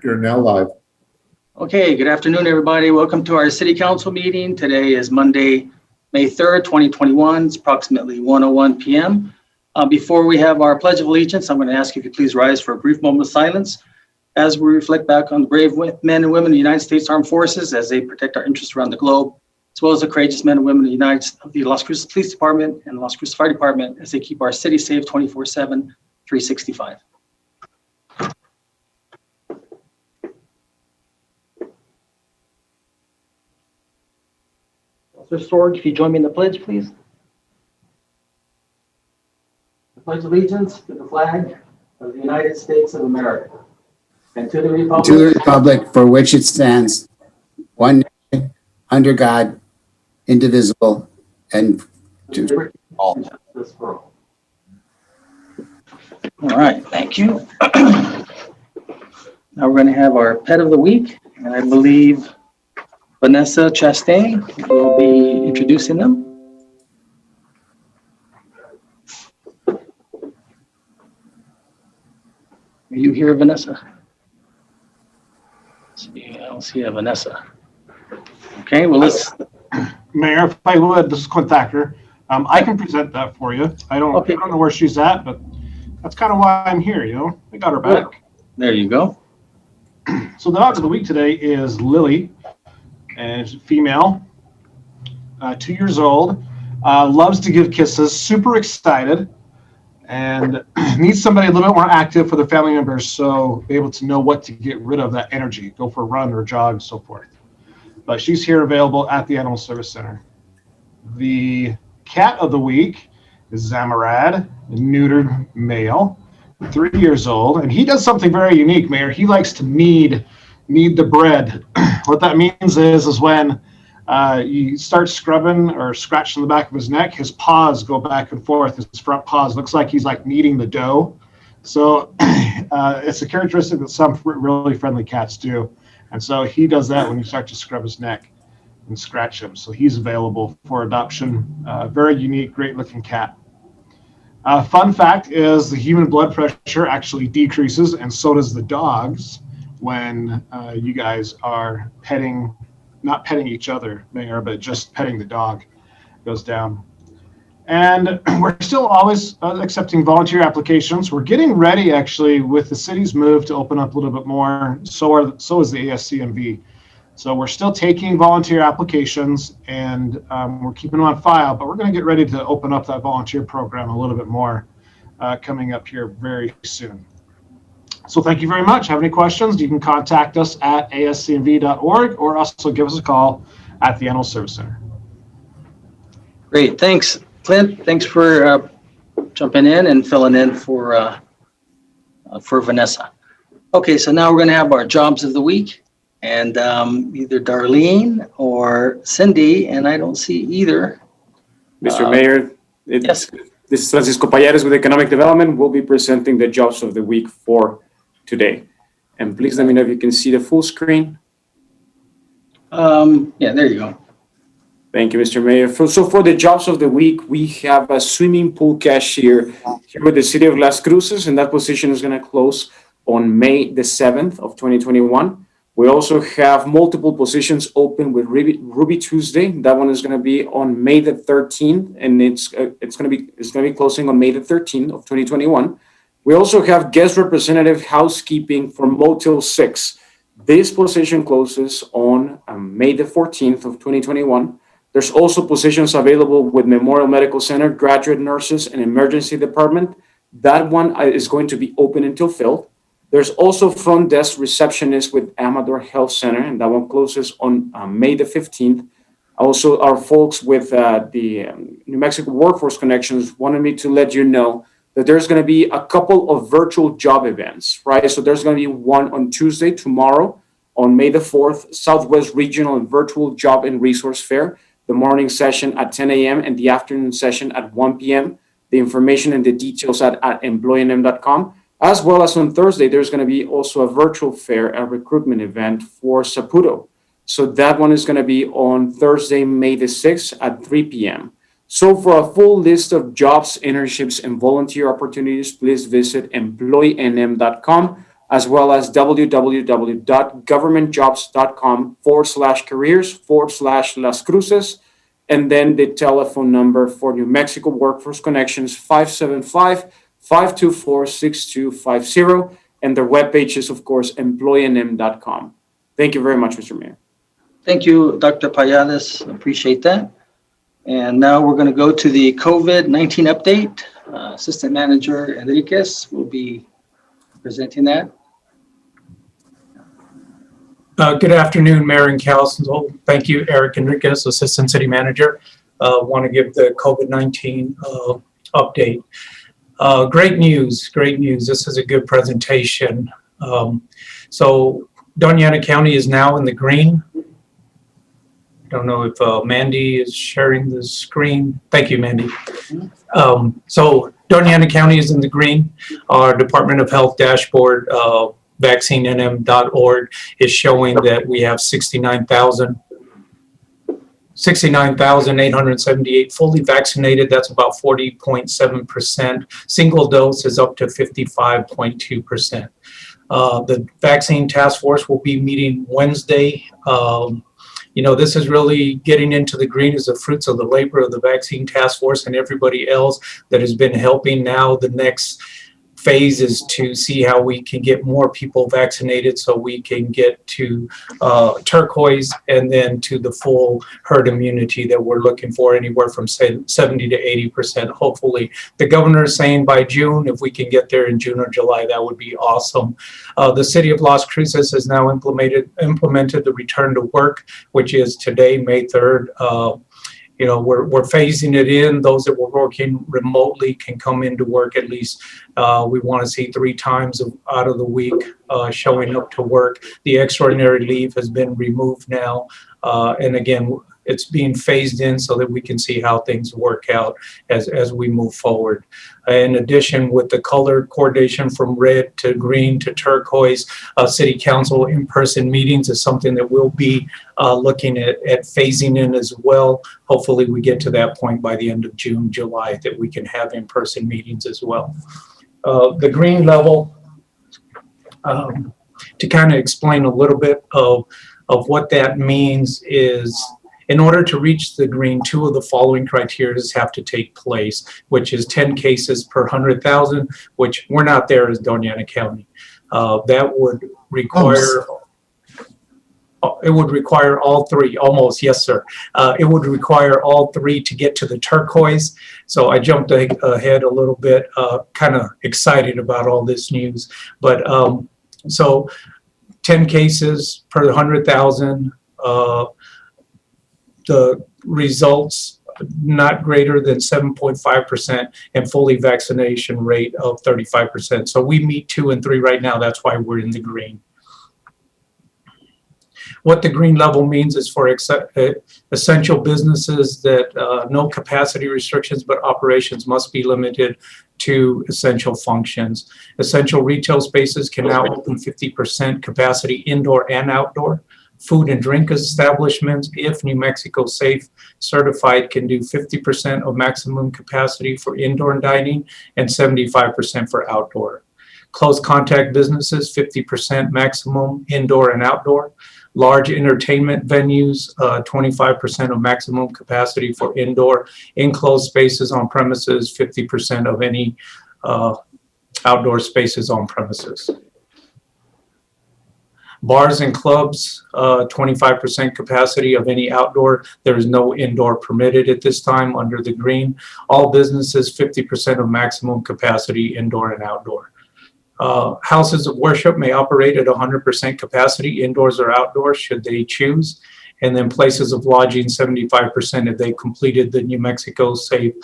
Sorg, you're now live. Okay, good afternoon, everybody. Welcome to our City Council meeting. Today is Monday, May 3rd, 2021. It's approximately 1:01 p.m. Before we have our Pledge of Allegiance, I'm going to ask you to please rise for a brief moment of silence as we reflect back on the brave men and women of the United States Armed Forces as they protect our interests around the globe, as well as the courageous men and women of the Las Cruces Police Department and Las Cruces Fire Department as they keep our city safe 24/7, 365. Councilor Sorg, if you join me in the pledge, please. I pledge allegiance to the flag of the United States of America and to the republic for which it stands, one nation, under God, indivisible, and to all. Justice for all. All right, thank you. Now we're going to have our pet of the week, and I believe Vanessa Chastain will be introducing them. Are you here, Vanessa? I don't see a Vanessa. Okay, well, let's. Mayor, if I would, this is Clint Thacker. I can present that for you. I don't know where she's at, but that's kind of why I'm here, you know. I got her back. There you go. So the dog of the week today is Lily, and she's a female, 2 years old, loves to give kisses, super excited, and needs somebody a little bit more active for their family members, so be able to know what to get rid of that energy, go for a run or jog and so forth. But she's here available at the Animal Service Center. The cat of the week is Zamarad, a neutered male, 3 years old, and he does something very unique, Mayor. He likes to knead the bread. What that means is when you start scrubbing or scratching the back of his neck, his paws go back and forth. His front paws looks like he's like kneading the dough. So it's a characteristic that some really friendly cats do. And so he does that when you start to scrub his neck and scratch him. So he's available for adoption. Very unique, great looking cat. Fun fact is the human blood pressure actually decreases, and so does the dog's when you guys are not petting each other, Mayor, but just petting the dog goes down. And we're still always accepting volunteer applications. We're getting ready, actually, with the city's move to open up a little bit more. So is the ASCMV. So we're still taking volunteer applications, and we're keeping them on file, but we're going to get ready to open up that volunteer program a little bit more coming up here very soon. So thank you very much. Have any questions? You can contact us at ascmv.org or also give us a call at the Animal Service Center. Great, thanks, Clint. Thanks for jumping in and filling in for Vanessa. Okay, so now we're going to have our jobs of the week, and either Darlene or Cindy, and I don't see either. Mr. Mayor, yes. This is Francisco Payares with Economic Development. We'll be presenting the jobs of the week for today. And please let me know if you can see the full screen. Yeah, there you go. Thank you, Mr. Mayor. So for the jobs of the week, we have a swimming pool cashier here with the City of Las Cruces, and that position is going to close on May the 7th of 2021. We also have multiple positions open with Ruby Tuesday. That one is going to be on May the 13th, and it's going to be closing on May the 13th of 2021. We also have guest representative housekeeping for Motel 6. This position closes on May the 14th of 2021. There's also positions available with Memorial Medical Center, graduate nurses, and emergency department. That one is going to be open until filled. There's also front desk receptionist with Amador Health Center, and that one closes on May the 15th. Also, our folks with the New Mexico Workforce Connections wanted me to let you know that there's going to be a couple of virtual job events, right? So there's going to be one on Tuesday, tomorrow, on May the 4th, Southwest Regional and Virtual Job and Resource Fair, the morning session at 10 a.m. and the afternoon session at 1 p.m. The information and the details at employeenm.com. As well as on Thursday, there's going to be also a virtual fair, a recruitment event for Saputo. So that one is going to be on Thursday, May the 6th at 3 p.m. So for a full list of jobs, internships, and volunteer opportunities, please visit employeenm.com. as well as www.governmentjobs.com/careers/Las Cruces, and then the telephone number for New Mexico Workforce Connections, 575-524-6250, and their webpage is, of course, employeenm.com. Thank you very much, Mr. Mayor. Thank you, Dr. Payales. Appreciate that. And now we're going to go to the COVID-19 update. Assistant Manager Enriquez will be presenting that. Good afternoon, Mayor and Council. Thank you, Eric Enriquez, Assistant City Manager. Want to give the COVID-19 update. Great news. This is a good presentation. So Doña Ana County is now in the green. Don't know if Mandy is sharing the screen. Thank you, Mandy. So Doña Ana County is in the green. Our Department of Health dashboard, vaccinenm.org, is showing that we have 69,878 fully vaccinated. That's about 40.7%. Single dose is up to 55.2%. The vaccine task force will be meeting Wednesday. This is really getting into the green as the fruits of the labor of the vaccine task force and everybody else that has been helping. Now the next phase is to see how we can get more people vaccinated so we can get to turquoise and then to the full herd immunity that we're looking for, anywhere from 70 to 80%. Hopefully, the governor is saying by June. If we can get there in June or July, that would be awesome. The city of Las Cruces has now implemented the return to work, which is today, May 3rd. We're phasing it in. Those that were working remotely can come into work at least. We want to see 3 times out of the week showing up to work. The extraordinary leave has been removed now. And again, it's being phased in so that we can see how things work out as we move forward. In addition, with the color coordination from red to green to turquoise, City Council in-person meetings is something that we'll be looking at phasing in as well. Hopefully we get to that point by the end of June, July, that we can have in-person meetings as well. The green level, to kind of explain a little bit of what that means is, in order to reach the green, 2 of the following criteria have to take place, which is 10 cases per 100,000, which we're not there as Doña Ana County. That would require, it would require all 3, almost, yes, sir. It would require all 3 to get to the turquoise. So I jumped ahead a little bit, kind of excited about all this news. But so 10 cases per 100,000, the results not greater than 7.5% and fully vaccination rate of 35%. So we meet 2 and 3 right now. That's why we're in the green. What the green level means is for essential businesses that no capacity restrictions, but operations must be limited to essential functions. Essential retail spaces can now open 50% capacity indoor and outdoor. Food and drink establishments, if New Mexico Safe certified, can do 50% of maximum capacity for indoor dining and 75% for outdoor. Close contact businesses, 50% maximum indoor and outdoor. Large entertainment venues, 25% of maximum capacity for indoor. Enclosed spaces on premises, 50% of any outdoor spaces on premises. Bars and clubs, 25% capacity of any outdoor. There is no indoor permitted at this time under the green. All businesses, 50% of maximum capacity indoor and outdoor. Houses of worship may operate at 100% capacity, indoors or outdoors, should they choose. And then places of lodging, 75% if they completed the New Mexico Safe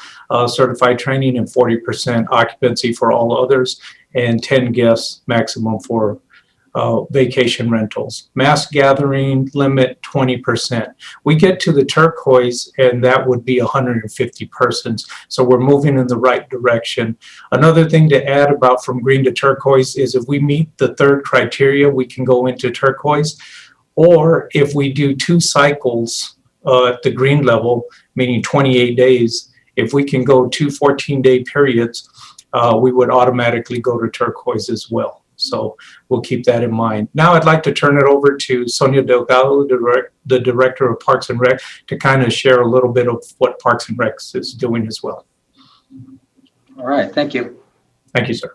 certified training, and 40% occupancy for all others, and 10 guests maximum for vacation rentals. Mass gathering limit 20%. We get to the turquoise and that would be 150 persons. So we're moving in the right direction. Another thing to add about from green to turquoise is if we meet the 3rd criteria, we can go into turquoise. Or if we do 2 cycles at the green level, meaning 28 days, if we can go 2 14-day periods, we would automatically go to turquoise as well. So we'll keep that in mind. Now I'd like to turn it over to Sonia Delgado, the Director of Parks and Rec, to kind of share a little bit of what Parks and Rec is doing as well. All right, thank you. Thank you, sir.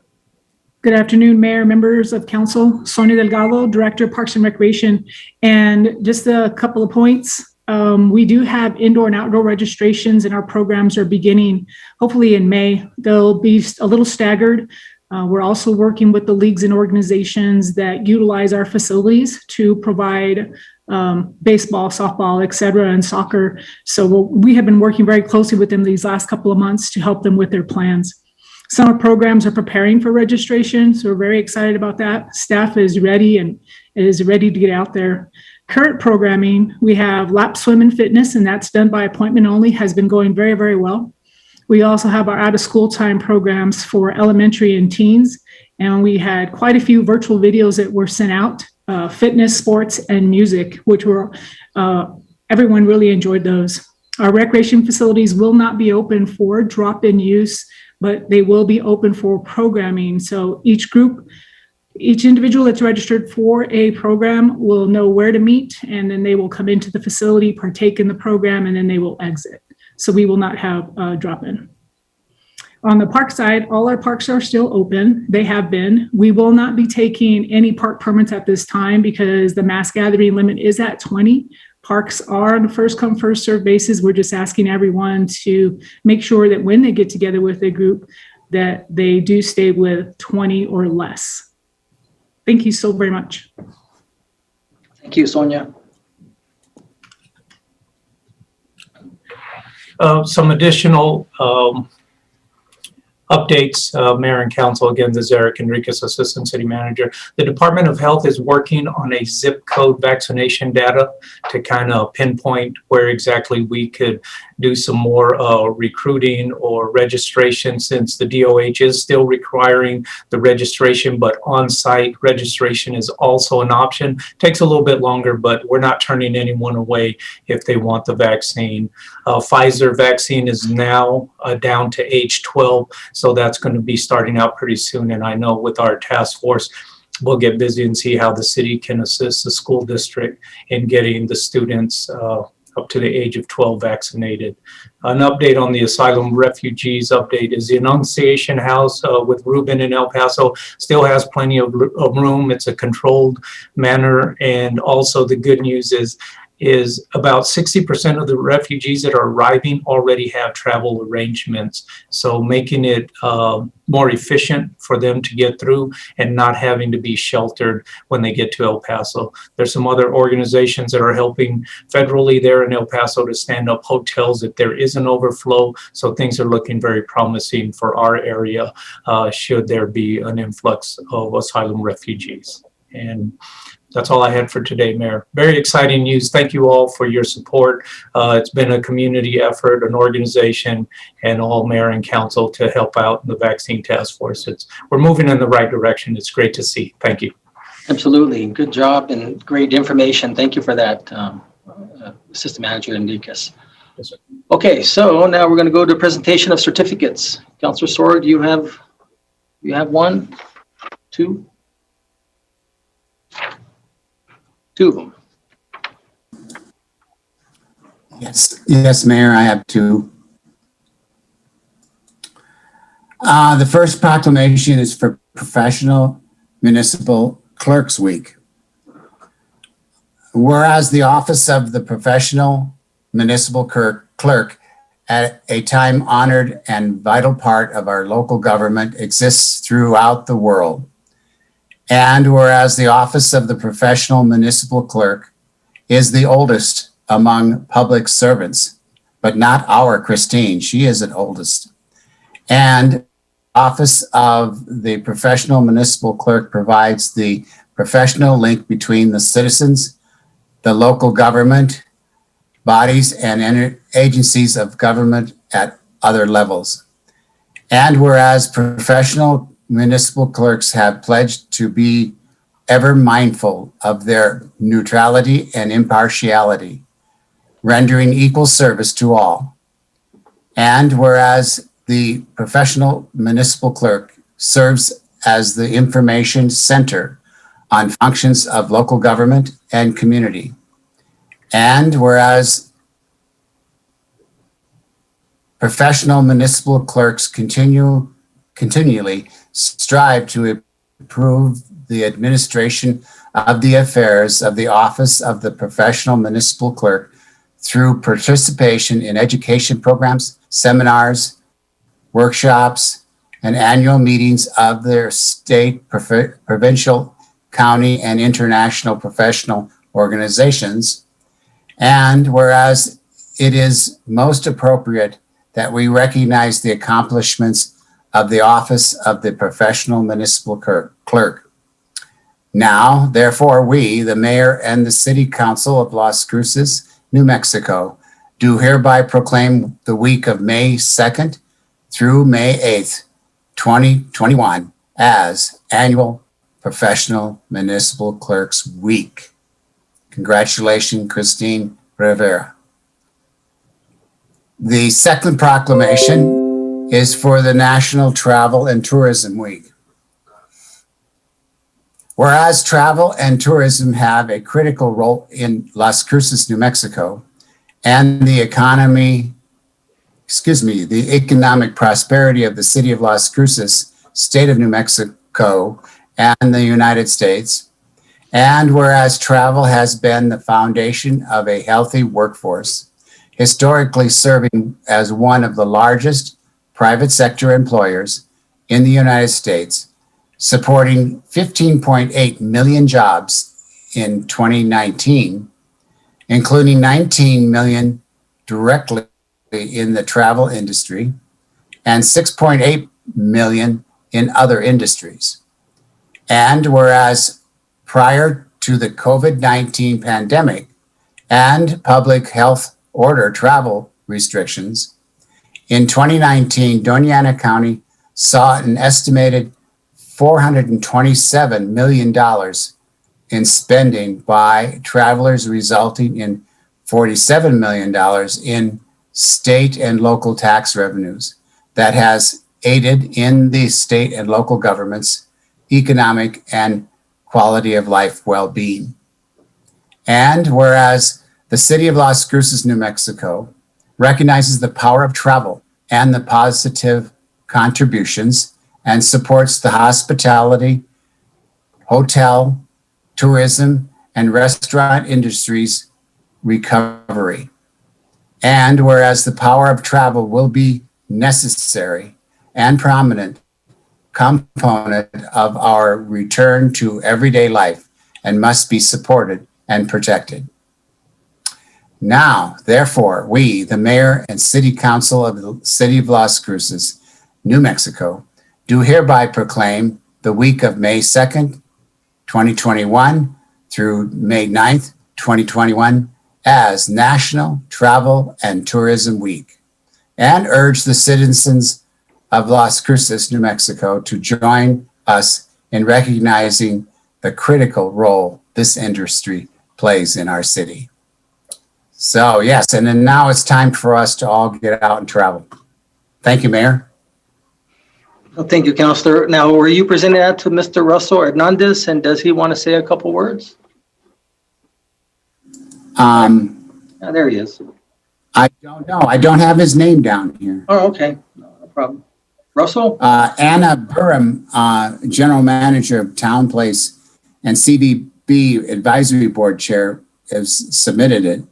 Good afternoon, Mayor, members of Council. Sonia Delgado, Director of Parks and Recreation. And just a couple of points. We do have indoor and outdoor registrations, and our programs are beginning hopefully in May. They'll be a little staggered. We're also working with the leagues and organizations that utilize our facilities to provide baseball, softball, et cetera, and soccer. So we have been working very closely with them these last couple of months to help them with their plans. Summer programs are preparing for registration, so we're very excited about that. Staff is ready and is ready to get out there. Current programming, we have lap swim and fitness, and that's done by appointment only, has been going very, very well. We also have our out of school time programs for elementary and teens, and we had quite a few virtual videos that were sent out, fitness, sports, and music, which were, everyone really enjoyed those. Our recreation facilities will not be open for drop-in use, but they will be open for programming. So each group, each individual that's registered for a program will know where to meet, and then they will come into the facility, partake in the program, and then they will exit. So we will not have a drop-in. On the park side, all our parks are still open. They have been. We will not be taking any park permits at this time because the mass gathering limit is at 20. Parks are on a first come, first served basis. We're just asking everyone to make sure that when they get together with a group that they do stay with 20 or less. Thank you so very much. Thank you, Sonia. Some additional updates, Mayor and Council. Again, this is Eric Enriquez, Assistant City Manager. The Department of Health is working on a zip code vaccination data to kind of pinpoint where exactly we could do some more recruiting or registration, since the DOH is still requiring the registration, but on-site registration is also an option. Takes a little bit longer, but we're not turning anyone away if they want the vaccine. Pfizer vaccine is now down to age 12. So that's going to be starting out pretty soon. And I know with our task force, we'll get busy and see how the city can assist the school district in getting the students up to the age of 12 vaccinated. An update on the asylum refugees update is the Annunciation House with Ruben in El Paso still has plenty of room. It's a controlled manner. And also the good news is about 60% of the refugees that are arriving already have travel arrangements. So making it more efficient for them to get through and not having to be sheltered when they get to El Paso. There's some other organizations that are helping federally there in El Paso to stand up hotels if there is an overflow. So things are looking very promising for our area should there be an influx of asylum refugees. And that's all I had for today, Mayor. Very exciting news. Thank you all for your support. It's been a community effort, an organization, and all Mayor and Council to help out in the vaccine task force. We're moving in the right direction. It's great to see. Thank you. Absolutely. Good job and great information. Thank you for that, Assistant Manager Enriquez. Yes, sir. Okay, so now we're going to go to presentation of certificates. Councilor Sorg, do you have one, two? Two of them. Yes, Mayor, I have two. The first proclamation is for Professional Municipal Clerks Week. Whereas the office of the Professional Municipal Clerk, at a time honored and vital part of our local government, exists throughout the world. And whereas the office of the Professional Municipal Clerk is the oldest among public servants, but not our Christine, she is the oldest. And office of the Professional Municipal Clerk provides the professional link between the citizens, the local government, bodies, and agencies of government at other levels. And whereas professional municipal clerks have pledged to be ever mindful of their neutrality and impartiality, rendering equal service to all. And whereas the professional municipal clerk serves as the information center on functions of local government and community. And whereas professional municipal clerks continually strive to improve the administration of the affairs of the office of the professional municipal clerk through participation in education programs, seminars, workshops, and annual meetings of their state, provincial, county, and international professional organizations. And whereas it is most appropriate that we recognize the accomplishments of the office of the professional municipal clerk. Now, therefore, we, the mayor and the city council of Las Cruces, New Mexico, do hereby proclaim the week of May 2nd through May 8th, 2021 as Annual Professional Municipal Clerks Week. Congratulations, Christine Rivera. The second proclamation is for the National Travel and Tourism Week. Whereas travel and tourism have a critical role in Las Cruces, New Mexico, and the economic prosperity of the city of Las Cruces, state of New Mexico, and the United States. And whereas travel has been the foundation of a healthy workforce, historically serving as one of the largest private sector employers in the United States, supporting 15.8 million jobs in 2019, including 19 million directly in the travel industry and 6.8 million in other industries. And whereas prior to the COVID-19 pandemic and public health order travel restrictions, in 2019, Doña Ana County saw an estimated $427 million in spending by travelers, resulting in $47 million in state and local tax revenues that has aided in the state and local government's economic and quality of life well-being. And whereas the city of Las Cruces, New Mexico recognizes the power of travel and the positive contributions and supports the hospitality, hotel, tourism, and restaurant industries recovery. And whereas the power of travel will be necessary and prominent component of our return to everyday life and must be supported and protected. Now, therefore, we, the mayor and city council of the city of Las Cruces, New Mexico, do hereby proclaim the week of May 2nd, 2021 through May 9th, 2021 as National Travel and Tourism Week, and urge the citizens of Las Cruces, New Mexico to join us in recognizing the critical role this industry plays in our city. So yes, and then now it's time for us to all get out and travel. Thank you, Mayor. Well, thank you, Councilor. Now, were you presenting that to Mr. Russell Hernandez, and does he want to say a couple words? There he is. I don't know. I don't have his name down here. Oh, okay. No problem. Russell? Anna Burham, General Manager of Town Place and CVB Advisory Board Chair, has submitted it.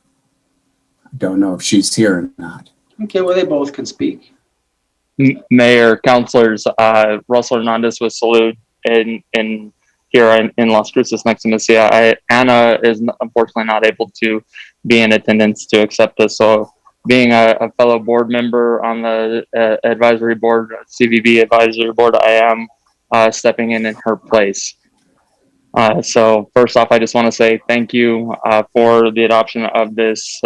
I don't know if she's here or not. Okay, well, they both can speak. Mayor, councilors, Russell Hernandez with Salud in here in Las Cruces, next to MESA. Anna is unfortunately not able to be in attendance to accept this. So being a fellow board member on the advisory board, CVB advisory board, I am stepping in her place. So first off, I just want to say thank you for the adoption of this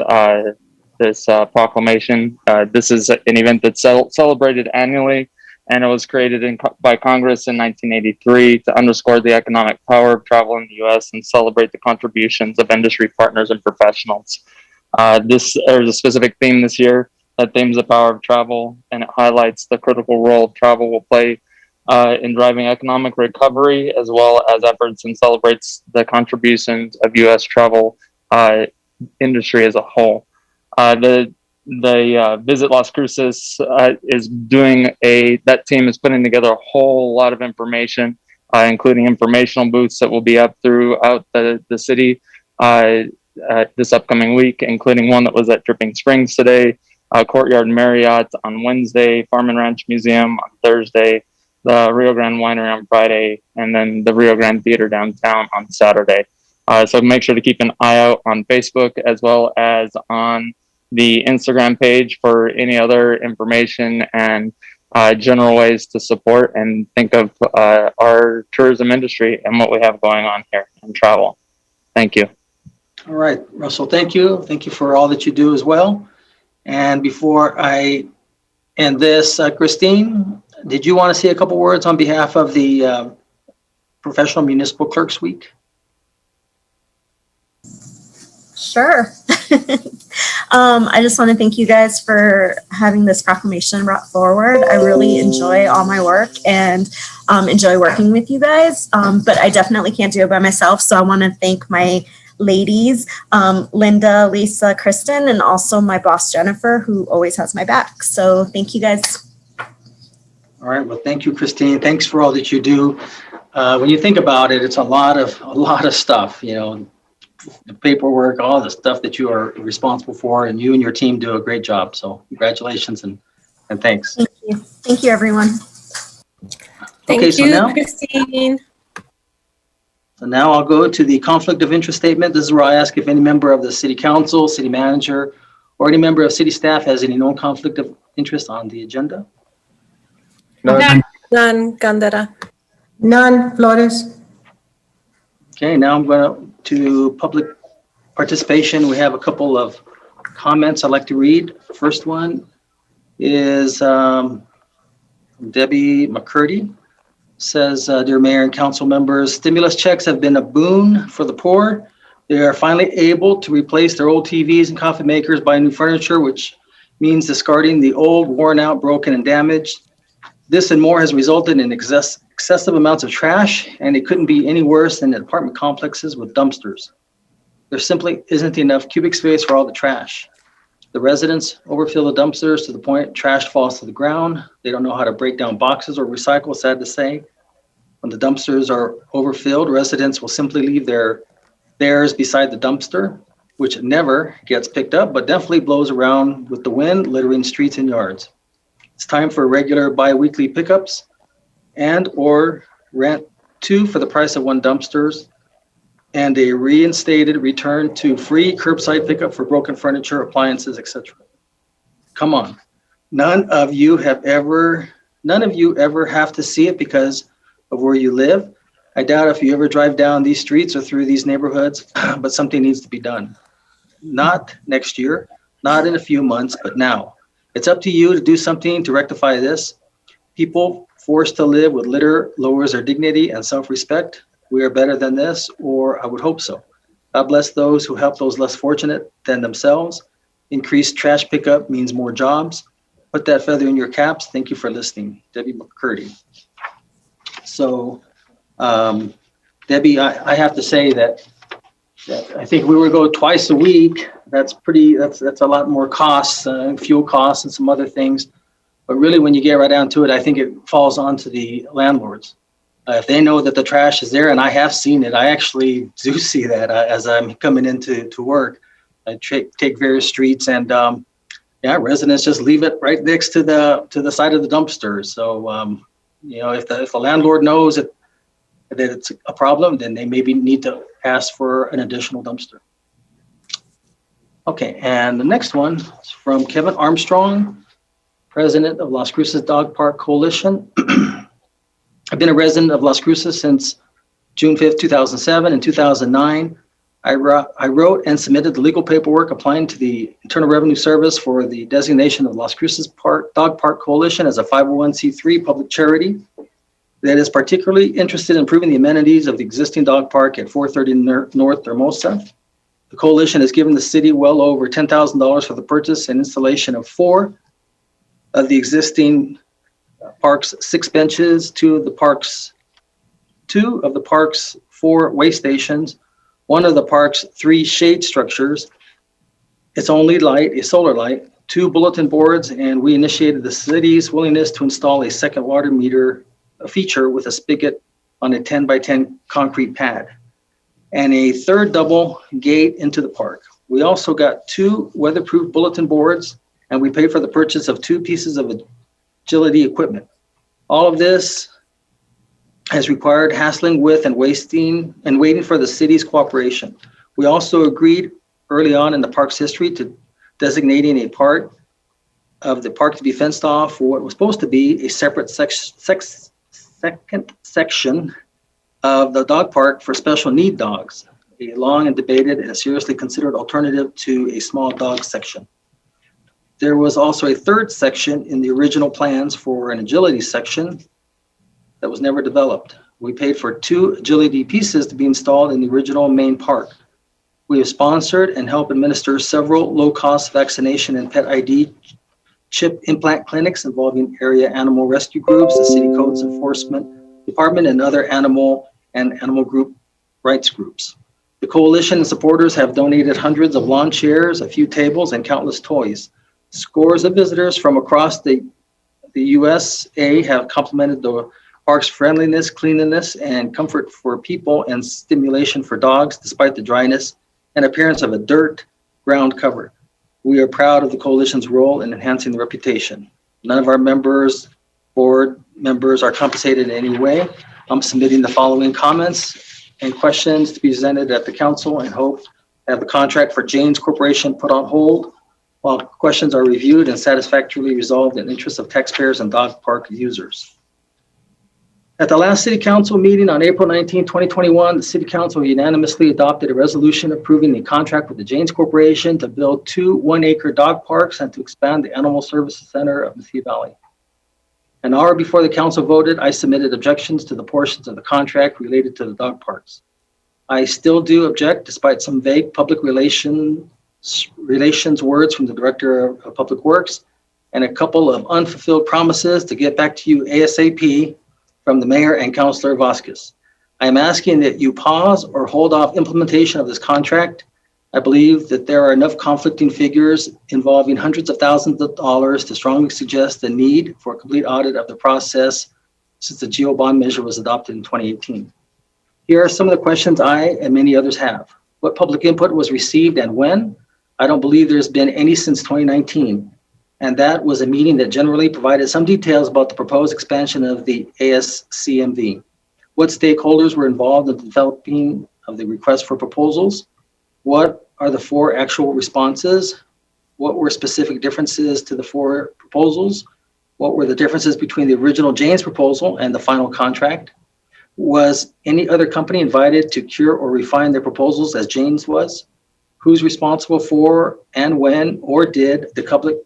proclamation. This is an event that's celebrated annually, and it was created by Congress in 1983 to underscore the economic power of travel in the U.S. and celebrate the contributions of industry partners and professionals. There's a specific theme this year that themes the power of travel, and it highlights the critical role travel will play in driving economic recovery, as well as efforts and celebrates the contributions of U.S. travel industry as a whole. The Visit Las Cruces is doing that team is putting together a whole lot of information, including informational booths that will be up throughout the city this upcoming week, including one that was at Dripping Springs today, Courtyard Marriott on Wednesday, Farm and Ranch Museum on Thursday, the Rio Grande Winery on Friday, and then the Rio Grande Theater downtown on Saturday. So make sure to keep an eye out on Facebook as well as on the Instagram page for any other information and general ways to support and think of our tourism industry and what we have going on here in travel. Thank you. All right, Russell, thank you. Thank you for all that you do as well. And before I end this, Christine, did you want to say a couple words on behalf of the Professional Municipal Clerks Week? Sure. I just want to thank you guys for having this proclamation brought forward. I really enjoy all my work and enjoy working with you guys, but I definitely can't do it by myself. So I want to thank my ladies, Linda, Lisa, Kristen, and also my boss, Jennifer, who always has my back. So thank you guys. All right, well, thank you, Christine. Thanks for all that you do. When you think about it, it's a lot of stuff, you know, the paperwork, all the stuff that you are responsible for, and you and your team do a great job. So congratulations and thanks. Thank you. Thank you, everyone. Thank you, Christine. So now I'll go to the conflict of interest statement. This is where I ask if any member of the city council, city manager, or any member of city staff has any known conflict of interest on the agenda. None, Gandara. None, Flores. Okay, now I'm going to public participation. We have a couple of comments I'd like to read. The first one is Debbie McCurdy. Says, dear mayor and council members, stimulus checks have been a boon for the poor. They are finally able to replace their old TVs and coffee makers by new furniture, which means discarding the old, worn out, broken, and damaged. This and more has resulted in excessive amounts of trash, and it couldn't be any worse than in apartment complexes with dumpsters. There simply isn't enough cubic space for all the trash. The residents overfill the dumpsters to the point trash falls to the ground. They don't know how to break down boxes or recycle, sad to say. When the dumpsters are overfilled, residents will simply leave theirs beside the dumpster, which never gets picked up, but definitely blows around with the wind, littering streets and yards. It's time for regular bi-weekly pickups and or rent 2 for the price of 1 dumpsters, and a reinstated return to free curbside pickup for broken furniture, appliances, etc. Come on. None of you ever have to see it because of where you live. I doubt if you ever drive down these streets or through these neighborhoods, but something needs to be done. Not next year, not in a few months, but now. It's up to you to do something to rectify this. People forced to live with litter lowers their dignity and self-respect. We are better than this, or I would hope so. God bless those who help those less fortunate than themselves. Increased trash pickup means more jobs. Put that feather in your caps. Thank you for listening. Debbie McCurdy. So, Debbie, I have to say that I think we would go twice a week. That's a lot more costs, fuel costs and some other things. But really, when you get right down to it, I think it falls onto the landlords. If they know that the trash is there, and I have seen it, I actually do see that as I'm coming into work. I take various streets, and residents just leave it right next to the side of the dumpster. So if the landlord knows that it's a problem, then they maybe need to ask for an additional dumpster. Okay, and the next one is from Kevin Armstrong, president of Las Cruces Dog Park Coalition. I've been a resident of Las Cruces since June 5th, 2007. In 2009, I wrote and submitted the legal paperwork applying to the Internal Revenue Service for the designation of Las Cruces Dog Park Coalition as a 501c3 public charity that is particularly interested in improving the amenities of the existing dog park at 430 North Hermosa. The coalition has given the city well over $10,000 for the purchase and installation of 4 of the existing park's 6 benches, 2 of the park's 4 way stations, 1 of the park's 3 shade structures, its only light, a solar light, 2 bulletin boards, and we initiated the city's willingness to install a second water meter feature with a spigot on a 10 by 10 concrete pad and a 3rd double gate into the park. We also got 2 weatherproof bulletin boards, and we paid for the purchase of 2 pieces of agility equipment. All of this has required hassling with and waiting for the city's cooperation. We also agreed early on in the park's history to designating a part of the park to be fenced off for what was supposed to be a separate second section of the dog park for special need dogs, a long and debated and seriously considered alternative to a small dog section. There was also a 3rd section in the original plans for an agility section that was never developed. We paid for 2 agility pieces to be installed in the original main park. We have sponsored and helped administer several low-cost vaccination and pet ID chip implant clinics involving area animal rescue groups, the city codes enforcement department, and other animal and animal group rights groups. The coalition and supporters have donated hundreds of lawn chairs, a few tables, and countless toys. Scores of visitors from across the USA have complimented the park's friendliness, cleanliness, and comfort for people and stimulation for dogs, despite the dryness and appearance of a dirt ground cover. We are proud of the coalition's role in enhancing the reputation. None of our board members are compensated in any way. I'm submitting the following comments and questions to be presented at the council and hope to have the contract for Jane's Corporation put on hold while questions are reviewed and satisfactorily resolved in the interest of taxpayers and dog park users. At the last City Council meeting on April 19, 2021, the City Council unanimously adopted a resolution approving the contract with the Janes Corporation to build 2 one-acre dog parks and to expand the Animal Services Center of Mesilla Valley. An hour before the council voted, I submitted objections to the portions of the contract related to the dog parks. I still do object despite some vague public relations words from the Director of Public Works and a couple of unfulfilled promises to get back to you ASAP from the Mayor and Councilor Vasquez. I am asking that you pause or hold off implementation of this contract. I believe that there are enough conflicting figures involving hundreds of thousands of dollars to strongly suggest the need for a complete audit of the process since the GEO bond measure was adopted in 2018. Here are some of the questions I and many others have. What public input was received and when? I don't believe there's been any since 2019. And that was a meeting that generally provided some details about the proposed expansion of the ASCMV. What stakeholders were involved in the developing of the request for proposals? What are the 4 actual responses? What were specific differences to the 4 proposals? What were the differences between the original Janes proposal and the final contract? Was any other company invited to cure or refine their proposals as Janes was? Who's responsible for and when or did the public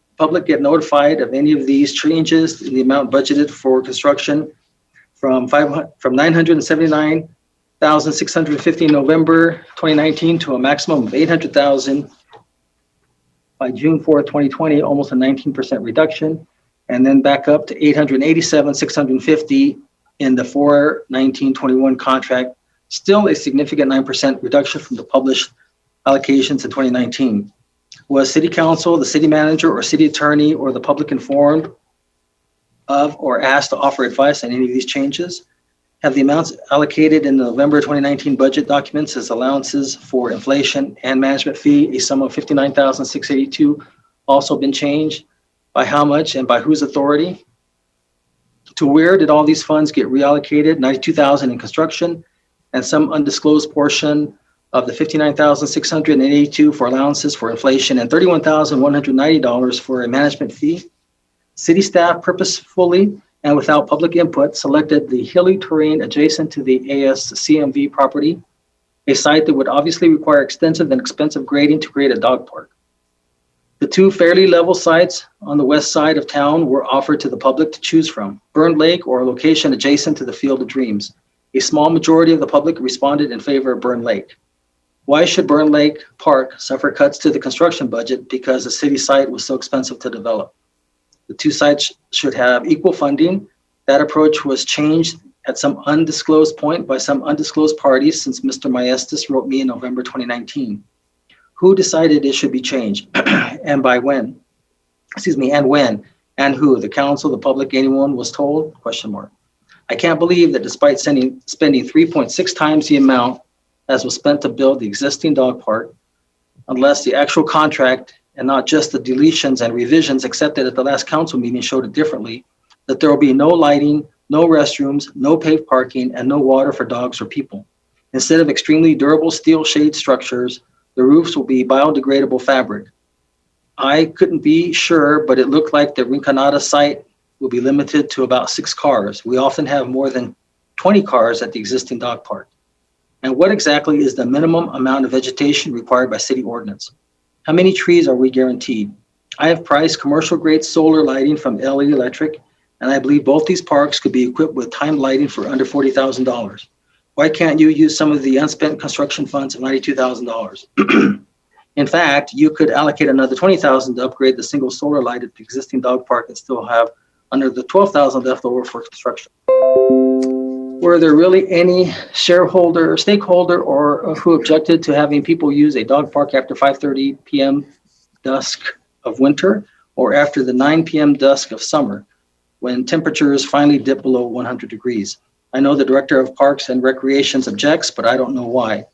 get notified of any of these changes in the amount budgeted for construction from $979,650 in November 2019 to a maximum of $800,000 by June 4th, 2020, almost a 19% reduction, and then back up to $887,650 in the 4/19/21 contract, still a significant 9% reduction from the published allocations in 2019. Was City Council, the City Manager, or City Attorney, or the public informed of or asked to offer advice on any of these changes? Have the amounts allocated in the November 2019 budget documents as allowances for inflation and management fee, a sum of $59,682, also been changed? By how much and by whose authority? To where did all these funds get reallocated? $92,000 in construction and some undisclosed portion of the $59,682 for allowances for inflation and $31,190 for a management fee. City staff purposefully and without public input selected the hilly terrain adjacent to the ASCMV property, a site that would obviously require extensive and expensive grading to create a dog park. The 2 fairly level sites on the west side of town were offered to the public to choose from: Byrne Lake or a location adjacent to the Field of Dreams. A small majority of the public responded in favor of Byrne Lake. Why should Byrne Lake Park suffer cuts to the construction budget because the city site was so expensive to develop? The 2 sites should have equal funding That approach was changed at some undisclosed point by some undisclosed parties since Mr. Maestas wrote me in November 2019. Who decided it should be changed and by when? Excuse me, and when and who? The council, the public, anyone was told? Question mark. I can't believe that despite spending 3.6 times the amount as was spent to build the existing dog park, unless the actual contract and not just the deletions and revisions accepted at the last council meeting showed it differently, that there will be no lighting, no restrooms, no paved parking, and no water for dogs or people. Instead of extremely durable steel shade structures, the roofs will be biodegradable fabric. I couldn't be sure, but it looked like the Rinconada site will be limited to about 6 cars. We often have more than 20 cars at the existing dog park. And what exactly is the minimum amount of vegetation required by city ordinance? How many trees are we guaranteed? I have priced commercial grade solar lighting from LE Electric, and I believe both these parks could be equipped with timed lighting for under $40,000. Why can't you use some of the unspent construction funds of $92,000? In fact, you could allocate another $20,000 to upgrade the single solar light at the existing dog park and still have under the $12,000 left over for construction. Were there really any shareholder or stakeholder or who objected to having people use a dog park after 5:30 p.m. dusk of winter or after the 9 p.m. dusk of summer when temperatures finally dip below 100 degrees? I know the Director of Parks and Recreations objects, but I don't know why.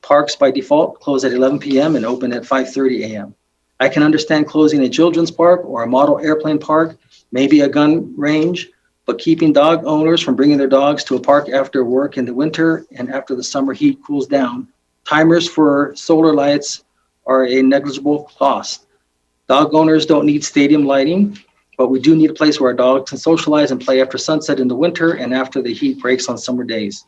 Parks by default close at 11 p.m. and open at 5:30 a.m. I can understand closing a children's park or a model airplane park, maybe a gun range, but keeping dog owners from bringing their dogs to a park after work in the winter and after the summer heat cools down. Timers for solar lights are a negligible cost. Dog owners don't need stadium lighting, but we do need a place where our dogs can socialize and play after sunset in the winter and after the heat breaks on summer days.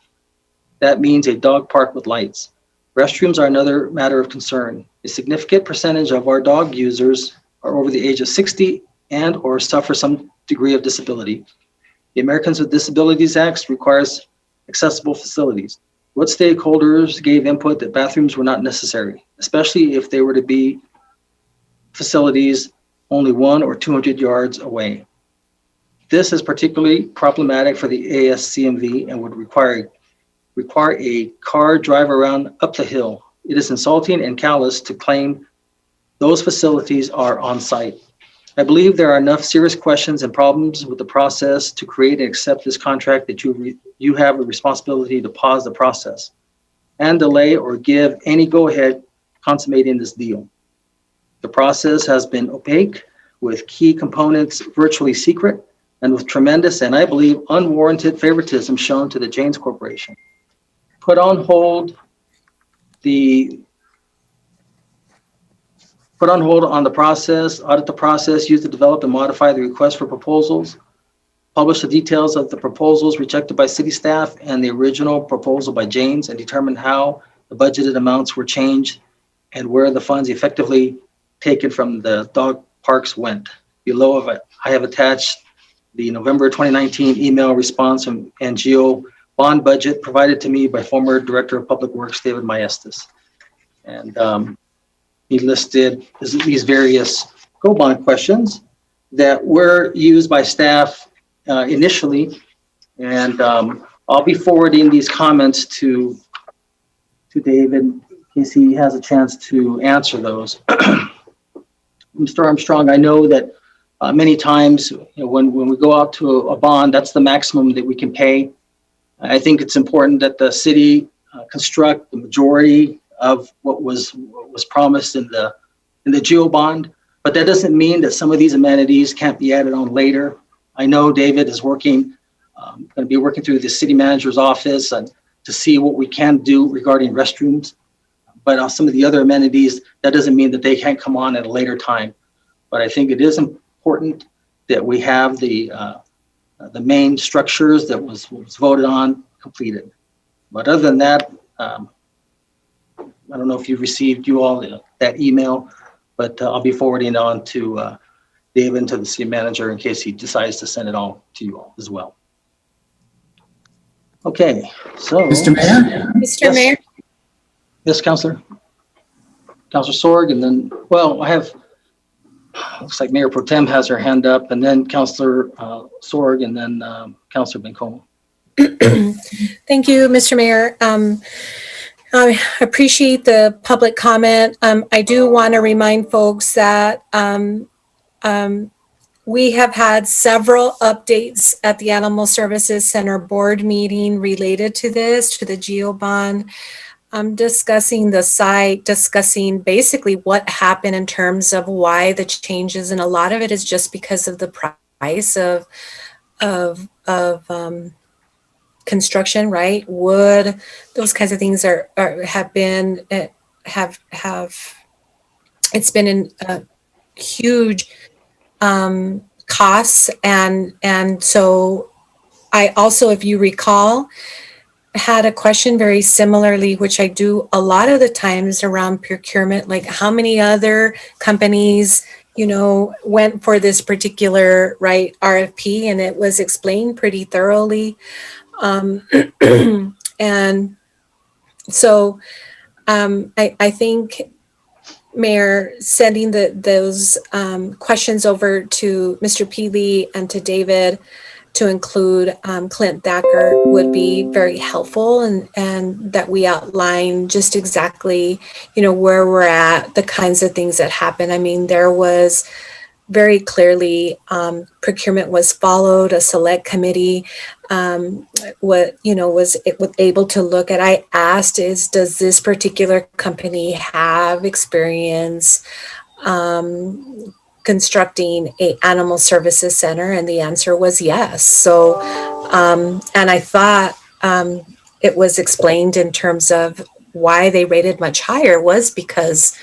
That means a dog park with lights. Restrooms are another matter of concern. A significant percentage of our dog users are over the age of 60 and or suffer some degree of disability. The Americans with Disabilities Act requires accessible facilities. What stakeholders gave input that bathrooms were not necessary, especially if they were to be facilities only 100 or 200 yards away? This is particularly problematic for the ASCMV and would require a car drive around up the hill. It is insulting and callous to claim those facilities are on site. I believe there are enough serious questions and problems with the process to create and accept this contract that you have a responsibility to pause the process and delay or give any go-ahead consummating this deal. The process has been opaque, with key components virtually secret, and with tremendous and I believe unwarranted favoritism shown to the Janes Corporation. Put on hold on the process, audit the process, use to develop and modify the request for proposals, publish the details of the proposals rejected by city staff and the original proposal by Janes, and determine how the budgeted amounts were changed and where the funds effectively taken from the dog parks went. Below I have attached the November 2019 email response from NGO bond budget provided to me by former Director of Public Works, David Maestas. And he listed these various go-bond questions that were used by staff initially. And I'll be forwarding these comments to David in case he has a chance to answer those. Mr. Armstrong, I know that many times when we go out to a bond, that's the maximum that we can pay. I think it's important that the city construct the majority of what was promised in the GEO bond, but that doesn't mean that some of these amenities can't be added on later. I know David is going to be working through the city manager's office and to see what we can do regarding restrooms, but some of the other amenities, that doesn't mean that they can't come on at a later time. But I think it is important that we have the main structures that was voted on completed. But other than that, I don't know if you've received that email, but I'll be forwarding it on to David and to the city manager in case he decides to send it on to you all as well. Okay, so. Mr. Mayor? Mr. Mayor? Yes, Councilor. Councilor Sorg, and then, well, I have Looks like Mayor Pro Tem has her hand up, and then Councilor Sorg, and then Councilor Bencomo. Thank you, Mr. Mayor. I appreciate the public comment. I do want to remind folks that we have had several updates at the Animal Services Center board meeting related to this, to the GEO bond. Discussing the site, discussing basically what happened in terms of why the changes, and a lot of it is just because of the price of construction, right? Wood, those kinds of things have been it's been in huge costs, and so I also, if you recall, had a question very similarly, which I do a lot of the times around procurement, like how many other companies, went for this particular RFP, and it was explained pretty thoroughly. And so I think, Mayor, sending those questions over to Mr. Peely and to David to include Clint Thacker would be very helpful, and that we outline just exactly, where we're at, the kinds of things that happen. I mean, there was very clearly procurement was followed, a select committee was able to look at. I asked does this particular company have experience constructing a animal services center? And the answer was yes. So, and I thought it was explained in terms of why they rated much higher was because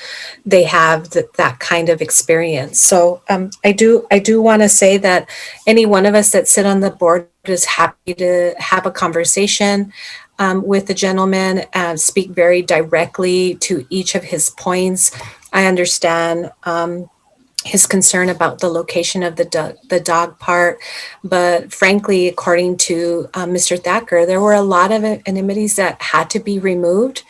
they have that kind of experience. So I do want to say that any one of us that sit on the board is happy to have a conversation with the gentleman and speak very directly to each of his points. I understand his concern about the location of the dog part. But frankly, according to Mr. Thacker, there were a lot of amenities that had to be removed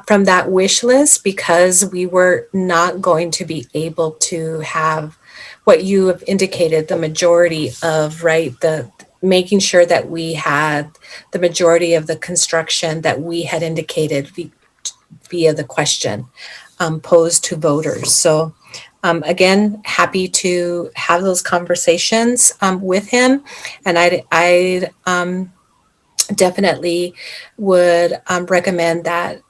from that wish list because we were not going to be able to have what you have indicated, the majority of, the making sure that we had the majority of the construction that we had indicated via the question posed to voters. So again, happy to have those conversations with him, and I definitely would recommend that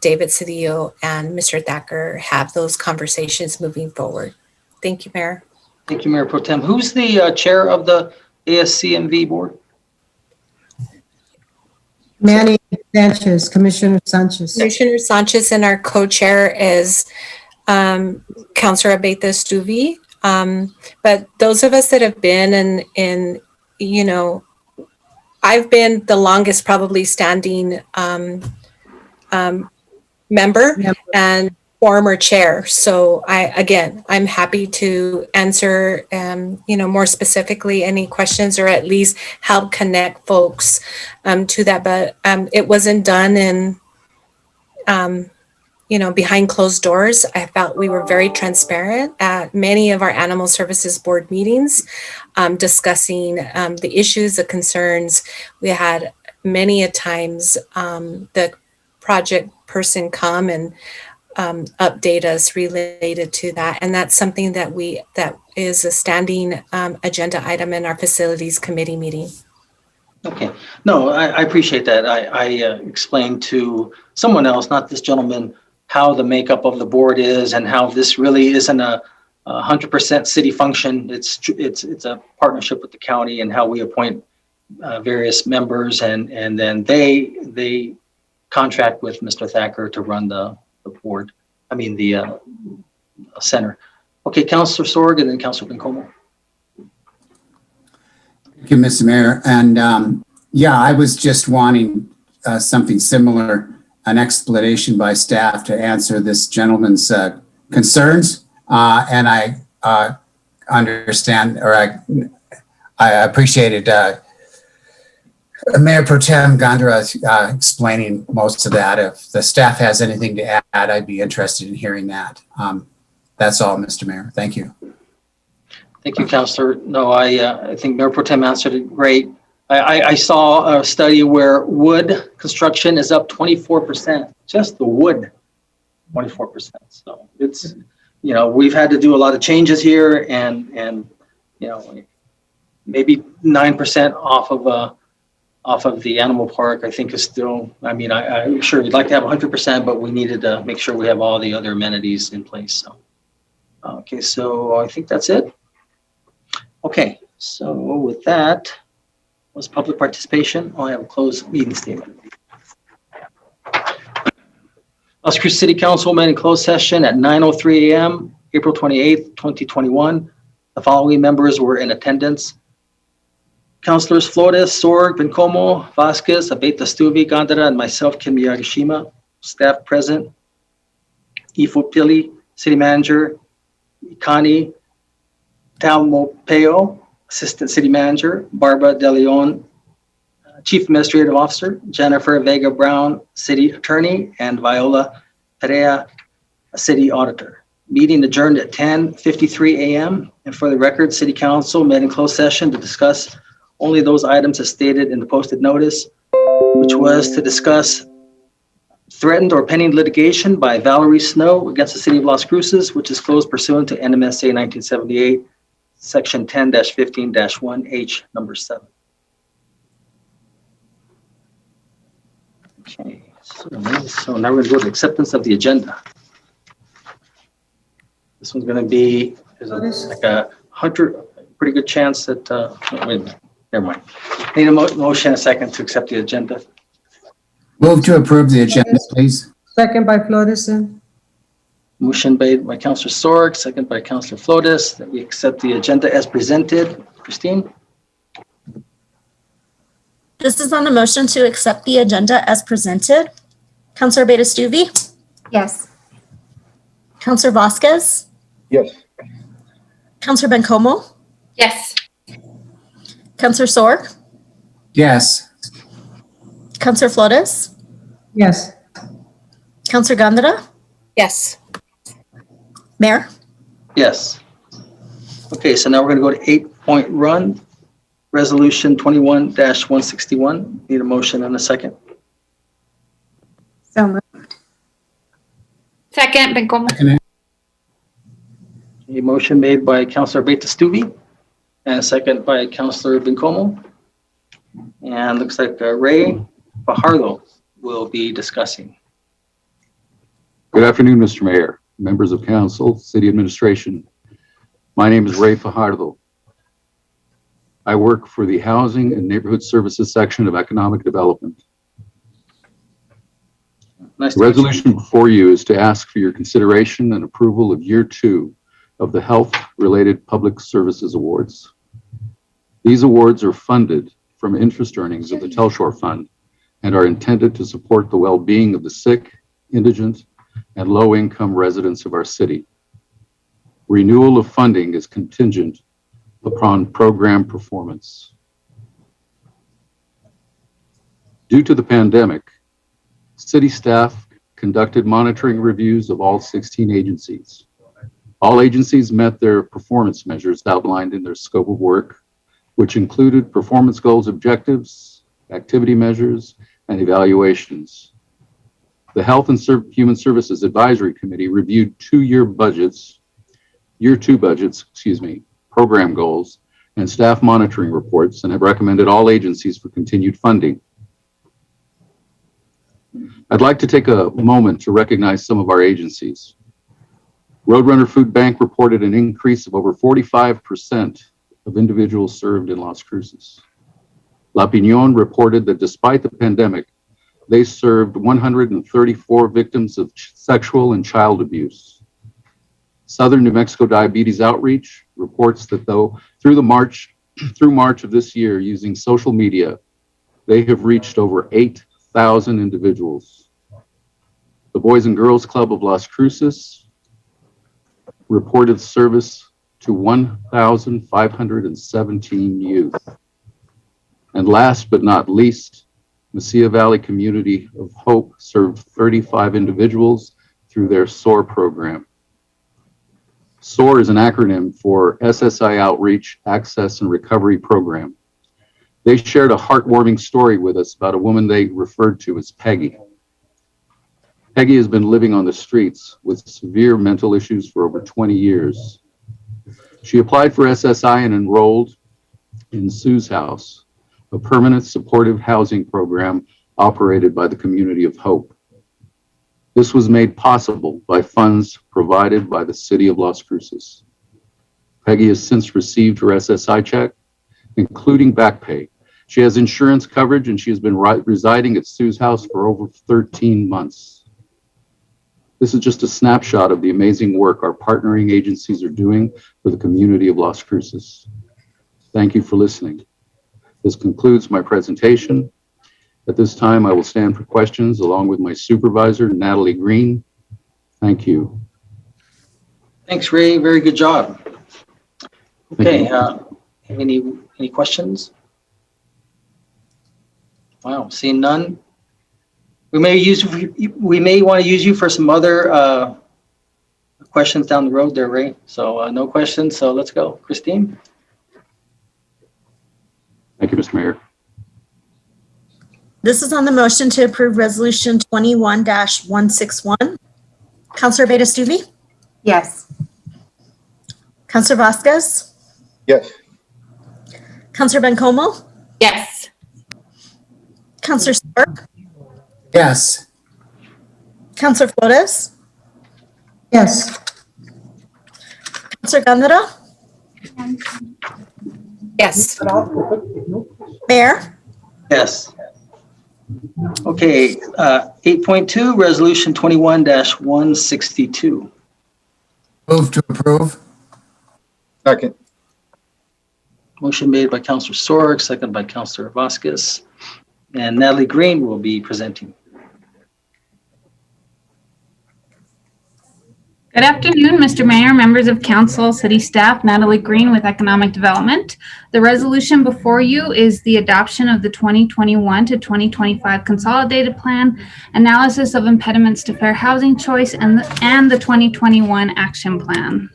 David Cedillo and Mr. Thacker have those conversations moving forward. Thank you, Mayor. Thank you, Mayor Pro Tem. Who's the chair of the ASCMV board? Manny Sanchez, Commissioner Sanchez. Commissioner Sanchez, and our co-chair is Councilor Abeta Stuvi. But those of us that have been in I've been the longest probably standing member and former chair. So I'm happy to answer, more specifically any questions or at least help connect folks to that. But it wasn't done in, behind closed doors. I felt we were very transparent at many of our animal services board meetings, discussing the issues, the concerns. We had many a times the project person come and update us related to that. And that's something that is a standing agenda item in our facilities committee meeting. Okay. No, I appreciate that. I explained to someone else, not this gentleman, how the makeup of the board is and how this really isn't a 100% city function. It's a partnership with the county and how we appoint various members, and then they contract with Mr. Thacker to run the board. I mean the center. Okay, Councilor Sorg and then Councilor Bencomo. Thank you, Mr. Mayor. And I was just wanting something similar, an explanation by staff to answer this gentleman's concerns. And I understand, or I appreciated Mayor Pro Tem Gondra explaining most of that. If the staff has anything to add, I'd be interested in hearing that. That's all, Mr. Mayor. Thank you. Thank you, Councilor. No, I think Mayor Pro Tem answered it great. I saw a study where wood construction is up 24%, just the wood, 24%. So it's, we've had to do a lot of changes here and maybe 9% off of the animal park, I think is still, I'm sure we'd like to have 100%, but we needed to make sure we have all the other amenities in place. So, okay, so I think that's it. Okay, so with that was public participation. I have a closed meeting statement. Las Cruces City Council met in closed session at 9:03 a.m., April 28th, 2021. The following members were in attendance: Councilors Flores, Sorg, Bencomo, Vasquez, Abeta Stuvi, Gondara, and myself, Kim Yagishima. Staff present: Ifo Pili, City Manager; Ikani Talmopeo, Assistant City Manager; Barbara De Leon, Chief Administrative Officer; Jennifer Vega Brown, City Attorney; and Viola Perea, City Auditor. Meeting adjourned at 10:53 a.m. And for the record, City Council met in closed session to discuss only those items as stated in the posted notice, which was to discuss threatened or pending litigation by Valerie Snow against the City of Las Cruces, which is closed pursuant to NMSA 1978, Section 10-15-1H, number 7. Okay, so now we're going to go to acceptance of the agenda. This one's going to be, there's like a pretty good chance that, wait a minute, never mind. Need a motion, a second to accept the agenda. Move to approve the agenda, please. Second by Florison. Motion made by Councilor Sorg, second by Councilor Flores, that we accept the agenda as presented. Christine? This is on the motion to accept the agenda as presented. Councilor Beta Stuvi? Yes. Councilor Vasquez? Yes. Councilor Bencomo? Yes. Councilor Sorg? Yes. Councilor Flores? Yes. Councilor Gondara? Yes. Mayor? Yes. Okay, so now we're going to go to 8-point run, resolution 21-161. Need a motion and a second. So moved. Second, Bencomo. A motion made by Councilor Beta Stuvi and a second by Councilor Bencomo. And looks like Ray Fajardo will be discussing. Good afternoon, Mr. Mayor, members of council, city administration. My name is Ray Fajardo. I work for the Housing and Neighborhood Services section of Economic Development. Nice The to meet you. resolution before you is to ask for your consideration and approval of year 2 of the Health-Related Public Services Awards. These awards are funded from interest earnings of the Telshore Fund and are intended to support the well-being of the sick, indigent, and low-income residents of our city. Renewal of funding is contingent upon program performance. Due to the pandemic, city staff conducted monitoring reviews of all 16 agencies. All agencies met their performance measures outlined in their scope of work, which included performance goals, objectives, activity measures, and evaluations. The Health and Human Services Advisory Committee reviewed year 2 budgets, program goals, and staff monitoring reports, and have recommended all agencies for continued funding. I'd like to take a moment to recognize some of our agencies. Roadrunner Food Bank reported an increase of over 45% of individuals served in Las Cruces. La Piñon reported that despite the pandemic, they served 134 victims of sexual and child abuse. Southern New Mexico Diabetes Outreach reports that through March of this year, using social media, they have reached over 8,000 individuals. The Boys and Girls Club of Las Cruces reported service to 1,517 youth. And last but not least, Mesilla Valley Community of Hope served 35 individuals through their SOAR program. SOAR is an acronym for SSI Outreach, Access, and Recovery Program. They shared a heartwarming story with us about a woman they referred to as Peggy. Peggy has been living on the streets with severe mental issues for over 20 years. She applied for SSI and enrolled in Sue's House, a permanent supportive housing program operated by the Community of Hope. This was made possible by funds provided by the City of Las Cruces. Peggy has since received her SSI check, including back pay. She has insurance coverage and she has been residing at Sue's House for over 13 months. This is just a snapshot of the amazing work our partnering agencies are doing for the community of Las Cruces. Thank you for listening. This concludes my presentation. At this time, I will stand for questions along with my supervisor, Natalie Green. Thank you. Thanks, Ray. Very good job. Thank Okay, any questions? Wow, seeing none. We may want to use you for some other questions down the road there, Ray. So no questions, so let's go. Christine? Thank you, Mr. Mayor. This is on the motion to approve Resolution 21-161. Councilor Beta-Stuvey? Yes. Councilor Vasquez? Yes. Councilor Bencomo? Yes. Councilor Sorg? Yes. Councilor Flores? Yes. Councilor Gandara? Yes. Mayor? Yes. Okay, 8.2, Resolution 21-162. Move to approve. Second. Motion made by Councilor Sorg, second by Councilor Vasquez. And Natalie Green will be presenting. Good afternoon, Mr. Mayor, members of council, city staff, Natalie Green with Economic Development. The resolution before you is the adoption of the 2021 to 2025 Consolidated Plan, analysis of impediments to fair housing choice, and the 2021 Action Plan.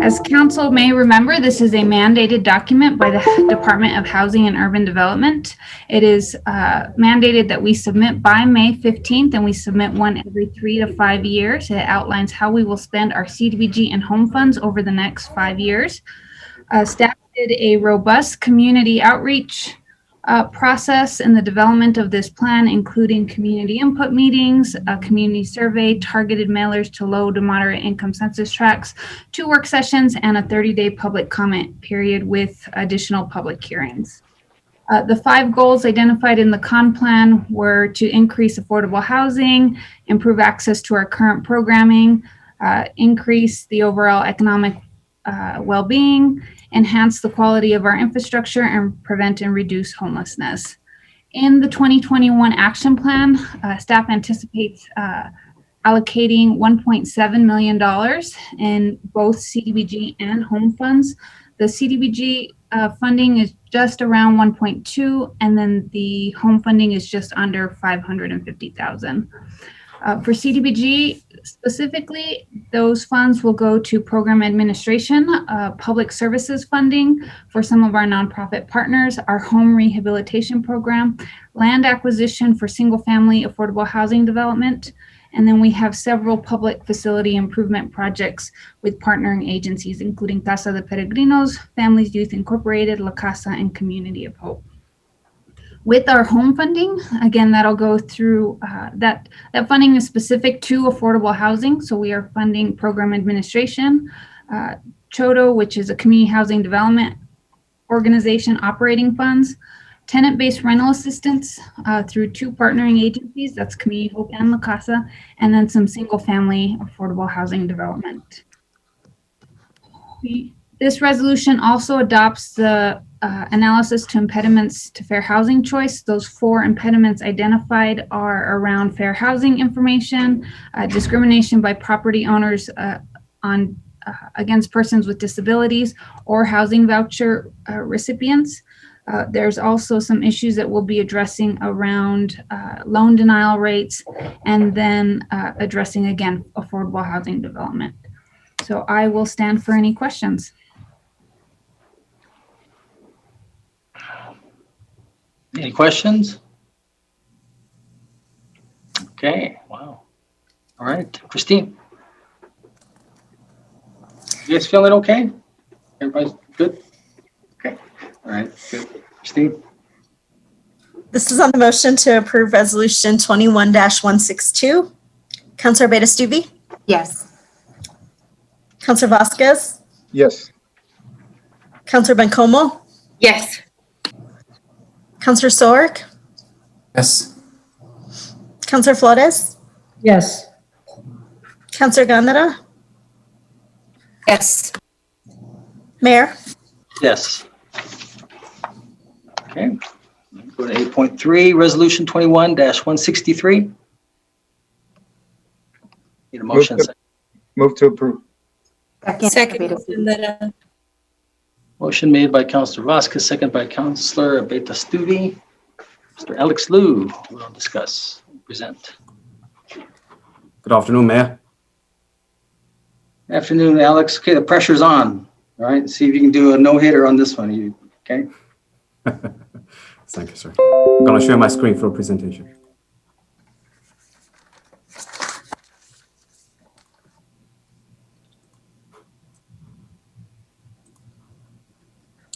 As council may remember, this is a mandated document by the Department of Housing and Urban Development. It is mandated that we submit by May 15th, and we submit one every 3 to 5 years. It outlines how we will spend our CDBG and home funds over the next 5 years. Staff did a robust community outreach process in the development of this plan, including community input meetings, a community survey, targeted mailers to low to moderate income census tracts, 2 work sessions, and a 30-day public comment period with additional public hearings. The 5 goals identified in the CON plan were to increase affordable housing, improve access to our current programming, increase the overall economic well-being, enhance the quality of our infrastructure, and prevent and reduce homelessness. In the 2021 action plan, staff anticipates allocating $1.7 million in both CDBG and home funds. The CDBG funding is just around 1.2, and then the home funding is just under 550,000. For CDBG specifically, those funds will go to program administration, public services funding for some of our nonprofit partners, our home rehabilitation program, land acquisition for single-family affordable housing development, and then we have several public facility improvement projects with partnering agencies, including Casa de Peregrinos, Families Youth Incorporated, La Casa, and Community of Hope. With our home funding, again, that'll go through, that funding is specific to affordable housing. So we are funding program administration, CHODO, which is a community housing development organization operating funds, tenant-based rental assistance through 2 partnering agencies, that's Community Hope and La Casa, and then some single-family affordable housing development. This resolution also adopts the analysis to impediments to fair housing choice. Those 4 impediments identified are around fair housing information, discrimination by property owners against persons with disabilities or housing voucher recipients, There's also some issues that we'll be addressing around loan denial rates, and then addressing again affordable housing development. So I will stand for any questions. Any questions? Okay, wow. All right, Christine. You guys feeling okay? Everybody's good? Okay, all right, good. Christine? This is on the motion to approve Resolution 21-162. Councilor Beta-Stuvi, Yes. Councilor Vasquez, Yes. Councilor Bencomo, Yes. Councilor Sorg, Yes. Councilor Flores, Yes. Councilor Gondara, Yes. Mayor. Yes. Okay, go to 8.3, Resolution 21-163. Need a motion. Move to approve. Second. That, Motion made by Councilor Vasquez, second by Councilor Beta-Stuvi. Mr. Alex Liu will discuss, present. Good afternoon, Mayor. Afternoon, Alex. Okay, the pressure's on. All right, see if you can do a no-hitter on this one. You okay? Thank you, sir. I'm going to share my screen for a presentation.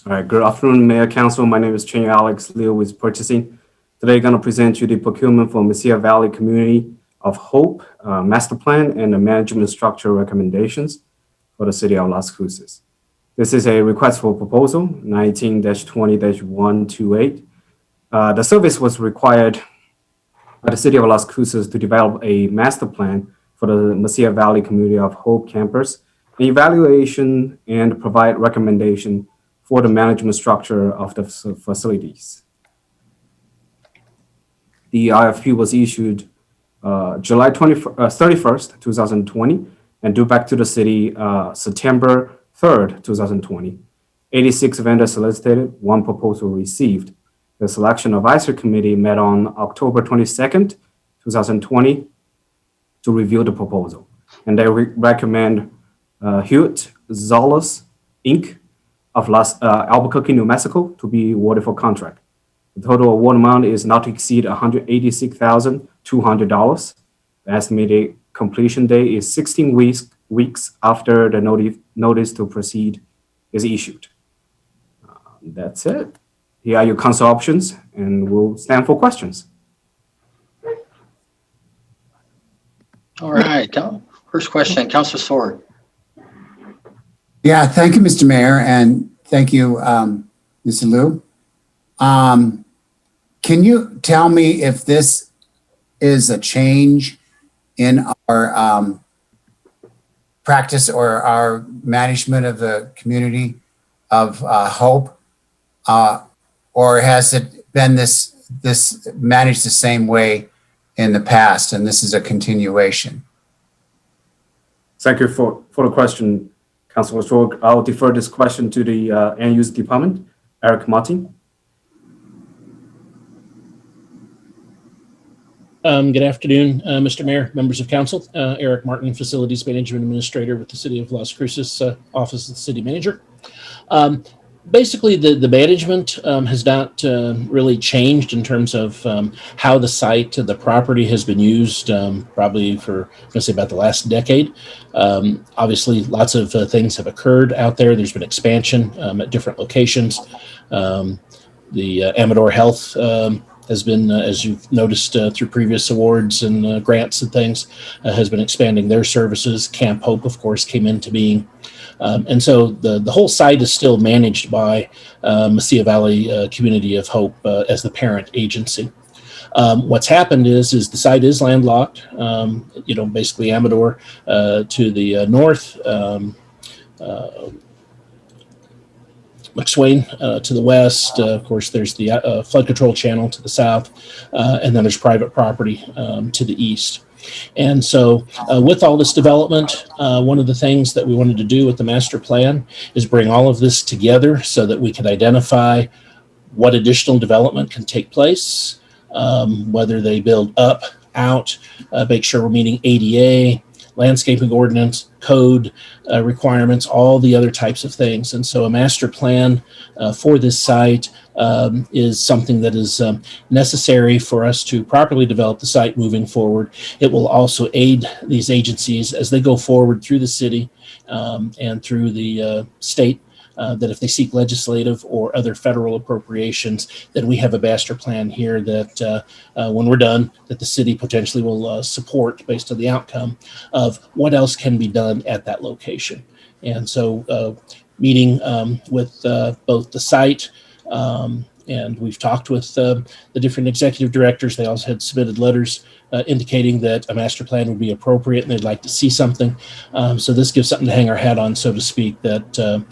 All right, good afternoon, Mayor, Council. My name is Chen Alex Liu with Purchasing. Today, I'm going to present you the procurement for Mesilla Valley Community of Hope Master Plan and the management structure recommendations for the City of Las Cruces. This is a request for proposal, 19-20-128. The service was required by the City of Las Cruces to develop a master plan for the Mesilla Valley Community of Hope campus, an evaluation and provide recommendation for the management structure of the facilities. The RFP was issued July 31st, 2020, and due back to the city September 3rd, 2020. 86 vendors solicited, 1 proposal received. The selection advisory committee met on October 22nd, 2020 to review the proposal. And they recommend Hewitt Zollers, Inc. of Albuquerque, New Mexico to be awarded for contract. The total award amount is not to exceed $186,200. The estimated completion date is 16 weeks after the notice to proceed is issued. That's it. Here are your council options, and we'll stand for questions. All right, first question, Councilor Sorg. Yeah, thank you, Mr. Mayor, and thank you, Mr. Liu. Can you tell me if this is a change in our practice or our management of the community of Hope, or has it been this managed the same way in the past, and this is a continuation? Thank you for the question, Councilor Sorg. I'll defer this question to the End Use Department, Eric Martin. Good afternoon, Mr. Mayor, members of council. Eric Martin, Facilities Management Administrator with the City of Las Cruces, Office of the City Manager. Basically, the management has not really changed in terms of how the site, the property has been used probably for, let's say, about the last decade. Obviously, lots of things have occurred out there. There's been expansion at different locations. The Amador Health has been, as you've noticed through previous awards and grants and things, has been expanding their services. Camp Hope, of course, came into being. And so the whole site is still managed by Mesilla Valley Community of Hope as the parent agency. What's happened is the site is landlocked. Basically Amador to the north, McSwain to the west. Of course, there's the flood control channel to the south, and then there's private property to the east. And so with all this development, one of the things that we wanted to do with the master plan is bring all of this together so that we could identify what additional development can take place, whether they build up, out, make sure we're meeting ADA, landscaping ordinance, code requirements, all the other types of things. And so a master plan for this site is something that is necessary for us to properly develop the site moving forward. It will also aid these agencies as they go forward through the city and through the state, that if they seek legislative or other federal appropriations, then we have a master plan here that when we're done, that the city potentially will support based on the outcome of what else can be done at that location. And so meeting with both the site, and we've talked with the different executive directors. They also had submitted letters indicating that a master plan would be appropriate and they'd like to see something. So this gives something to hang our hat on, so to speak, that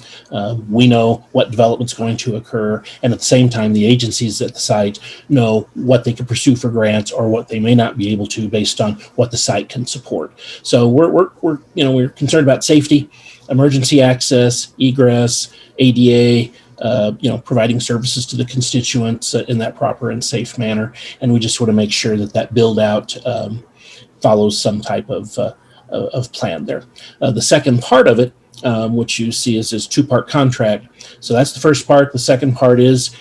we know what development's going to occur. And at the same time, the agencies at the site know what they can pursue for grants or what they may not be able to based on what the site can support. So we're concerned about safety, emergency access, egress, ADA, providing services to the constituents in that proper and safe manner. And we just want to make sure that that build out follows some type of plan there. The second part of it, which you see is this two-part contract. So that's the first part. The second part is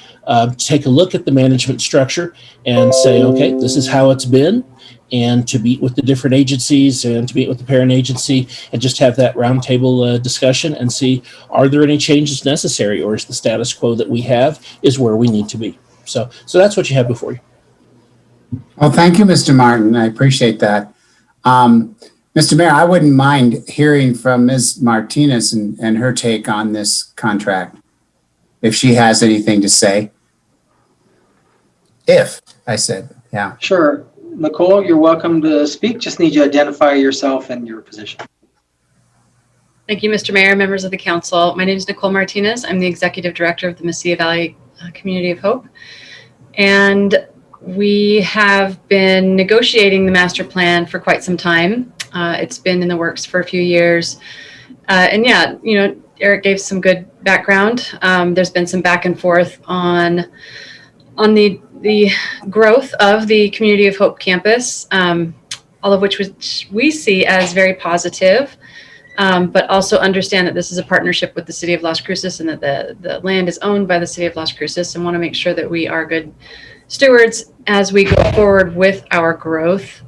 take a look at the management structure and say, okay, this is how it's been, and to meet with the different agencies and to meet with the parent agency and just have that roundtable discussion and see, are there any changes necessary, or is the status quo that we have is where we need to be? So that's what you have before you. Well, thank you, Mr. Martin. I appreciate that. Mr. Mayor, I wouldn't mind hearing from Ms. Martinez and her take on this contract, if she has anything to say. If, I said, yeah. Sure. Nicole, you're welcome to speak. Just need you to identify yourself and your position. Thank you, Mr. Mayor, members of the council. My name is Nicole Martinez. I'm the Executive Director of the Mesilla Valley Community of Hope. And we have been negotiating the master plan for quite some time. It's been in the works for a few years. And yeah, Eric gave some good background. There's been some back and forth on the growth of the Community of Hope campus, all of which we see as very positive, but also understand that this is a partnership with the City of Las Cruces and that the land is owned by the City of Las Cruces, and want to make sure that we are good stewards as we go forward with our growth.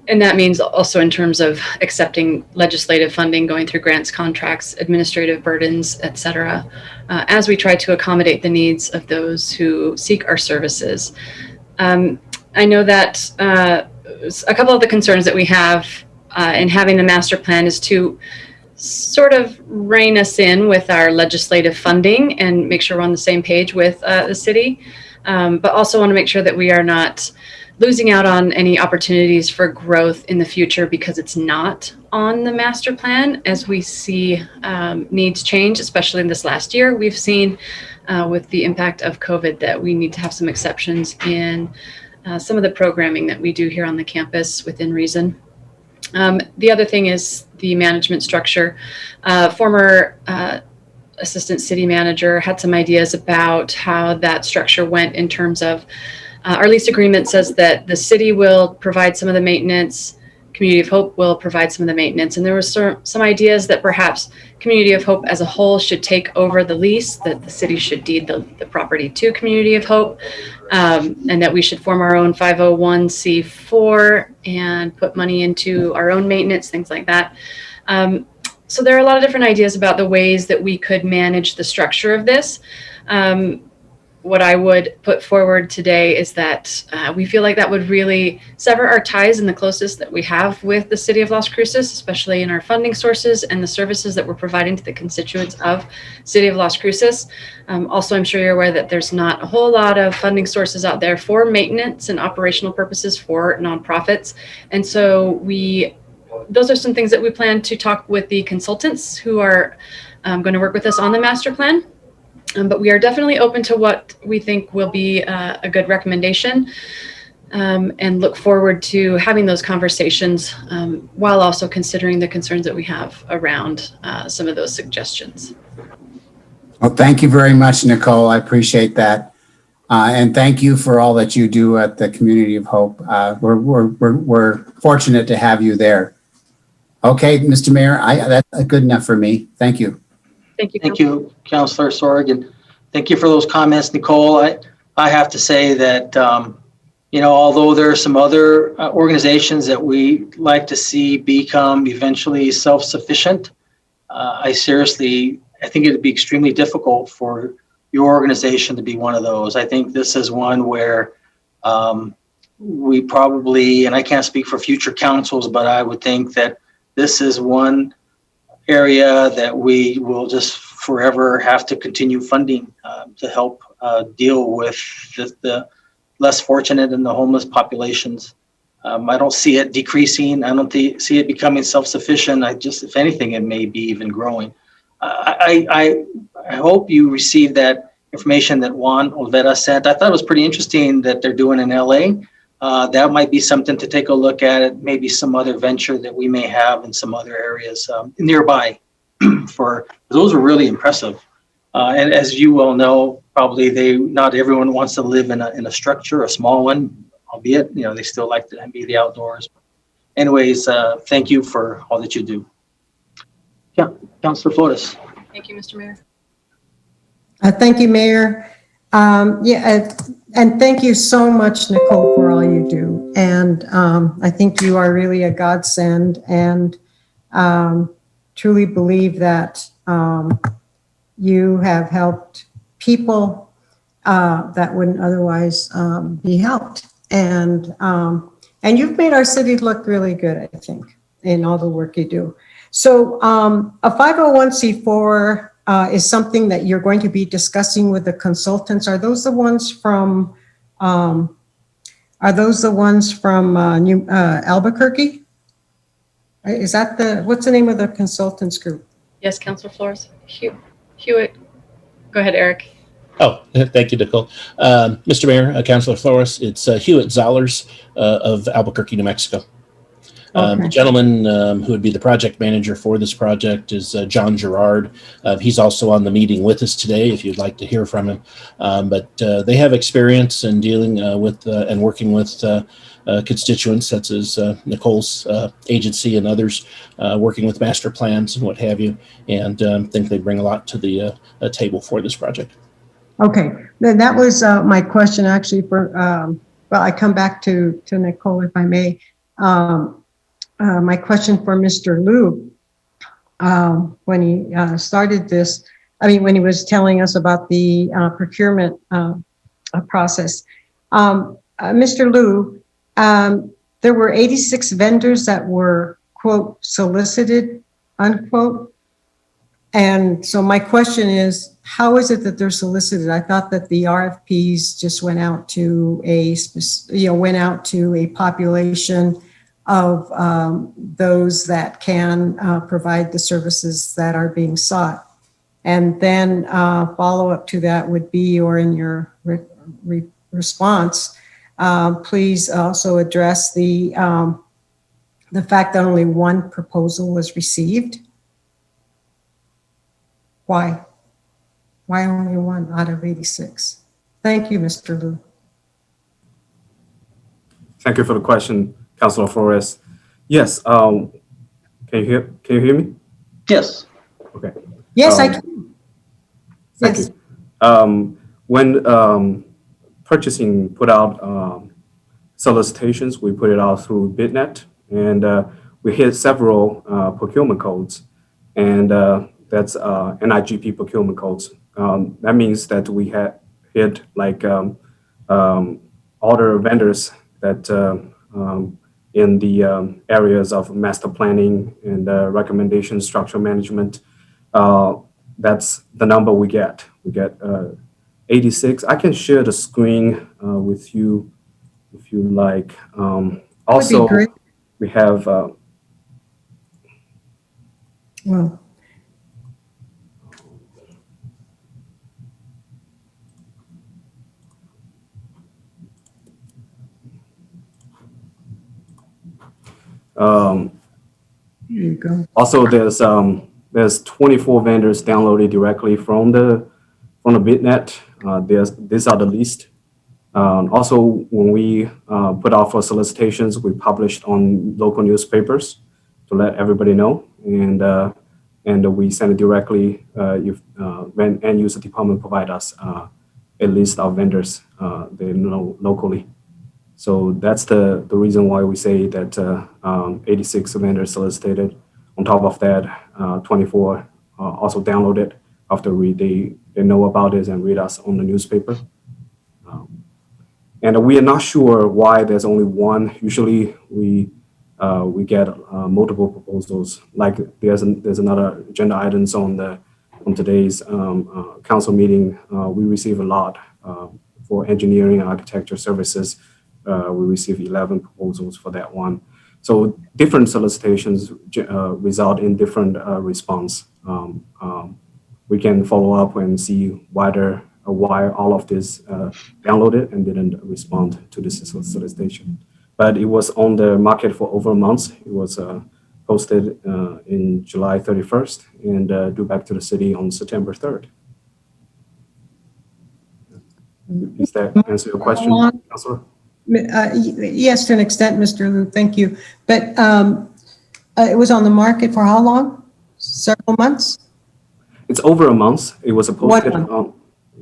And that means also in terms of accepting legislative funding, going through grants, contracts, administrative burdens, et cetera, as we try to accommodate the needs of those who seek our services. I know that a couple of the concerns that we have in having the master plan is to sort of rein us in with our legislative funding and make sure we're on the same page with the city, but also want to make sure that we are not losing out on any opportunities for growth in the future because it's not on the master plan. As we see needs change, especially in this last year, we've seen with the impact of COVID that we need to have some exceptions in some of the programming that we do here on the campus within reason. The other thing is the management structure. Former assistant city manager had some ideas about how that structure went in terms of our lease agreement says that the city will provide some of the maintenance, Community of Hope will provide some of the maintenance. And there was some ideas that perhaps Community of Hope as a whole should take over the lease, that the city should deed the property to Community of Hope, and that we should form our own 501c4 and put money into our own maintenance, things like that. So there are a lot of different ideas about the ways that we could manage the structure of this. What I would put forward today is that we feel like that would really sever our ties in the closest that we have with the City of Las Cruces, especially in our funding sources and the services that we're providing to the constituents of City of Las Cruces. Also, I'm sure you're aware that there's not a whole lot of funding sources out there for maintenance and operational purposes for nonprofits. And so those are some things that we plan to talk with the consultants who are going to work with us on the master plan. But we are definitely open to what we think will be a good recommendation, and look forward to having those conversations while also considering the concerns that we have around some of those suggestions. Well, thank you very much, Nicole. I appreciate that. And thank you for all that you do at the Community of Hope. We're fortunate to have you there. Okay, Mr. Mayor, that's good enough for me. Thank you. Thank you. Thank you, Councilor Sorg, and thank you for those comments, Nicole. I have to say that, although there are some other organizations that we like to see become eventually self-sufficient, I think it'd be extremely difficult for your organization to be one of those. I think this is one where we probably, and I can't speak for future councils, but I would think that this is one area that we will just forever have to continue funding to help deal with the less fortunate and the homeless populations. I don't see it decreasing. I don't see it becoming self-sufficient. If anything, it may be even growing. I hope you received that information that Juan Olvera sent. I thought it was pretty interesting that they're doing in LA. That might be something to take a look at. Maybe some other venture that we may have in some other areas nearby. Those are really impressive. And as you well know, probably not everyone wants to live in a structure, a small one, albeit they still like to be the outdoors. Anyways, thank you for all that you do. Yeah, Councilor Flores. Thank you, Mr. Mayor. Thank you, Mayor. And thank you so much, Nicole, for all you do. And I think you are really a godsend, and truly believe that you have helped people that wouldn't otherwise be helped. And you've made our city look really good, I think, in all the work you do. So a 501c4 is something that you're going to be discussing with the consultants. Are those the ones from Albuquerque? Is that what's the name of the consultants group? Yes, Councilor Flores. Hewitt. Go ahead, Eric. Oh, thank you, Nicole. Mr. Mayor, Councilor Flores, it's Hewitt Zollers of Albuquerque, New Mexico. The gentleman who would be the project manager for this project is John Gerard. He's also on the meeting with us today if you'd like to hear from him. But they have experience in dealing with and working with constituents such as Nicole's agency and others, working with master plans and what have you, and think they bring a lot to the table for this project. Okay, then that was my question actually I come back to Nicole if I may. My question for Mr. Liu, when he started this, when he was telling us about the procurement process. Mr. Liu, there were 86 vendors that were, quote, solicited, unquote. And so my question is, how is it that they're solicited? I thought that the RFPs just went out to a population of those that can provide the services that are being sought. And then follow up to that would be, or in your response, please also address the fact that only one proposal was received. Why? Why only one out of 86? Thank you, Mr. Liu. Thank you for the question, Councilor Flores. Yes, can you hear me? Yes. Okay. Yes, I can. Thank you. When purchasing put out solicitations, we put it out through BidNet, and we hit several procurement codes, and that's NIGP procurement codes. That means that we had hit like all the vendors that in the areas of master planning and recommendation structural management. That's the number we get. We get 86. I can share the screen with you if you like. Also, we have well. Here you go. Also, there's there's 24 vendors downloaded directly from the BitNet. These are the list. Also, when we put out for solicitations, we published on local newspapers to let everybody know, and we send it directly when end user department provide us a list of vendors they know locally. So that's the reason why we say that 86 vendors solicited. On top of that, 24 also downloaded after they know about it and read us on the newspaper. And we are not sure why there's only one. Usually we get multiple proposals. Like there's another agenda items on today's council meeting. We receive a lot for engineering and architecture services. We receive 11 proposals for that one. So different solicitations result in different response. We can follow up and see why all of this downloaded and didn't respond to this solicitation. But it was on the market for over a month. It was posted in July 31st and due back to the city on September 3rd. Does that answer your question, Councilor? Yes, to an extent, Mr. Liu, thank you. But it was on the market for how long? Several months? It's over a month. It was posted on,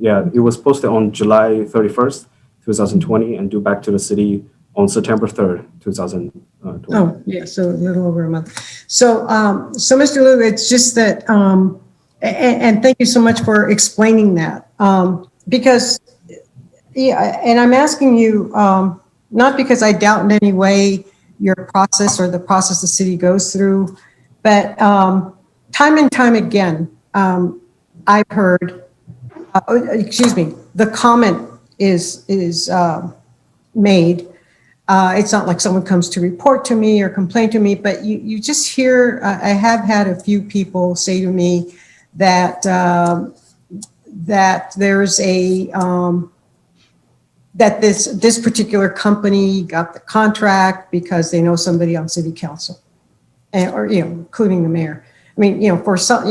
it was posted on July 31st, 2020 and due back to the city on September 3rd, 2020. Oh, yeah, so a little over a month. So, Mr. Liu, it's just that, and thank you so much for explaining that. Because, yeah, and I'm asking you, not because I doubt in any way your process or the process the city goes through, but time and time again, I've heard, the comment is made. It's not like someone comes to report to me or complain to me, but you just hear, I have had a few people say to me that that there's that this particular company got the contract because they know somebody on city council, or including the mayor. I mean, for some,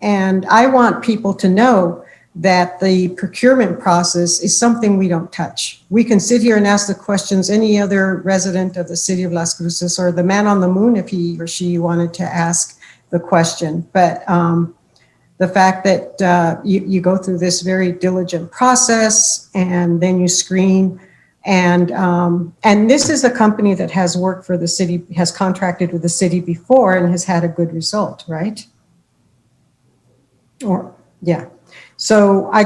and I want people to know that the procurement process is something we don't touch. We can sit here and ask the questions any other resident of the city of Las Cruces or the man on the moon if he or she wanted to ask the question. But the fact that you go through this very diligent process and then you screen, and this is a company that has worked for the city, has contracted with the city before and has had a good result, right? Or, yeah. So I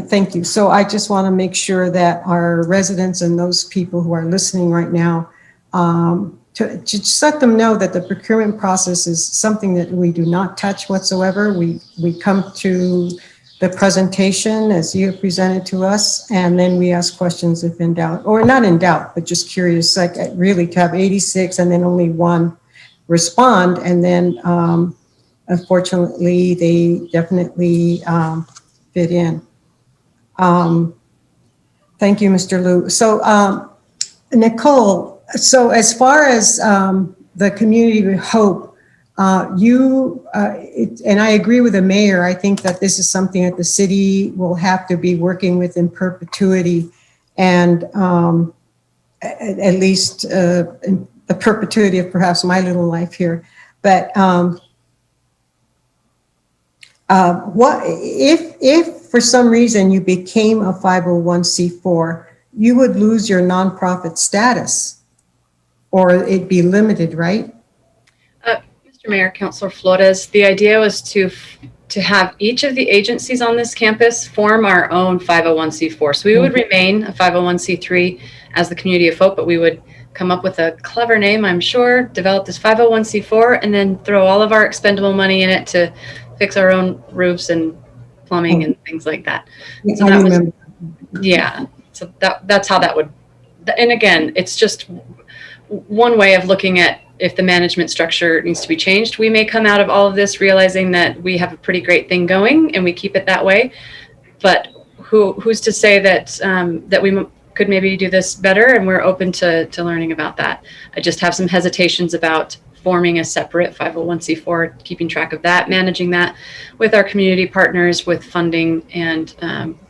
thank you. So I just want to make sure that our residents and those people who are listening right now, to just let them know that the procurement process is something that we do not touch whatsoever. We come to the presentation as you have presented to us, and then we ask questions if in doubt, or not in doubt, but just curious, like really to have 86 and then only one respond, and then unfortunately, they definitely fit in. Thank you, Mr. Liu. So, Nicole, so as far as the community with hope, and I agree with the mayor, I think that this is something that the city will have to be working with in perpetuity, and at least in the perpetuity of perhaps my little life here. But what if for some reason you became a 501c4, you would lose your nonprofit status, or it'd be limited, right? Mr. Mayor, Councilor Flores, the idea was to have each of the agencies on this campus form our own 501c4. So we would remain a 501c3 as the Community of Hope, but we would come up with a clever name, I'm sure, develop this 501c4, and then throw all of our expendable money in it to fix our own roofs and plumbing and things like that. So that was, yeah. So that's how that would, and again, it's just one way of looking at if the management structure needs to be changed. We may come out of all of this realizing that we have a pretty great thing going and we keep it that way. But who's to say that that we could maybe do this better, and we're open to learning about that. I just have some hesitations about forming a separate 501c4, keeping track of that, managing that with our community partners, with funding and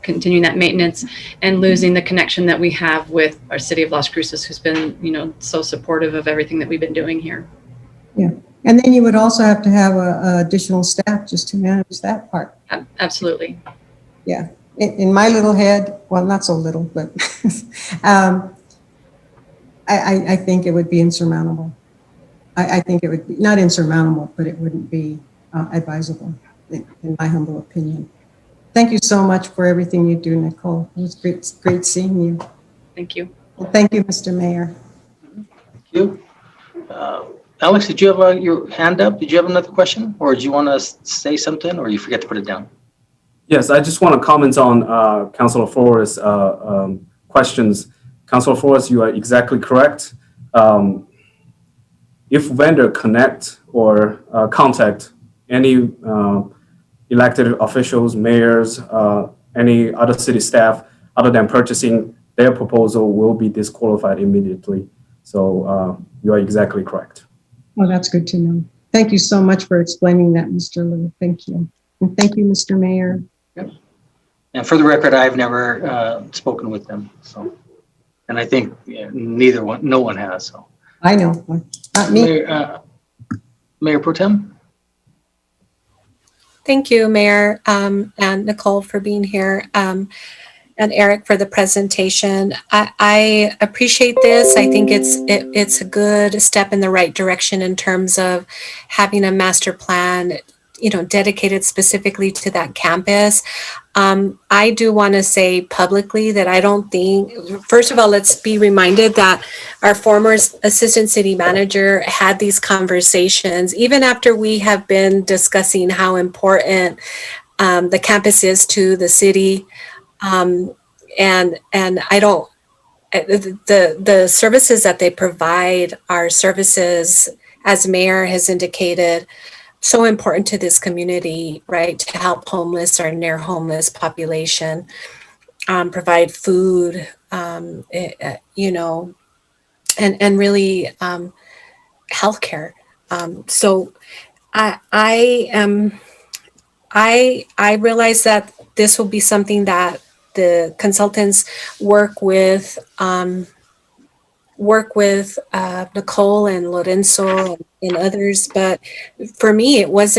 continuing that maintenance, and losing the connection that we have with our city of Las Cruces, who's been, so supportive of everything that we've been doing here. Yeah. And then you would also have to have additional staff just to manage that part. Absolutely. Yeah. In my little head, well, not so little, but I think it would be insurmountable. I think it would be not insurmountable, but it wouldn't be advisable, in my humble opinion. Thank you so much for everything you do, Nicole. It was great seeing you. Thank you. Well, thank you, Mr. Mayor. Thank you. Alex, did you have your hand up? Did you have another question, or did you want to say something, or you forget to put it down? Yes, I just want to comment on Councilor Flores' questions. Councilor Flores, you are exactly correct. If vendor connect or contact any elected officials, mayors, any other city staff, other than purchasing, their proposal will be disqualified immediately. So you are exactly correct. Well, that's good to know. Thank you so much for explaining that, Mr. Liu. Thank you. And thank you, Mr. Mayor. Yep. And for the record, I've never spoken with them. So, and I think no one has. So I know, not me. Mayor Pro Tem. Thank you, Mayor, and Nicole for being here, and Eric for the presentation. I appreciate this. I think it's a good step in the right direction in terms of having a master plan, dedicated specifically to that campus. I do want to say publicly that I don't think, first of all, let's be reminded that our former assistant city manager had these conversations, even after we have been discussing how important the campus is to the city. And I don't, the services that they provide are services, as Mayor has indicated, so important to this community, right? To help homeless or near homeless population, provide food, and really healthcare. So I realize that this will be something that the consultants work with Nicole and Lorenzo and others, but for me, that's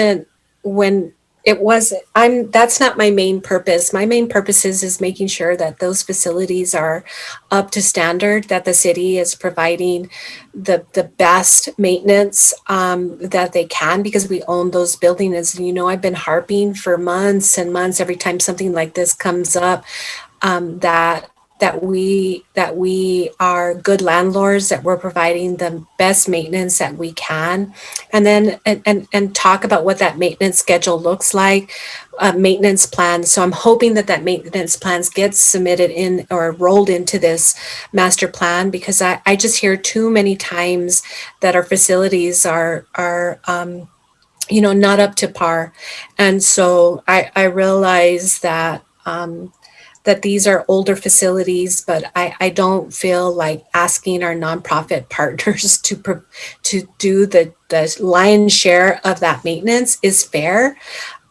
not my main purpose. My main purpose is making sure that those facilities are up to standard, that the city is providing the best maintenance that they can, because we own those buildings. I've been harping for months and months every time something like this comes up, that we are good landlords, that we're providing the best maintenance that we can, and then and talk about what that maintenance schedule looks like, maintenance plan. So I'm hoping that maintenance plans gets submitted in or rolled into this master plan, because I just hear too many times that our facilities are not up to par. And so I realize that that these are older facilities, but I don't feel like asking our nonprofit partners to do the lion's share of that maintenance is fair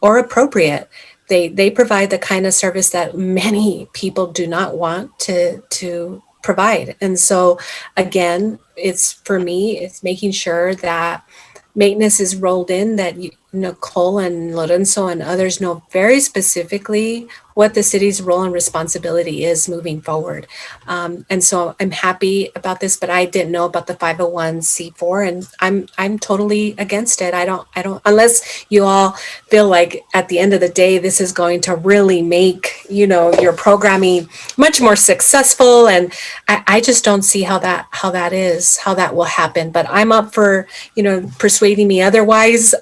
or appropriate. They provide the kind of service that many people do not want to provide. And so again, for me, it's making sure that maintenance is rolled in, that Nicole and Lorenzo and others know very specifically what the city's role and responsibility is moving forward. And so I'm happy about this, but I didn't know about the 501c4, and I'm totally against it. I don't, unless you all feel like at the end of the day, this is going to really make, your programming much more successful. And I just don't see how that will happen, but I'm up for, persuading me otherwise.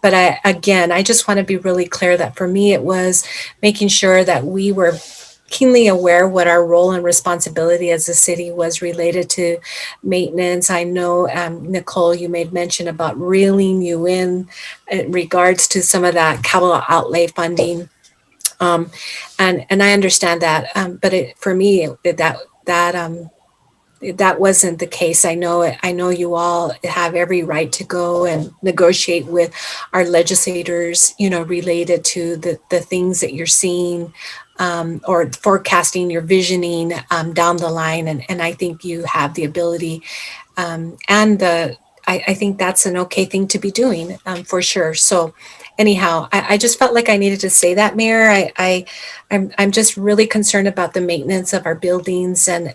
But I just want to be really clear that for me, it was making sure that we were keenly aware what our role and responsibility as a city was related to maintenance. I know, Nicole, you made mention about reeling you in regards to some of that capital outlay funding. And I understand that, but for me, that wasn't the case. I know you all have every right to go and negotiate with our legislators, related to the things that you're seeing, or forecasting, your visioning down the line. And I think you have the ability, I think that's an okay thing to be doing, for sure. So anyhow, I just felt like I needed to say that, Mayor. I'm just really concerned about the maintenance of our buildings and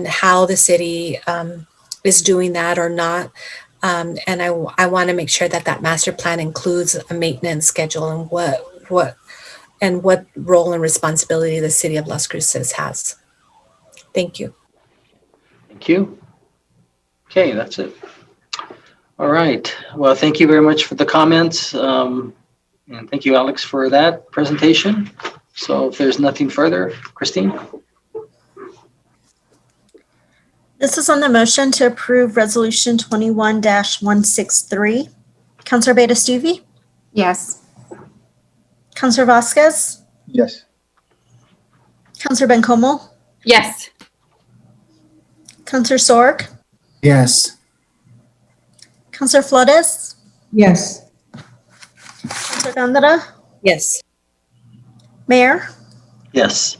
how the city is doing that or not. And I want to make sure that master plan includes a maintenance schedule and what role and responsibility the city of Las Cruces has. Thank you. Thank you. Okay, that's it. All right. Well, thank you very much for the comments. And thank you, Alex, for that presentation. So if there's nothing further, Christine? This is on the motion to approve Resolution 21-163. Councilor Beta Stevie? Yes. Councilor Vasquez? Yes. Councilor Bencomo? Yes. Councilor Sorg? Yes. Councilor Flores? Yes. Councilor Gandara? Yes. Mayor? Yes.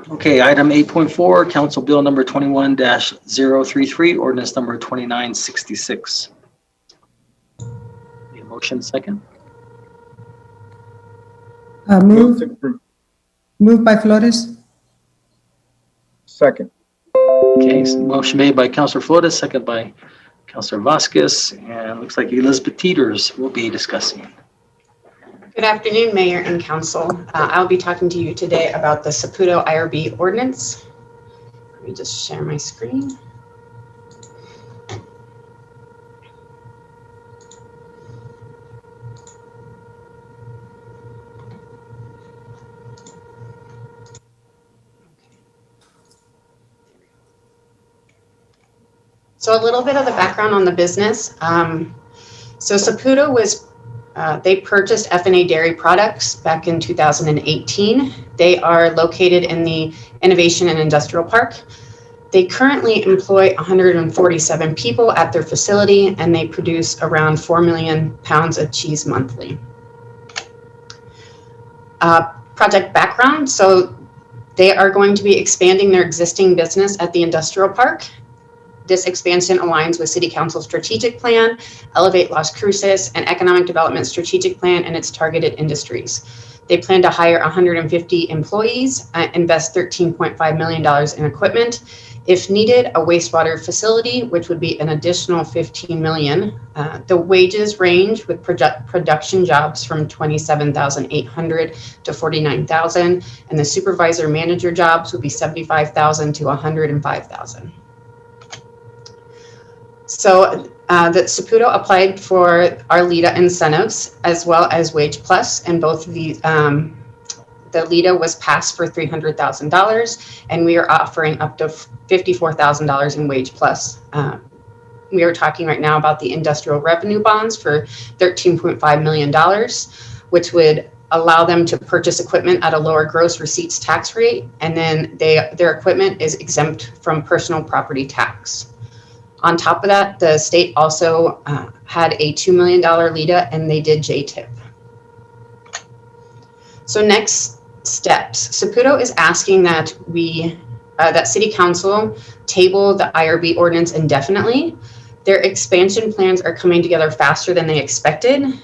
Okay, item 8.4, Council Bill number 21-033, ordinance number 2966. Need a motion second? Move to approve. Moved by Flores. Second. Okay, so motion made by Councilor Flores, second by Councilor Vasquez, and looks like Elizabeth Teeters will be discussing. Good afternoon, Mayor and Council. I'll be talking to you today about the Saputo IRB ordinance. Let me just share my screen. So a little bit of the background on the business. So Saputo was they purchased F&A Dairy Products back in 2018. They are located in the Innovation and Industrial Park. They currently employ 147 people at their facility, and they produce around 4 million pounds of cheese monthly. Project background, so they are going to be expanding their existing business at the industrial park. This expansion aligns with City Council's strategic plan, Elevate Las Cruces, and Economic Development Strategic Plan and its targeted industries. They plan to hire 150 employees, invest $13.5 million in equipment. If needed, a wastewater facility, which would be an additional $15 million. The wages range with production jobs from $27,800 to $49,000, and the supervisor manager jobs would be $75,000 to $105,000. So that Saputo applied for our LIDA incentives as well as Wage Plus, and both of these, the LIDA was passed for $300,000, and we are offering up to $54,000 in Wage Plus. We are talking right now about the industrial revenue bonds for $13.5 million, which would allow them to purchase equipment at a lower gross receipts tax rate, and then their equipment is exempt from personal property tax. On top of that, the state also had a $2 million LIDA, and they did JTIP. So next steps, Saputo is asking that that City Council table the IRB ordinance indefinitely. Their expansion plans are coming together faster than they expected.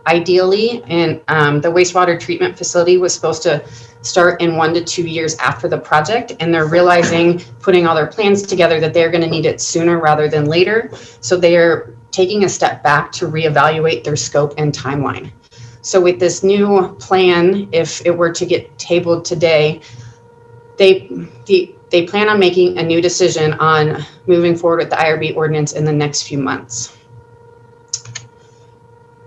Ideally, and the wastewater treatment facility was supposed to start in 1 to 2 years after the project, and they're realizing, putting all their plans together, that they're going to need it sooner rather than later. So they are taking a step back to reevaluate their scope and timeline. So with this new plan, if it were to get tabled today, they plan on making a new decision on moving forward with the IRB ordinance in the next few months.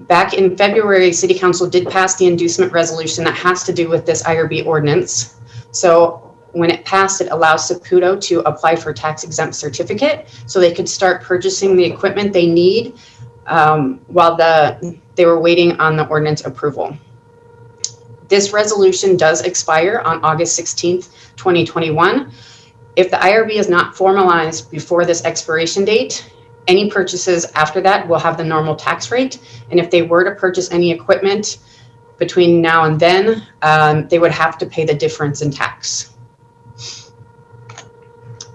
Back in February, City Council did pass the inducement resolution that has to do with this IRB ordinance. So when it passed, it allows Saputo to apply for a tax exempt certificate so they could start purchasing the equipment they need while they were waiting on the ordinance approval. This resolution does expire on August 16th, 2021. If the IRB is not formalized before this expiration date, any purchases after that will have the normal tax rate. And if they were to purchase any equipment between now and then, they would have to pay the difference in tax.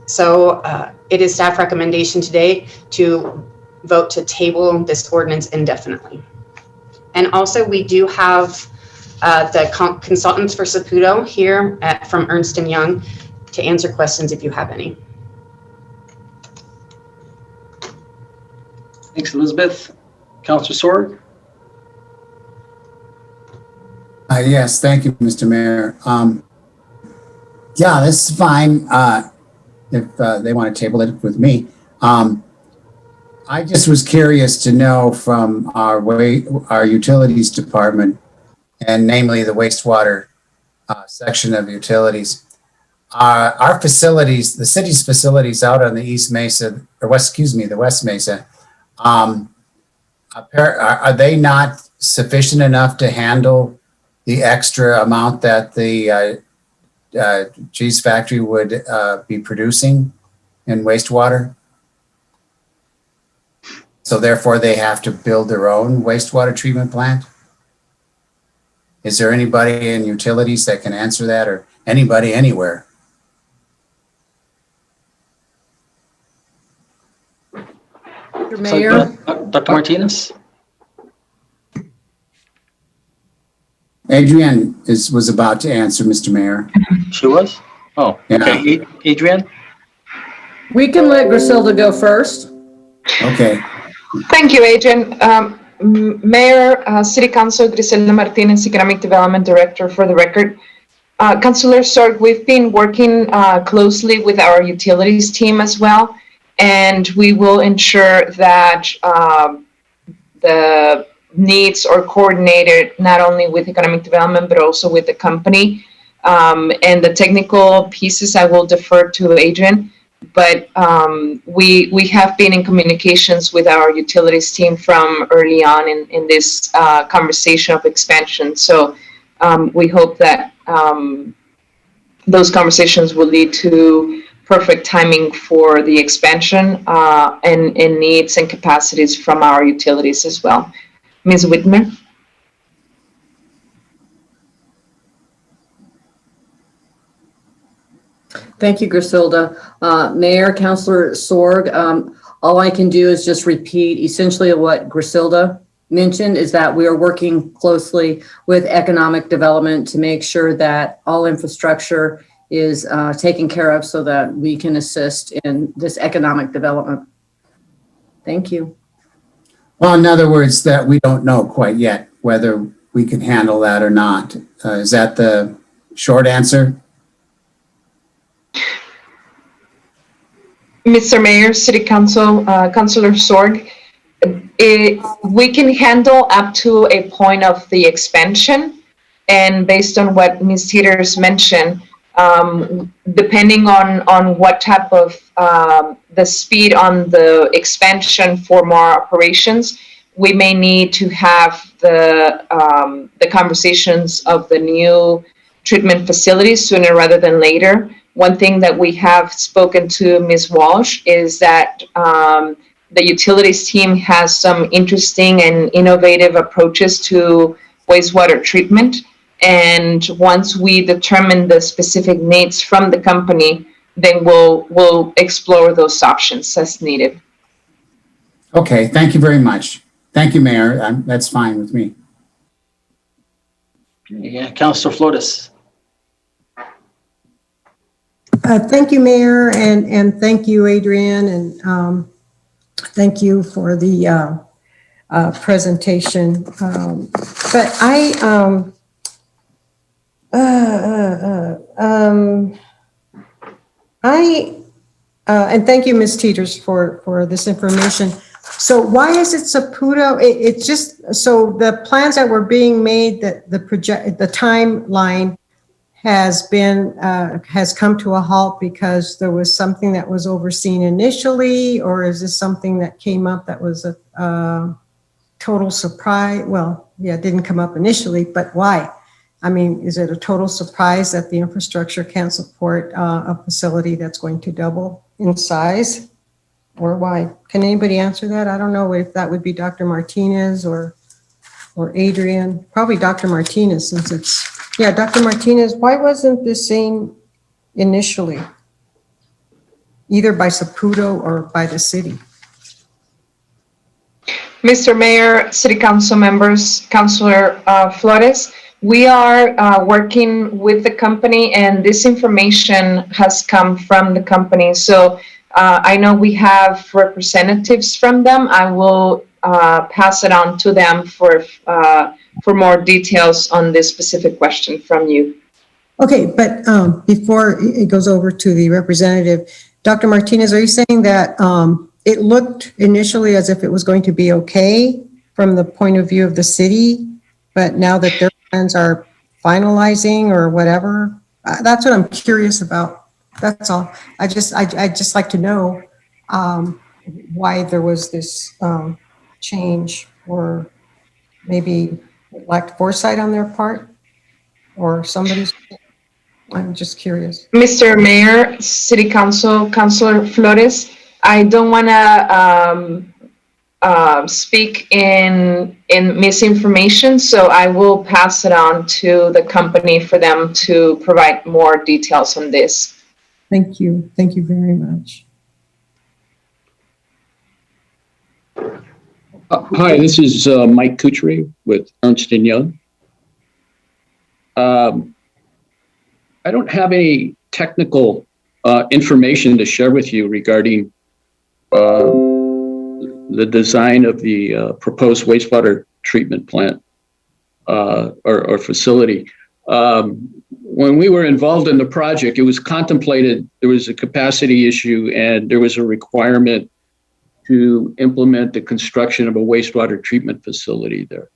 So it is staff recommendation today to vote to table this ordinance indefinitely. And also we do have the consultants for Saputo here from Ernst & Young to answer questions if you have any. Thanks, Elizabeth. Councilor Sorg? Yes, thank you, Mr. Mayor. Yeah, this is fine if they want to table it with me. I just was curious to know from our utilities department, and namely the wastewater section of utilities, our facilities, the city's facilities out on the East Mesa, or the West Mesa, are they not sufficient enough to handle the extra amount that the cheese factory would be producing in wastewater? So therefore they have to build their own wastewater treatment plant? Is there anybody in utilities that can answer that, or anybody anywhere? Mr. Mayor. Dr. Martinez? Adrienne was about to answer, Mr. Mayor. She was? Oh, Yeah. okay. Adrienne? We can let Griselda go first. Okay. Thank you, Adrian. Mayor, City Council, Griselda Martinez, Economic Development Director for the record. Councilor Sorg, we've been working closely with our utilities team as well, and we will ensure that the needs are coordinated not only with economic development, but also with the company. And the technical pieces I will defer to Adrian. But we have been in communications with our utilities team from early on in this conversation of expansion. So we hope that those conversations will lead to perfect timing for the expansion and needs and capacities from our utilities as well. Ms. Whitmer? Thank you, Griselda. Mayor, Councilor Sorg, all I can do is just repeat essentially what Griselda mentioned, is that we are working closely with economic development to make sure that all infrastructure is taken care of so that we can assist in this economic development. Thank you. Well, in other words, that we don't know quite yet whether we can handle that or not. Is that the short answer? Mr. Mayor, City Council, Councilor Sorg, we can handle up to a point of the expansion. And based on what Ms. Teeters mentioned, depending on what type of the speed on the expansion for more operations, we may need to have the conversations of the new treatment facilities sooner rather than later. One thing that we have spoken to Ms. Walsh is that the utilities team has some interesting and innovative approaches to wastewater treatment. And once we determine the specific needs from the company, then we'll explore those options as needed. Okay, thank you very much. Thank you, Mayor. That's fine with me. Yeah, Councilor Flores. Thank you, Mayor, and thank you, Adrienne, and thank you for the presentation. But and thank you, Ms. Teeters, for this information. So why is it Saputo? It's just, so the plans that were being made, that the timeline has come to a halt because there was something that was overseen initially, or is this something that came up that was a total surprise? Well, yeah, it didn't come up initially, but why? I mean, is it a total surprise that the infrastructure can't support a facility that's going to double in size? Or why? Can anybody answer that? I don't know if that would be Dr. Martinez or Adrian. Probably Dr. Martinez, since it's, yeah, Dr. Martinez, why wasn't this seen initially? Either by Saputo or by the city? Mr. Mayor, City Council members, Councilor Flores, we are working with the company, and this information has come from the company. So I know we have representatives from them. I will pass it on to them for more details on this specific question from you. Okay, but before it goes over to the representative, Dr. Martinez, are you saying that it looked initially as if it was going to be okay from the point of view of the city, but now that their plans are finalizing or whatever? That's what I'm curious about. That's all. I just like to know why there was this change, or maybe lacked foresight on their part, or somebody's. I'm just curious. Mr. Mayor, City Council, Councilor Flores, I don't want to speak in misinformation, so I will pass it on to the company for them to provide more details on this. Thank you. Thank you very much. Hi, this is Mike Couturier with Ernst & Young. I don't have any technical information to share with you regarding the design of the proposed wastewater treatment plant or facility. When we were involved in the project, it was contemplated there was a capacity issue and there was a requirement to implement the construction of a wastewater treatment facility there.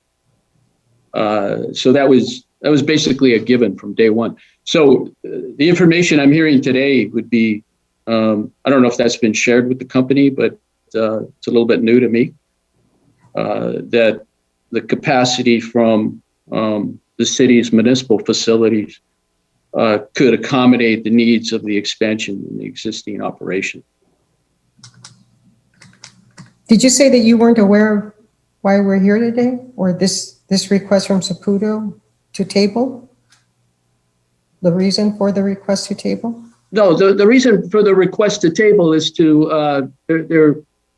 So that was basically a given from day one. So the information I'm hearing today would be, I don't know if that's been shared with the company, but it's a little bit new to me, that the capacity from the city's municipal facilities could accommodate the needs of the expansion in the existing operation. Did you say that you weren't aware of why we're here today, or this request from Saputo to table? The reason for the request to table? No, the reason for the request to table is to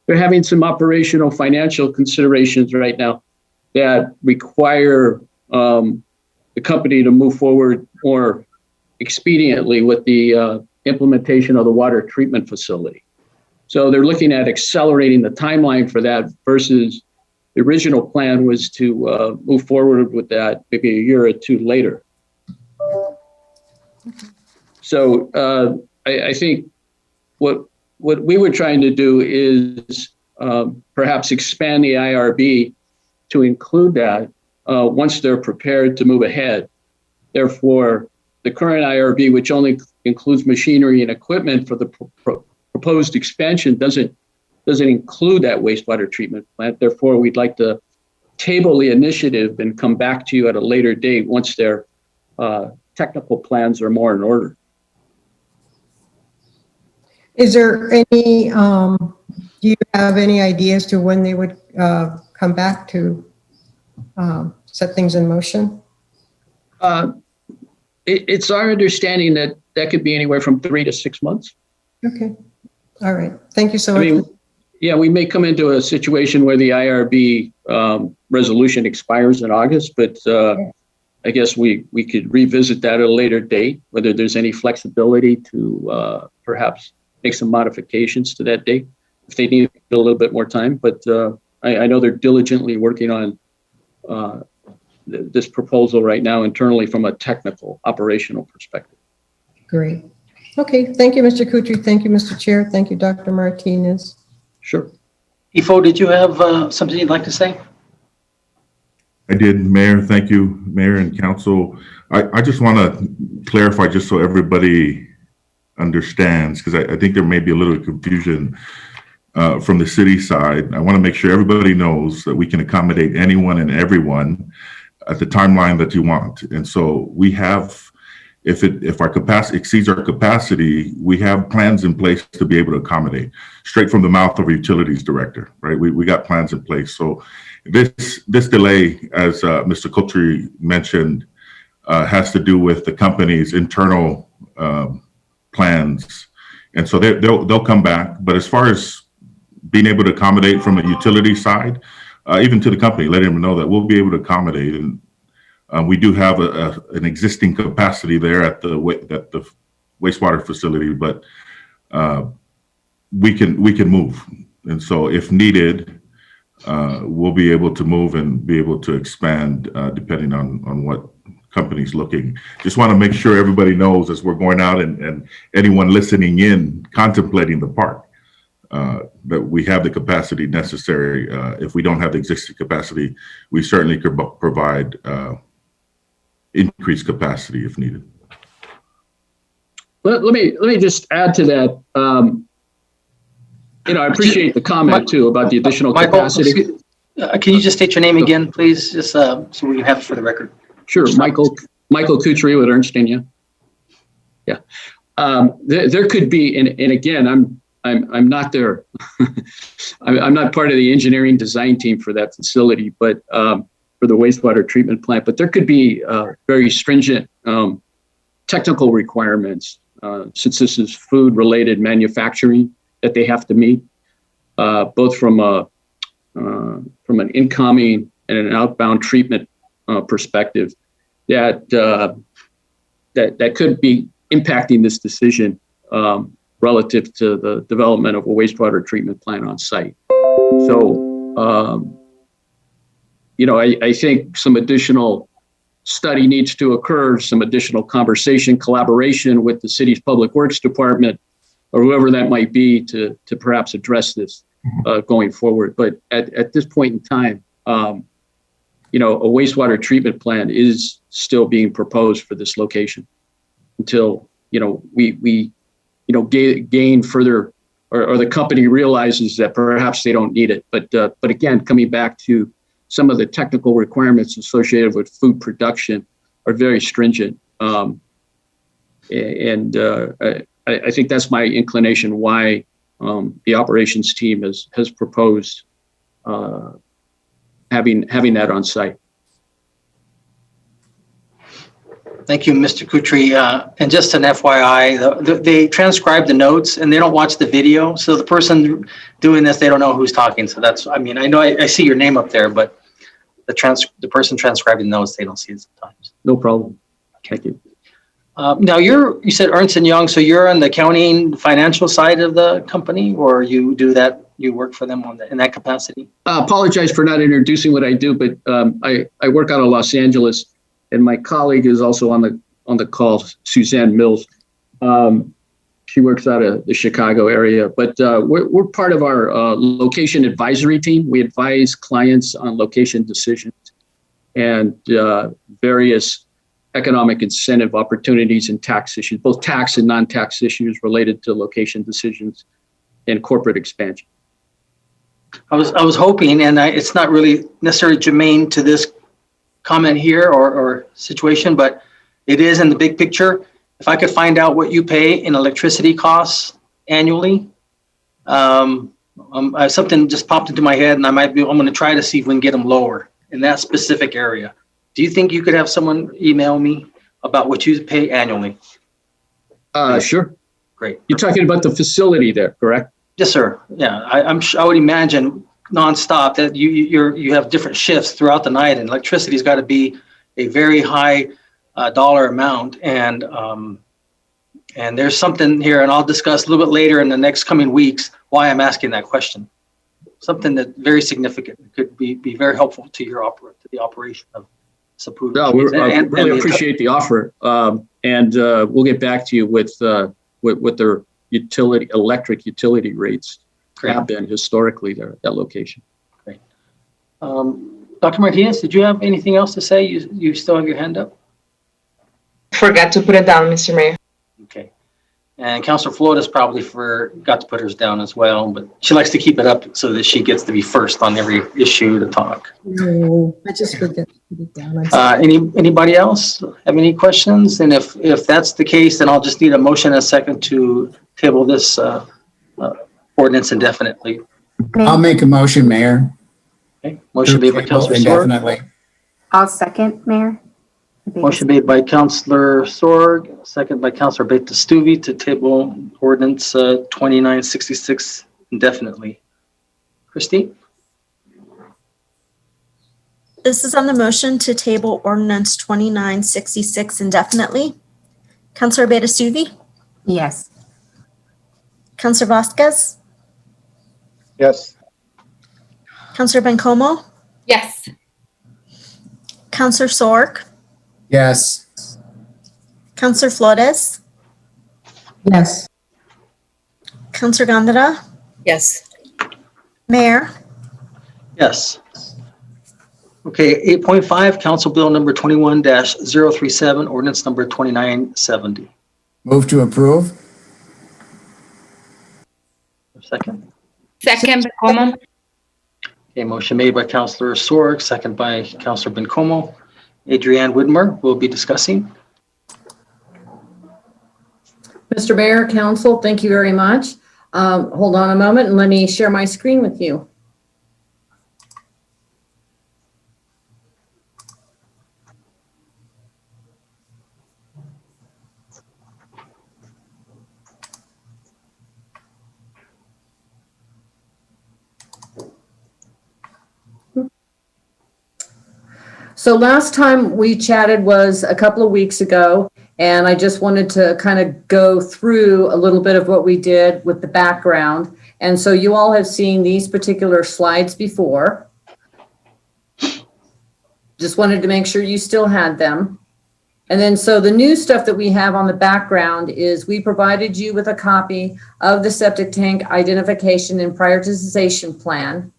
they're having some operational financial considerations right now that require the company to move forward more expediently with the implementation of the water treatment facility. So they're looking at accelerating the timeline for that versus the original plan was to move forward with that maybe a year or two later. So I think what we were trying to do is perhaps expand the IRB to include that once they're prepared to move ahead. Therefore, the current IRB, which only includes machinery and equipment for the proposed expansion, doesn't include that wastewater treatment plant. Therefore, we'd like to table the initiative and come back to you at a later date once their technical plans are more in order. Is there any, do you have any idea as to when they would come back to set things in motion? It's our understanding that that could be anywhere from 3 to 6 months. Okay. All right. Thank you so much. Yeah, we may come into a situation where the IRB resolution expires in August, but I guess we could revisit that at a later date, whether there's any flexibility to perhaps make some modifications to that date if they need a little bit more time. But I know they're diligently working on this proposal right now internally from a technical operational perspective. Great. Okay. Thank you, Mr. Couturier. Thank you, Mr. Chair. Thank you, Dr. Martinez. Sure. Ifo, did you have something you'd like to say? I did, Mayor. Thank you, Mayor and Council. I just want to clarify just so everybody understands, because I think there may be a little confusion from the city side. I want to make sure everybody knows that we can accommodate anyone and everyone. at the timeline that you want. And so we have, if our capacity exceeds our capacity, we have plans in place to be able to accommodate, straight from the mouth of our utilities director, right? We got plans in place. So this delay, as Mr. Coultry mentioned, has to do with the company's internal plans. And so they'll come back. But as far as being able to accommodate from a utility side, even to the company, letting them know that we'll be able to accommodate. And we do have an existing capacity there at the wastewater facility, but we can move. And so if needed, we'll be able to move and be able to expand depending on what company's looking. Just want to make sure everybody knows as we're going out and anyone listening in, contemplating the park, that we have the capacity necessary. If we don't have the existing capacity, we certainly could provide increased capacity if needed. Let me just add to that. I appreciate the comment too about the additional capacity. Can you just state your name again, please, just so we have it for the record? Sure, Michael Coutry with Ernst & Young. Yeah, there could be, and again, I'm not there. I'm not part of the engineering design team for that facility, but for the wastewater treatment plant. But there could be very stringent technical requirements since this is food-related manufacturing that they have to meet, both from an incoming and an outbound treatment perspective, that could be impacting this decision relative to the development of a wastewater treatment plant on site. So, I think some additional study needs to occur, some additional conversation, collaboration with the city's public works department or whoever that might be to perhaps address this going forward. But at this point in time, a wastewater treatment plant is still being proposed for this location until, we gain further, or the company realizes that perhaps they don't need it. But again, coming back to some of the technical requirements associated with food production are very stringent. I think that's my inclination why the operations team has proposed having that on site. Thank you, Mr. Coutry. And just an FYI, they transcribe the notes and they don't watch the video. So the person doing this, they don't know who's talking. So that's, I know I see your name up there, but the person transcribing the notes, they don't see it sometimes. No problem. Thank you. Now you said Ernst & Young, so you're on the accounting financial side of the company, or you do that, you work for them in that capacity? I apologize for not introducing what I do, but I work out of Los Angeles, and my colleague is also on the call, Suzanne Mills. She works out of the Chicago area, but we're part of our location advisory team. We advise clients on location decisions and various economic incentive opportunities and tax issues, both tax and non-tax issues related to location decisions and corporate expansion. I was hoping, and it's not really necessarily germane to this comment here or situation, but it is in the big picture. If I could find out what you pay in electricity costs annually, something just popped into my head, and I'm going to try to see if we can get them lower in that specific area. Do you think you could have someone email me about what you pay annually? Sure. Great. You're talking about the facility there, correct? Yes, sir. Yeah, I would imagine nonstop that you have different shifts throughout the night, and electricity's got to be a very high dollar amount. And there's something here, and I'll discuss a little bit later in the next coming weeks why I'm asking that question. Something that's very significant. It could be very helpful to the operation of Saputo. No, I really appreciate the offer, and we'll get back to you with their electric utility rates have been historically there at that location. Great. Dr. Martinez, did you have anything else to say? You still have your hand up? Forgot to put it down, Mr. Mayor. Okay. And Councilor Flores probably forgot to put hers down as well, but she likes to keep it up so that she gets to be first on every issue to talk. No, I just forget to put it down. I'm sorry. Anybody else have any questions? And if that's the case, then I'll just need a motion and a second to table this ordinance indefinitely. I'll make a motion, Mayor. Okay. Motion made by To table Councilor Sorg. indefinitely. I'll second, Mayor. Motion made by Councilor Sorg, second by Councilor Beta-Stuvi to table ordinance 2966 indefinitely. Christine? This is on the motion to table ordinance 2966 indefinitely. Councilor Beta-Stuvi? Yes. Councilor Vasquez? Yes. Councilor Bencomo? Yes. Councilor Sorg? Yes. Councilor Flores? Yes. Councilor Gondara? Yes. Mayor? Yes. Okay, 8.5, Council Bill number 21-037, ordinance number 2970. Move to approve. Second. Second, Bencomo. Okay, motion made by Councilor Sorg, second by Councilor Bencomo. Adrienne Widmer will be discussing. Mr. Mayor, Council, thank you very much. Hold on a moment and let me share my screen with you. So last time we chatted was a couple of weeks ago, and I just wanted to kind of go through a little bit of what we did with the background. And so you all have seen these particular slides before. Just wanted to make sure you still had them. And then so the new stuff that we have on the background is we provided you with a copy of the septic tank identification and prioritization plan.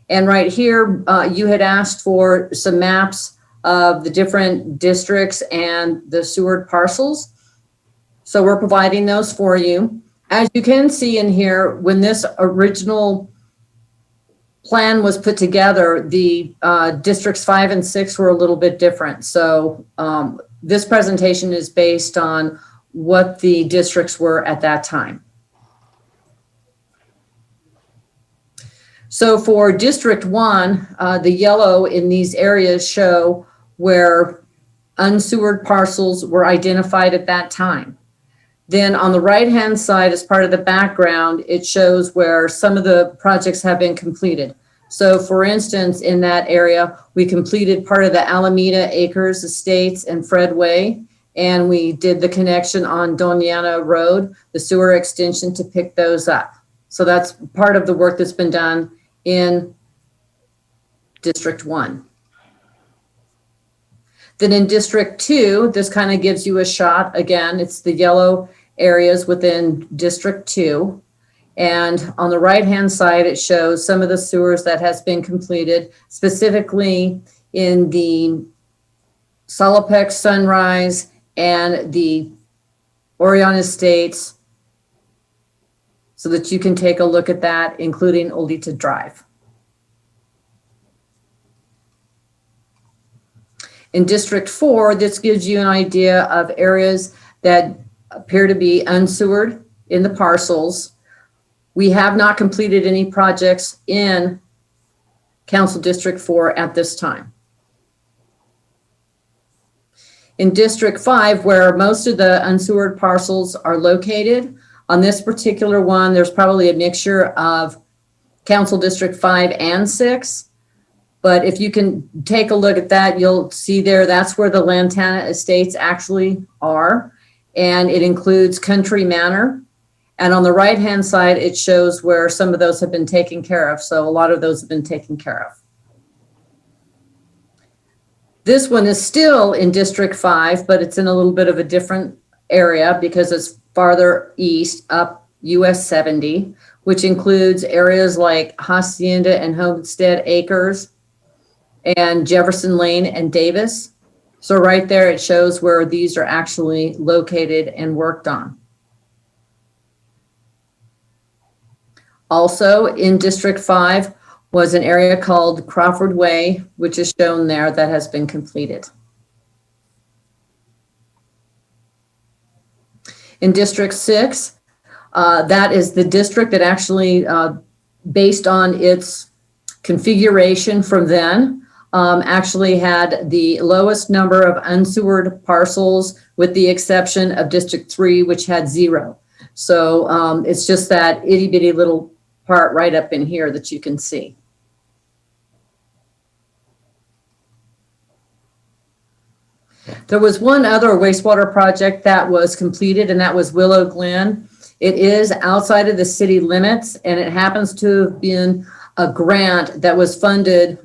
And right here, you had asked for some maps of the different districts and the sewer parcels. So we're providing those for you. As you can see in here, when this original plan was put together, the districts 5 and 6 were a little bit different. So this presentation is based on what the districts were at that time. So for District 1, the yellow in these areas show where unsewered parcels were identified at that time. Then on the right-hand side, as part of the background, it shows where some of the projects have been completed. So for instance, in that area, we completed part of the Alameda Acres Estates and Fred Way, and we did the connection on Doniana Road, the sewer extension, to pick those up. So that's part of the work that's been done in District 1. Then in District 2, this kind of gives you a shot. Again, it's the yellow areas within District 2. And on the right-hand side, it shows some of the sewers that has been completed, specifically in the Salopec Sunrise and the Orion Estates, so that you can take a look at that, including Olita Drive. In District 4, this gives you an idea of areas that appear to be unsewered in the parcels. We have not completed any projects in Council District 4 at this time. In District 5, where most of the unsewered parcels are located, on this particular one, there's probably a mixture of Council District 5 and 6. But if you can take a look at that, you'll see there, that's where the Lantana Estates actually are. And it includes Country Manor. And on the right-hand side, it shows where some of those have been taken care of. So a lot of those have been taken care of. This one is still in District 5, but it's in a little bit of a different area because it's farther east up US 70, which includes areas like Hacienda and Homestead Acres and Jefferson Lane and Davis. So right there, it shows where these are actually located and worked on. Also in District 5 was an area called Crawford Way, which is shown there, that has been completed. In District 6, that is the district that actually, based on its configuration from then, actually had the lowest number of unsewered parcels, with the exception of District 3, which had 0. So it's just that itty bitty little part right up in here that you can see. There was one other wastewater project that was completed, and that was Willow Glen. It is outside of the city limits, and it happens to have been a grant that was funded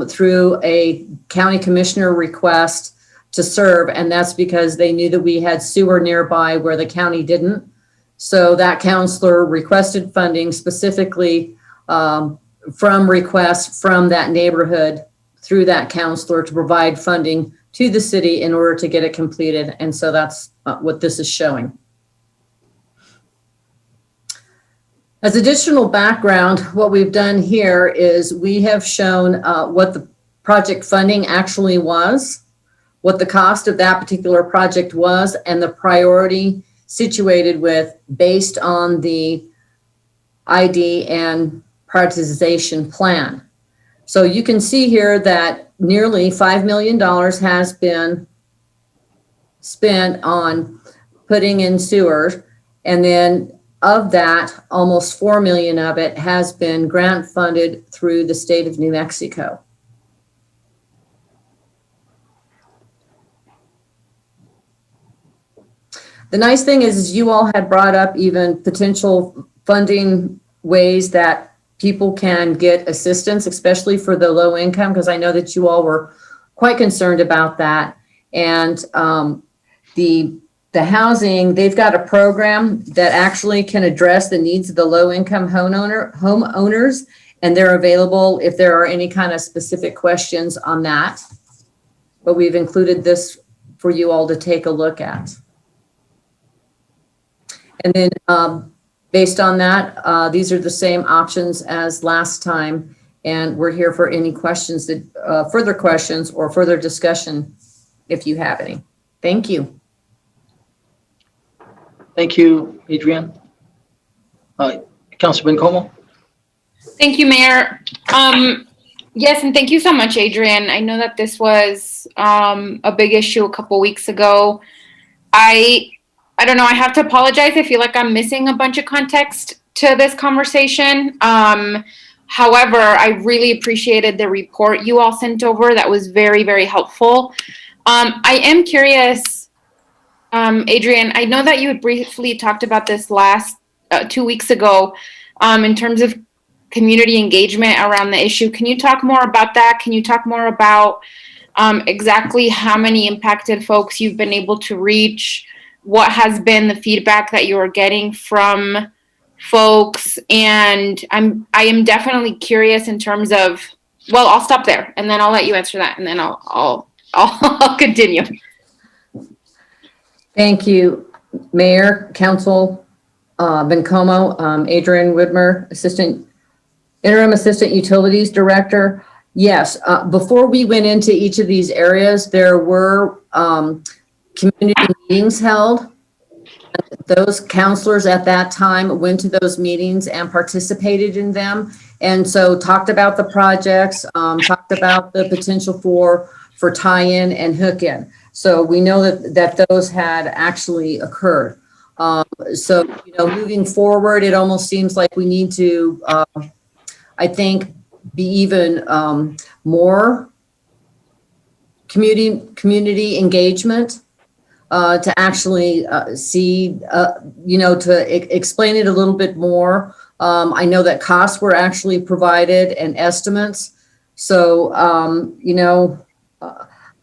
through a county commissioner request to serve, and that's because they knew that we had sewer nearby where the county didn't. So that counselor requested funding specifically from requests from that neighborhood through that counselor to provide funding to the city in order to get it completed. And so that's what this is showing. As additional background, what we've done here is we have shown what the project funding actually was, what the cost of that particular project was, and the priority situated with based on the ID and prioritization plan. So you can see here that nearly $5 million has been spent on putting in sewer, and then of that, almost 4 million of it has been grant funded through the state of New Mexico. The nice thing is you all had brought up even potential funding ways that people can get assistance, especially for the low income, because I know that you all were quite concerned about that. And the housing, they've got a program that actually can address the needs of the low income homeowners, and they're available if there are any kind of specific questions on that. But we've included this for you all to take a look at. And then based on that, these are the same options as last time. And we're here for any questions, that further questions or further discussion if you have any. Thank you. Thank you, Adrienne. Councilor Bencomo. Thank you, Mayor. Yes, and thank you so much, Adrienne. I know that this was a big issue a couple weeks ago. I don't know, I have to apologize. I feel like I'm missing a bunch of context to this conversation. However, I really appreciated the report you all sent over. That was very, very helpful. I am curious, Adrienne, I know that you had briefly talked about this last 2 weeks ago in terms of community engagement around the issue. Can you talk more about that? Can you talk more about exactly how many impacted folks you've been able to reach? What has been the feedback that you are getting from folks? And I am definitely curious in terms of, well, I'll stop there and then I'll let you answer that, and then I'll continue. Thank you, Mayor, Council, Bencomo, Adrienne Widmer, Interim Assistant Utilities Director. Yes, before we went into each of these areas, there were community meetings held. Those counselors at that time went to those meetings and participated in them. And so talked about the projects, talked about the potential for tie-in and hook-in. So we know that those had actually occurred. So, moving forward, it almost seems like we need to, I think, be even more community engagement to actually see, to explain it a little bit more. I know that costs were actually provided and estimates. So,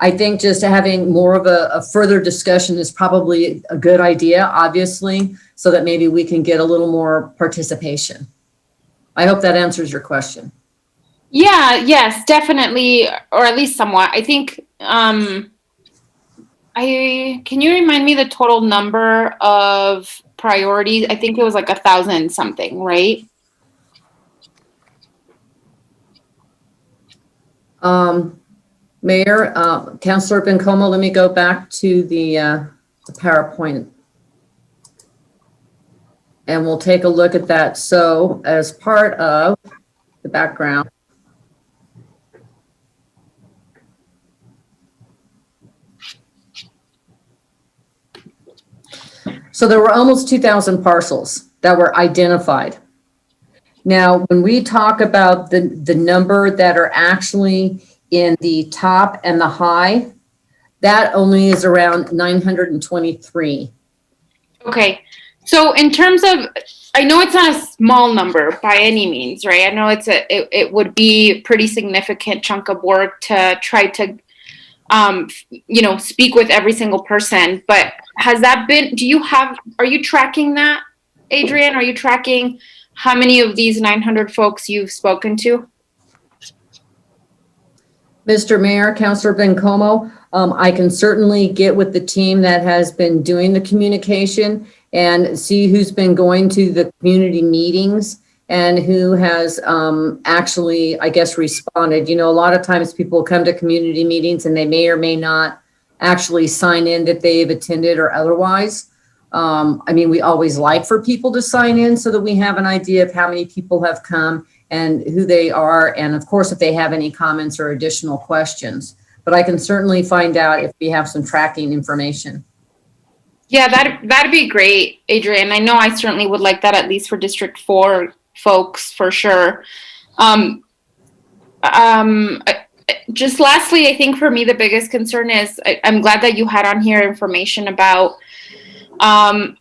I think just having more of a further discussion is probably a good idea, obviously, so that maybe we can get a little more participation. I hope that answers your question. Yeah, yes, definitely, or at least somewhat. I think, can you remind me the total number of priorities? I think it was like 1,000 something, right? Mayor, Councilor Bencomo, let me go back to the PowerPoint. And we'll take a look at that. So as part of the background. So there were almost 2,000 parcels that were identified. Now, when we talk about the number that are actually in the top and the high, that only is around 923. Okay. So in terms of, I know it's not a small number by any means, right? I know it would be a pretty significant chunk of work to try to, speak with every single person, but has that been, are you tracking that, Adrian? Are you tracking how many of these 900 folks you've spoken to? Mr. Mayor, Councilor Bencomo, I can certainly get with the team that has been doing the communication and see who's been going to the community meetings and who has actually, I guess, responded. You know, a lot of times people come to community meetings and they may or may not actually sign in that they've attended or otherwise. I mean, we always like for people to sign in so that we have an idea of how many people have come and who they are. And of course, if they have any comments or additional questions, but I can certainly find out if we have some tracking information. Yeah, that'd be great, Adrian. I know I certainly would like that, at least for District 4 folks, for sure. Just lastly, I think for me, the biggest concern is I'm glad that you had on here information about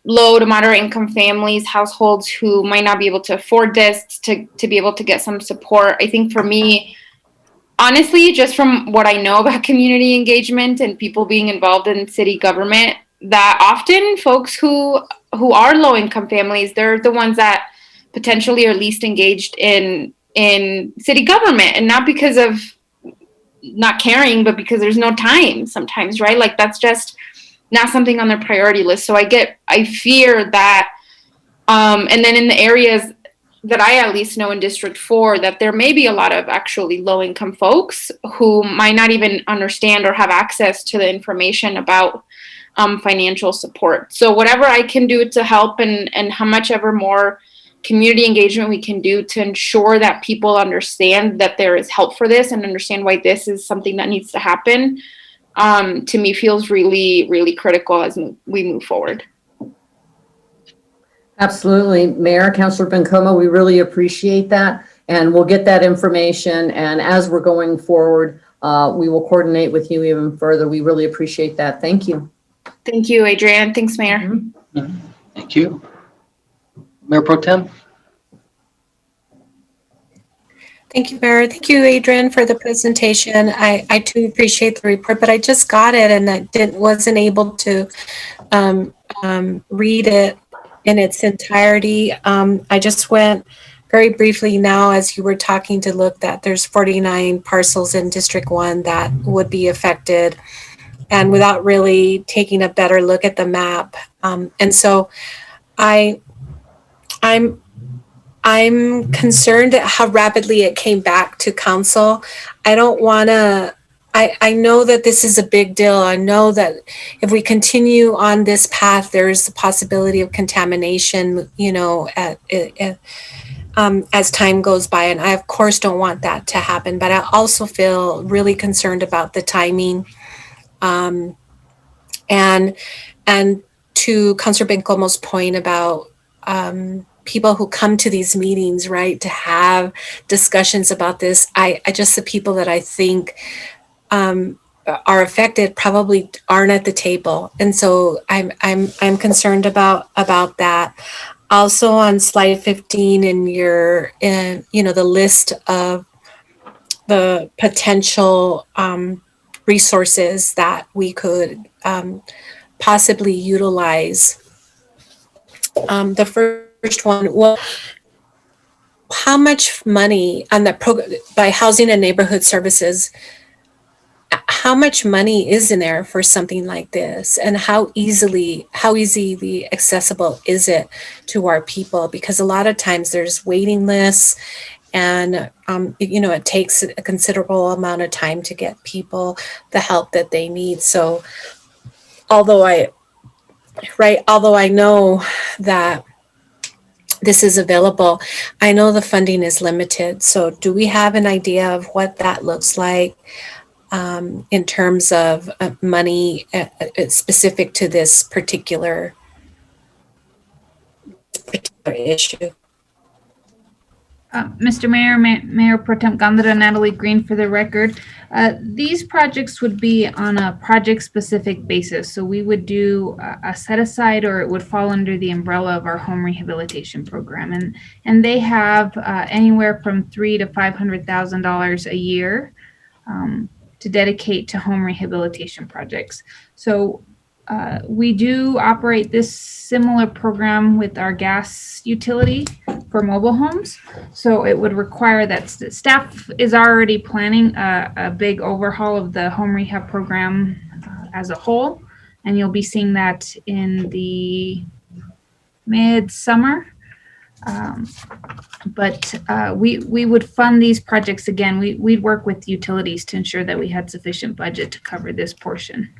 low to moderate income families, households who might not be able to afford this, to be able to get some support. I think for me, honestly, just from what I know about community engagement and people being involved in city government, that often folks who are low income families, they're the ones that potentially are least engaged in city government, and not because of not caring, but because there's no time sometimes, right? Like that's just not something on their priority list. So I fear that, and then in the areas that I at least know in District 4, that there may be a lot of actually low income folks who might not even understand or have access to the information about financial support. So whatever I can do to help and how much ever more community engagement we can do to ensure that people understand that there is help for this and understand why this is something that needs to happen, to me feels really, really critical as we move forward. Absolutely. Mayor, Councilor Bencomo, we really appreciate that. And we'll get that information. And as we're going forward, we will coordinate with you even further. We really appreciate that. Thank you. Thank you, Adrian. Thanks, Mayor. Mm-hmm. Thank you. Mayor Pro Tem. Thank you, Mayor. Thank you, Adrian, for the presentation. I too appreciate the report, but I just got it and I wasn't able to read it in its entirety. I just went very briefly now as you were talking to look that there's 49 parcels in District 1 that would be affected, and without really taking a better look at the map. And so I'm concerned at how rapidly it came back to council. I don't want to, I know that this is a big deal. I know that if we continue on this path, there's the possibility of contamination, you know, as time goes by. And I, of course, don't want that to happen, but I also feel really concerned about the timing. And to Councilor Bencomo's point about people who come to these meetings, right, to have discussions about this, I just, the people that I think are affected probably aren't at the table, and so I'm concerned about that. Also, on slide 15 in your the list of the potential resources that we could possibly utilize. The first one, well, how much money on the program by Housing and Neighborhood Services, how much money is in there for something like this, and how easily accessible is it to our people? Because a lot of times there's waiting lists, And, it takes a considerable amount of time to get people the help that they need. So although I know that this is available, I know the funding is limited. So do we have an idea of what that looks like in terms of money specific to this particular issue? Mr. Mayor, Mayor Pro Tem Gondra, Natalie Green for the record. These projects would be on a project-specific basis. So we would do a set-aside, or it would fall under the umbrella of our home rehabilitation program. And they have anywhere from $300,000 to $500,000 a year to dedicate to home rehabilitation projects. So we do operate this similar program with our gas utility for mobile homes. So it would require that staff is already planning a big overhaul of the home rehab program as a whole. And you'll be seeing that in the mid-summer. But we would fund these projects again. We'd work with utilities to ensure that we had sufficient budget to cover this portion.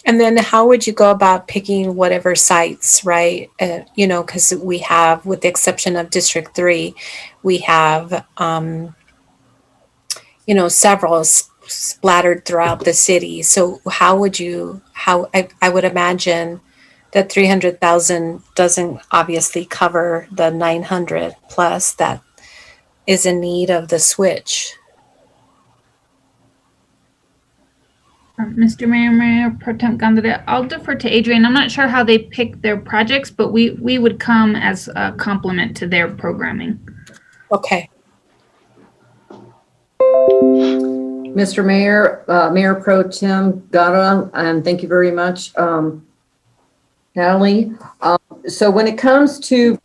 And then how would you go about picking whatever sites, right? Because we have, with the exception of District 3, we have, several splattered throughout the city. So I would imagine that 300,000 doesn't obviously cover the 900 plus that is in need of the switch. Mr. Mayor, Mayor Pro Tem Gondra, I'll defer to Adrian. I'm not sure how they pick their projects, but we would come as a complement to their programming. Okay. Mr. Mayor, Mayor Pro Tem Gondra, and thank you very much, Natalie. So when it comes to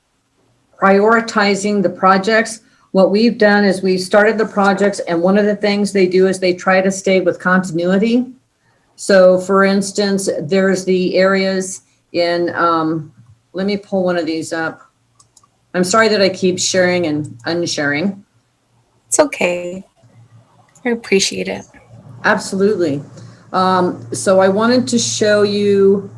prioritizing the projects, what we've done is we've started the projects, and one of the things they do is they try to stay with continuity. So for instance, there's the areas in, let me pull one of these up. I'm sorry that I keep sharing and unsharing. It's okay. I appreciate it. Absolutely. So I wanted to show you,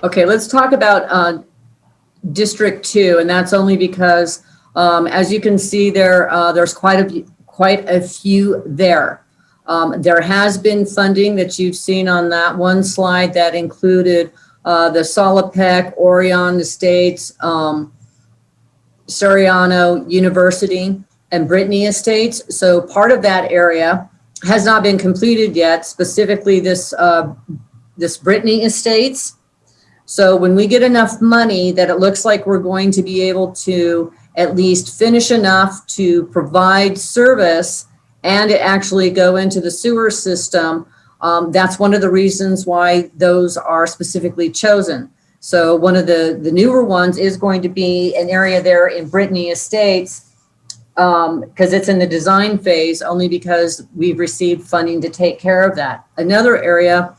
okay, let's talk about District 2, and that's only because, as you can see, there's quite a few there. There has been funding that you've seen on that one slide that included the Solopec, Orion Estates, Soriano University, and Brittany Estates. So part of that area has not been completed yet, specifically this Brittany Estates. So when we get enough money that it looks like we're going to be able to at least finish enough to provide service and it actually go into the sewer system, that's one of the reasons why those are specifically chosen. So one of the newer ones is going to be an area there in Brittany Estates, because it's in the design phase, only because we've received funding to take care of that. Another area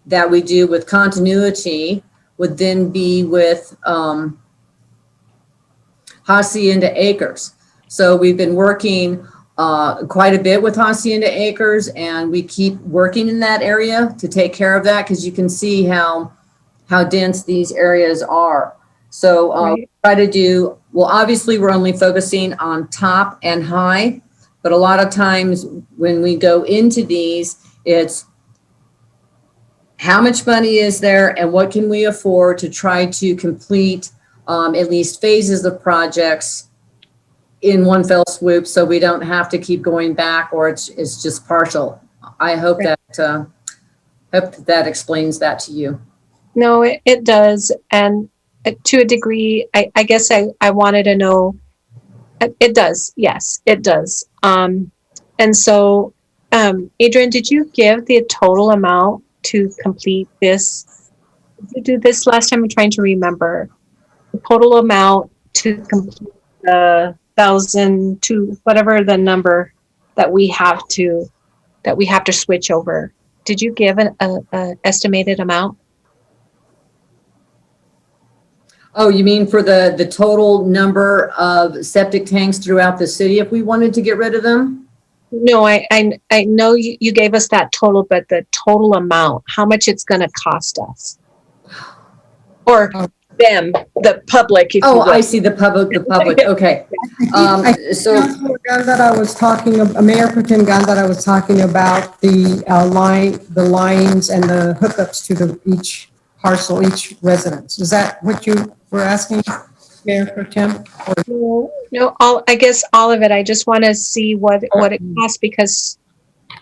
that we do with continuity would then be with Hacienda Acres. So we've been working quite a bit with Hacienda Acres, and we keep working in that area to take care of that, because you can see how dense these areas are. So right. Try to do, well, obviously we're only focusing on top and high, but a lot of times when we go into these, it's how much money is there and what can we afford to try to complete at least phases of projects in one fell swoop, so we don't have to keep going back, or it's just partial. I hope that that explains that to you. No, it does. And to a degree, I guess I wanted to know, it does. Yes, it does. And so, Adrian, did you give the total amount to complete this? Did you do this last time? I'm trying to remember. The total amount to complete 1,000 to whatever the number that we have to switch over. Did you give an estimated amount? Oh, you mean for the total number of septic tanks throughout the city if we wanted to get rid of them? No, I know you gave us that total, but the total amount, how much it's going to cost us, or them, the public. If Oh, you will. I see the public. Okay. So Councilor Ganda, I was talking, Mayor Pro Tem Ganda, I was talking about the lines and the hookups to each parcel, each residence. Is that what you were asking, Mayor Pro Tem? No, I guess all of it. I just want to see what it costs, because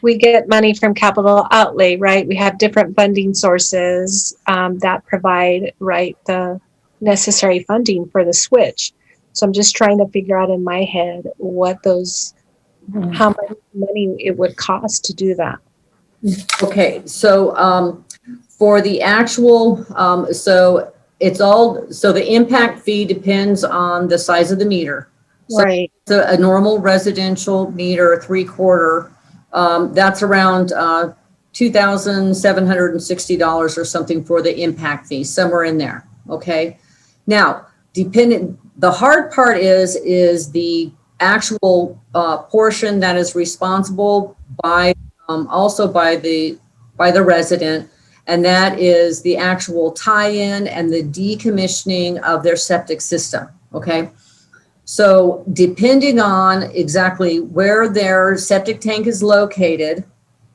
we get money from capital outlay, right? We have different funding sources that provide, right, the necessary funding for the switch. So I'm just trying to figure out in my head what how much money it would cost to do that. okay, so for the actual, so the impact fee depends on the size of the meter. So right. So a normal residential meter, 3/4, that's around $2,760 or something for the impact fee, somewhere in there. Okay. Now, the hard part is the actual portion that is responsible by also by the resident, and that is the actual tie-in and the decommissioning of their septic system. Okay. So depending on exactly where their septic tank is located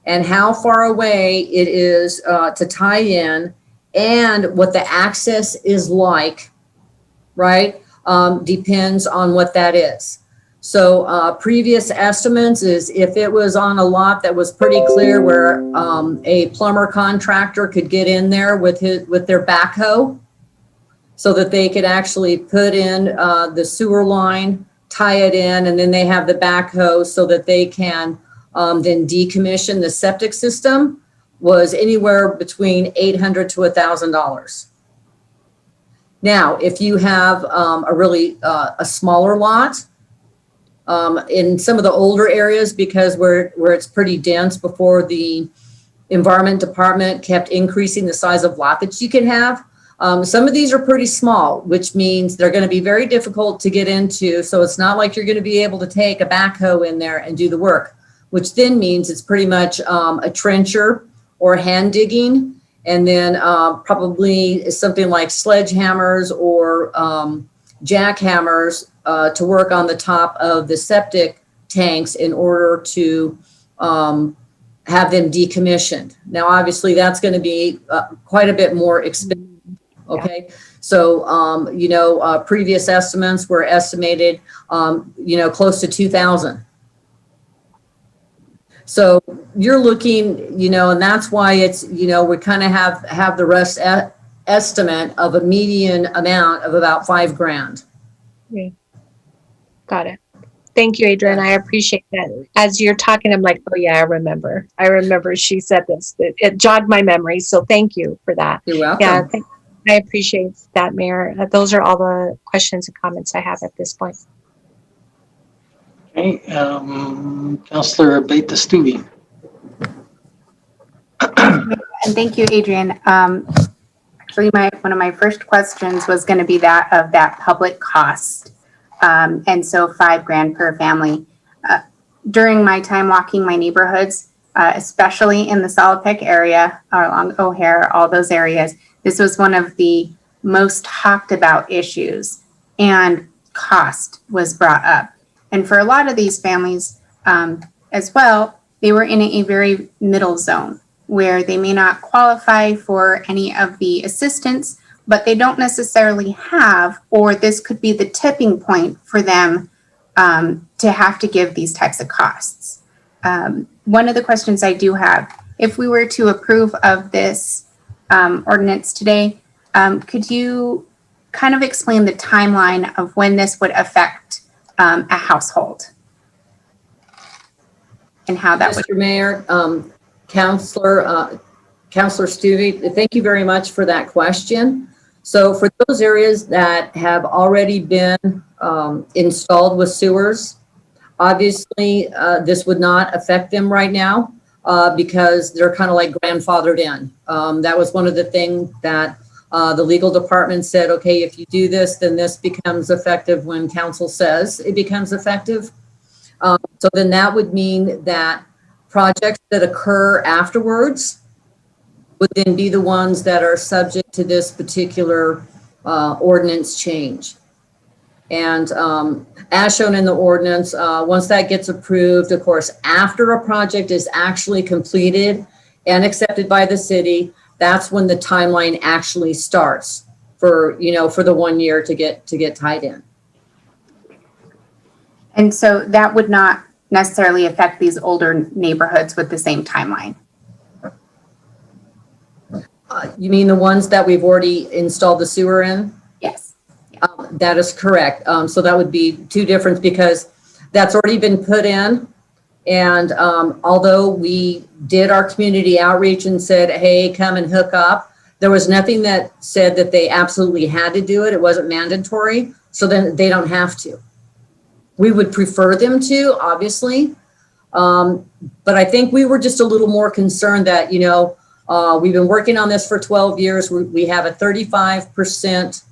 and how far away it is to tie in and what the access is like, right, depends on what that is. So previous estimates is if it was on a lot that was pretty clear where a plumber contractor could get in there with their backhoe, so that they could actually put in the sewer line, tie it in, and then they have the backhoe so that they can then decommission the septic system, was anywhere between $800 to $1,000. Now, if you have a smaller lot, in some of the older areas, because where it's pretty dense before the Environment Department kept increasing the size of lot that you can have, some of these are pretty small, which means they're going to be very difficult to get into. So it's not like you're going to be able to take a backhoe in there and do the work, which then means it's pretty much a trencher or hand digging, and then probably something like sledgehammers or jackhammers to work on the top of the septic tanks in order to have them decommissioned. Now, obviously, that's going to be quite a bit more expensive. Okay, so previous estimates were estimated, close to 2,000. So you're looking, and that's why it's, we kind of have the rest estimate of a median amount of about $5,000. Yeah. Got it. Thank you, Adrian. I appreciate that. As you're talking, I'm like, oh yeah, I remember she said this. It jogged my memory. So thank you for that. You're welcome. Yeah, I appreciate that, Mayor. Those are all the questions and comments I have at this point. Okay, Councilor Bate-Stuvey. And thank you, Adrian. Actually, one of my first questions was going to be that of that public cost. And so $5,000 per family. During my time walking my neighborhoods, especially in the Solopec area, along O'Hare, all those areas, this was one of the most talked about issues, and cost was brought up. And for a lot of these families as well, they were in a very middle zone where they may not qualify for any of the assistance, but they don't necessarily have, or this could be the tipping point for them to have to give these types of costs. One of the questions I do have, if we were to approve of this ordinance today, could you kind of explain the timeline of when this would affect a household and how that would? Mr. Mayor, Councilor Stuvey, thank you very much for that question. So for those areas that have already been installed with sewers, obviously this would not affect them right now because they're kind of like grandfathered in. That was one of the things that the legal department said, okay, if you do this, then this becomes effective when council says it becomes effective. So then that would mean that projects that occur afterwards would then be the ones that are subject to this particular ordinance change. And as shown in the ordinance, once that gets approved, of course, after a project is actually completed and accepted by the city, that's when the timeline actually starts for, you know, for the 1 year to get tied in. And so that would not necessarily affect these older neighborhoods with the same timeline. You mean the ones that we've already installed the sewer in? Yes. That is correct. So that would be two different because that's already been put in. And although we did our community outreach and said, hey, come and hook up, there was nothing that said that they absolutely had to do it. It wasn't mandatory. So then they don't have to. We would prefer them to, obviously. But I think we were just a little more concerned that, you know, we've been working on this for 12 years. We have a 35%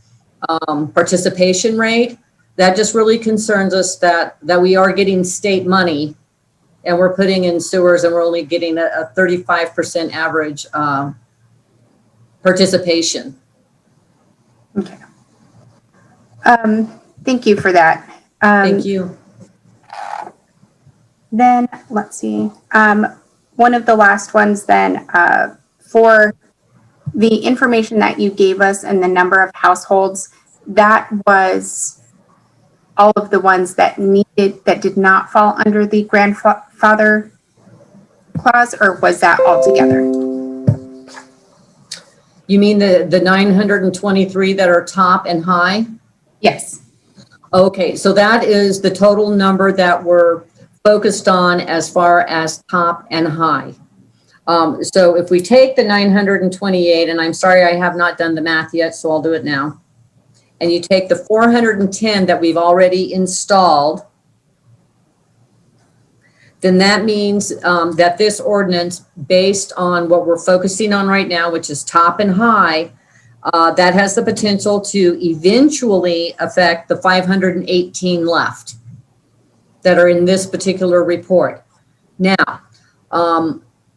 participation rate. That just really concerns us that we are getting state money and we're putting in sewers and we're only getting a 35% average participation. Okay. Thank you for that. Thank you. Then let's see. One of the last ones then for the information that you gave us and the number of households, that was all of the ones that did not fall under the grandfather clause, or was that all together? You mean the 923 that are top and high? Yes. Okay, so that is the total number that we're focused on as far as top and high. So if we take the 928, and I'm sorry I have not done the math yet, so I'll do it now. And you take the 410 that we've already installed, then that means that this ordinance, based on what we're focusing on right now, which is top and high, that has the potential to eventually affect the 518 left that are in this particular report. Now,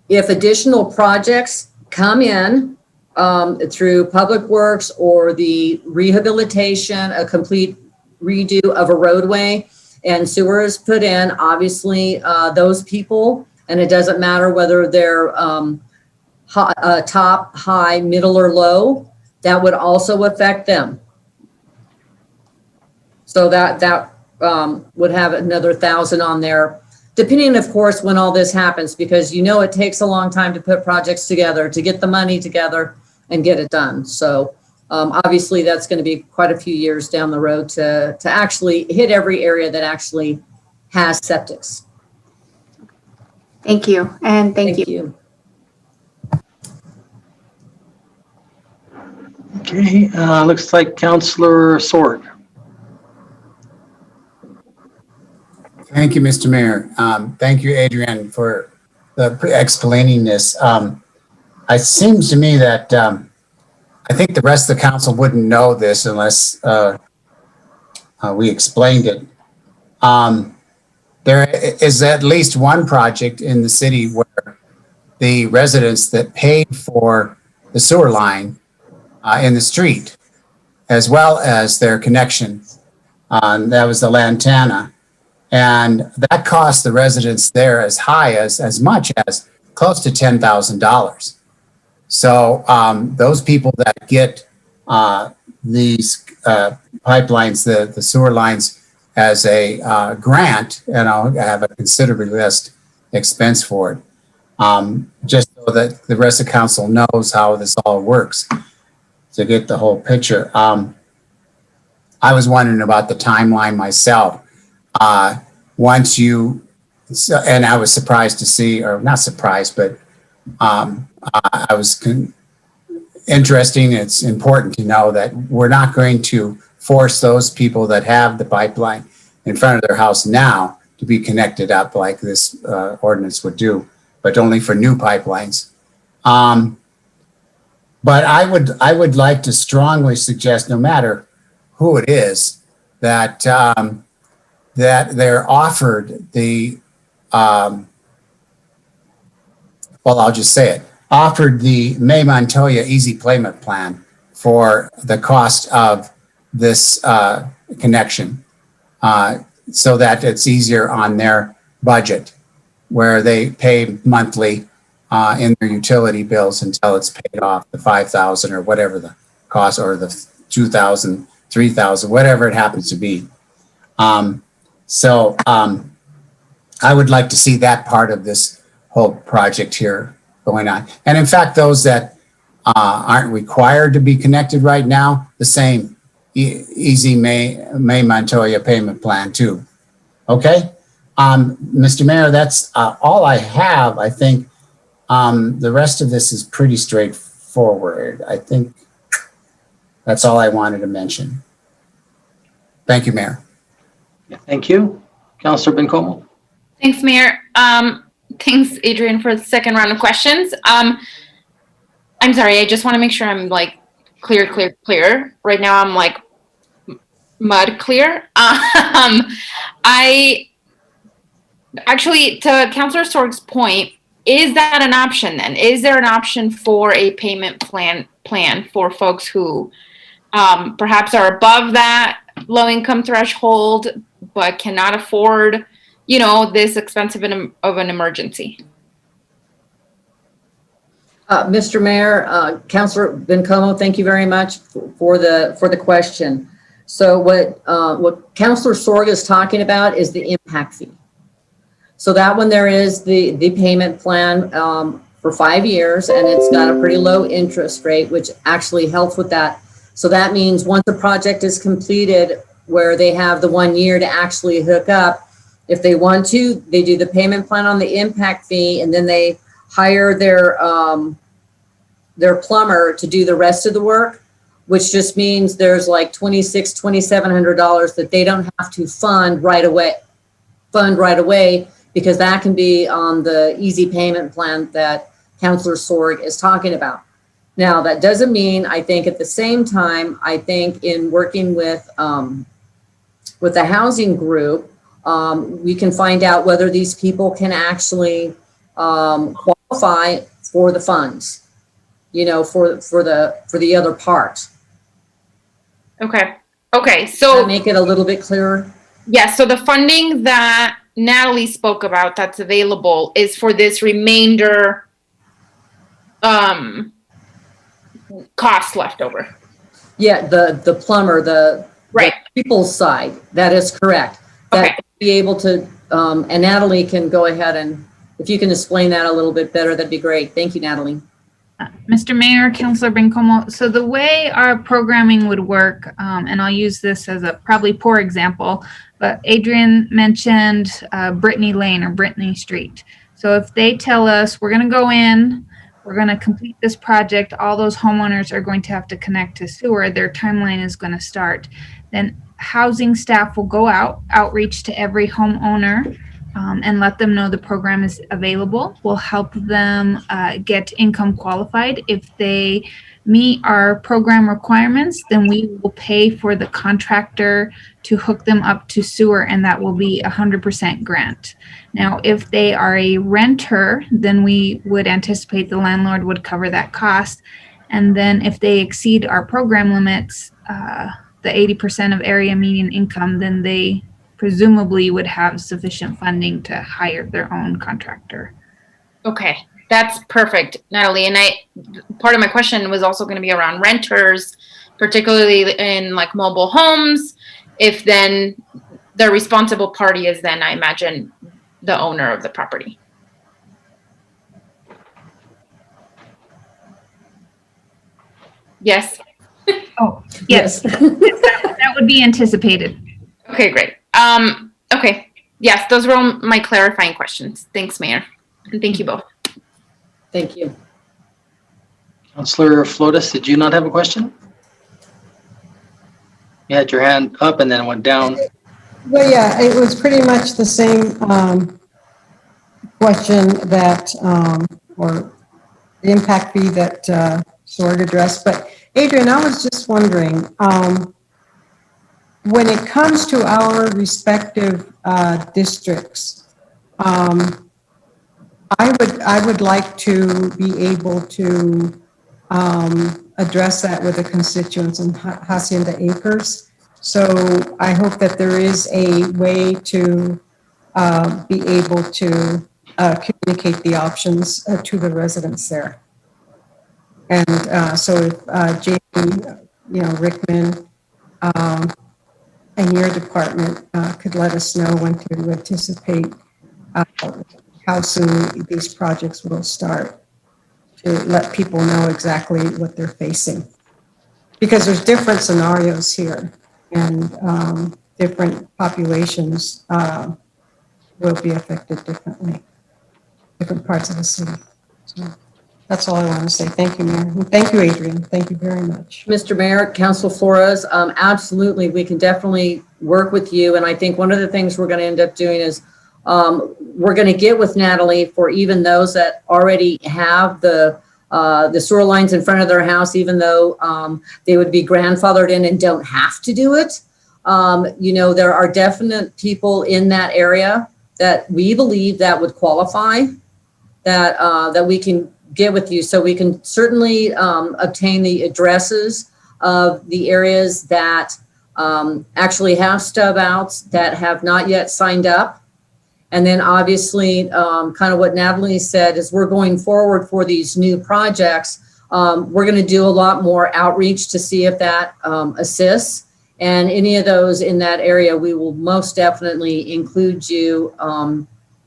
if additional projects come in through Public Works or the rehabilitation, a complete redo of a roadway and sewer is put in, obviously those people, and it doesn't matter whether they're top, high, middle, or low, that would also affect them. So that would have another 1,000 on there, depending, of course, when all this happens, because you know it takes a long time to put projects together, to get the money together and get it done. So obviously that's going to be quite a few years down the road to actually hit every area that actually has septics. Thank you. And thank you. Okay, looks like Councilor Sorg. Thank you, Mr. Mayor. Thank you, Adrian, for explaining this. It seems to me that I think the rest of the council wouldn't know this unless we explained it. There is at least one project in the city where the residents that paid for the sewer line in the street, as well as their connection, that was the Lantana. And that cost the residents there as high as much as close to $10,000. So those people that get these pipelines, the sewer lines as a grant, have a considerably less expense for it. Just so that the rest of council knows how this all works to get the whole picture. I was wondering about the timeline myself. Once you, and I was surprised to see, or not surprised, but I was interesting. It's important to know that we're not going to force those people that have the pipeline in front of their house now to be connected up like this ordinance would do, but only for new pipelines. But I would like to strongly suggest, no matter who it is, that that they're offered the well, I'll just say it, offered the May Montoya Easy Payment Plan for the cost of this connection, so that it's easier on their budget, where they pay monthly in their utility bills until it's paid off, the $5,000 or whatever the cost, or the $2,000, $3,000, whatever it happens to be. I would like to see that part of this whole project here going on. And in fact, those that aren't required to be connected right now, the same easy May Montoya payment plan too. Okay, Mr. Mayor, that's all I have. I think the rest of this is pretty straightforward. I think that's all I wanted to mention. Thank you, Mayor. Thank you. Councilor Bencomo. Thanks, Mayor. Thanks, Adrian, for the second round of questions. I'm sorry, I just want to make sure I'm like clear. Right now I'm like mud clear. I actually, to Councilor Sorg's point, is that an option then? Is there an option for a payment plan for folks who perhaps are above that low income threshold but cannot afford, you know, this expensive of an emergency? Mr. Mayor, Councilor Bencomo, thank you very much for the question. So what Councilor Sorg is talking about is the impact fee. So that one, there is the payment plan for 5 years, and it's got a pretty low interest rate, which actually helps with that. So that means once the project is completed, where they have the 1 year to actually hook up, if they want to, they do the payment plan on the impact fee, and then they hire their plumber to do the rest of the work, which just means there's like $2,600, $2,700 that they don't have to fund right away, because that can be on the easy payment plan that Councilor Sorg is talking about. Now, that doesn't mean, I think at the same time, I think in working with the housing group, we can find out whether these people can actually qualify for the funds, you know, for the other part. Okay. So make it a little bit clearer. Yeah. So the funding that Natalie spoke about that's available is for this remainder cost left over. Yeah, the plumber, the people's side. That is correct. That be able to, and Natalie can go ahead and, if you can explain that a little bit better, that'd be great. Thank you, Natalie. Mr. Mayor, Councilor Bencomo, so the way our programming would work, and I'll use this as a probably poor example, but Adrian mentioned Brittany Lane or Brittany Street. So if they tell us we're going to go in, we're going to complete this project, all those homeowners are going to have to connect to sewer, their timeline is going to start. Then housing staff will go outreach to every homeowner and let them know the program is available. We'll help them get income qualified. If they meet our program requirements, then we will pay for the contractor to hook them up to sewer, and that will be 100% grant. Now, if they are a renter, then we would anticipate the landlord would cover that cost. And then if they exceed our program limits, the 80% of area median income, then they presumably would have sufficient funding to hire their own contractor. Okay, that's perfect, Natalie. And part of my question was also going to be around renters, particularly in like mobile homes. If then the responsible party is then, I imagine, the owner of the property. Yes. Oh, yes. That would be anticipated. Okay, great. Okay. Yes, those were all my clarifying questions. Thanks, Mayor. And thank you both. Thank you. Councilor Flores, did you not have a question? You had your hand up and then it went down. Well, yeah, it was pretty much the same question that, or the impact fee that Sorg addressed. But Adrian, I was just wondering, when it comes to our respective districts, I would like to be able to address that with the constituents in Hacienda Acres. So I hope that there is a way to be able to communicate the options to the residents there. And so if Jamie, Rickman, and your department could let us know when to anticipate how soon these projects will start, to let people know exactly what they're facing. Because there's different scenarios here, and different populations will be affected differently, different parts of the city. So that's all I want to say. Thank you, Mayor. And thank you, Adrian. Thank you very much. Mr. Mayor, Council Flores, absolutely, we can definitely work with you. And I think one of the things we're going to end up doing is we're going to get with Natalie for even those that already have the sewer lines in front of their house, even though they would be grandfathered in and don't have to do it. There are definite people in that area that we believe that would qualify, that we can get with you. So we can certainly obtain the addresses of the areas that actually have stub outs that have not yet signed up. And then obviously, kind of what Natalie said is we're going forward for these new projects. We're going to do a lot more outreach to see if that assists. And any of those in that area, we will most definitely include you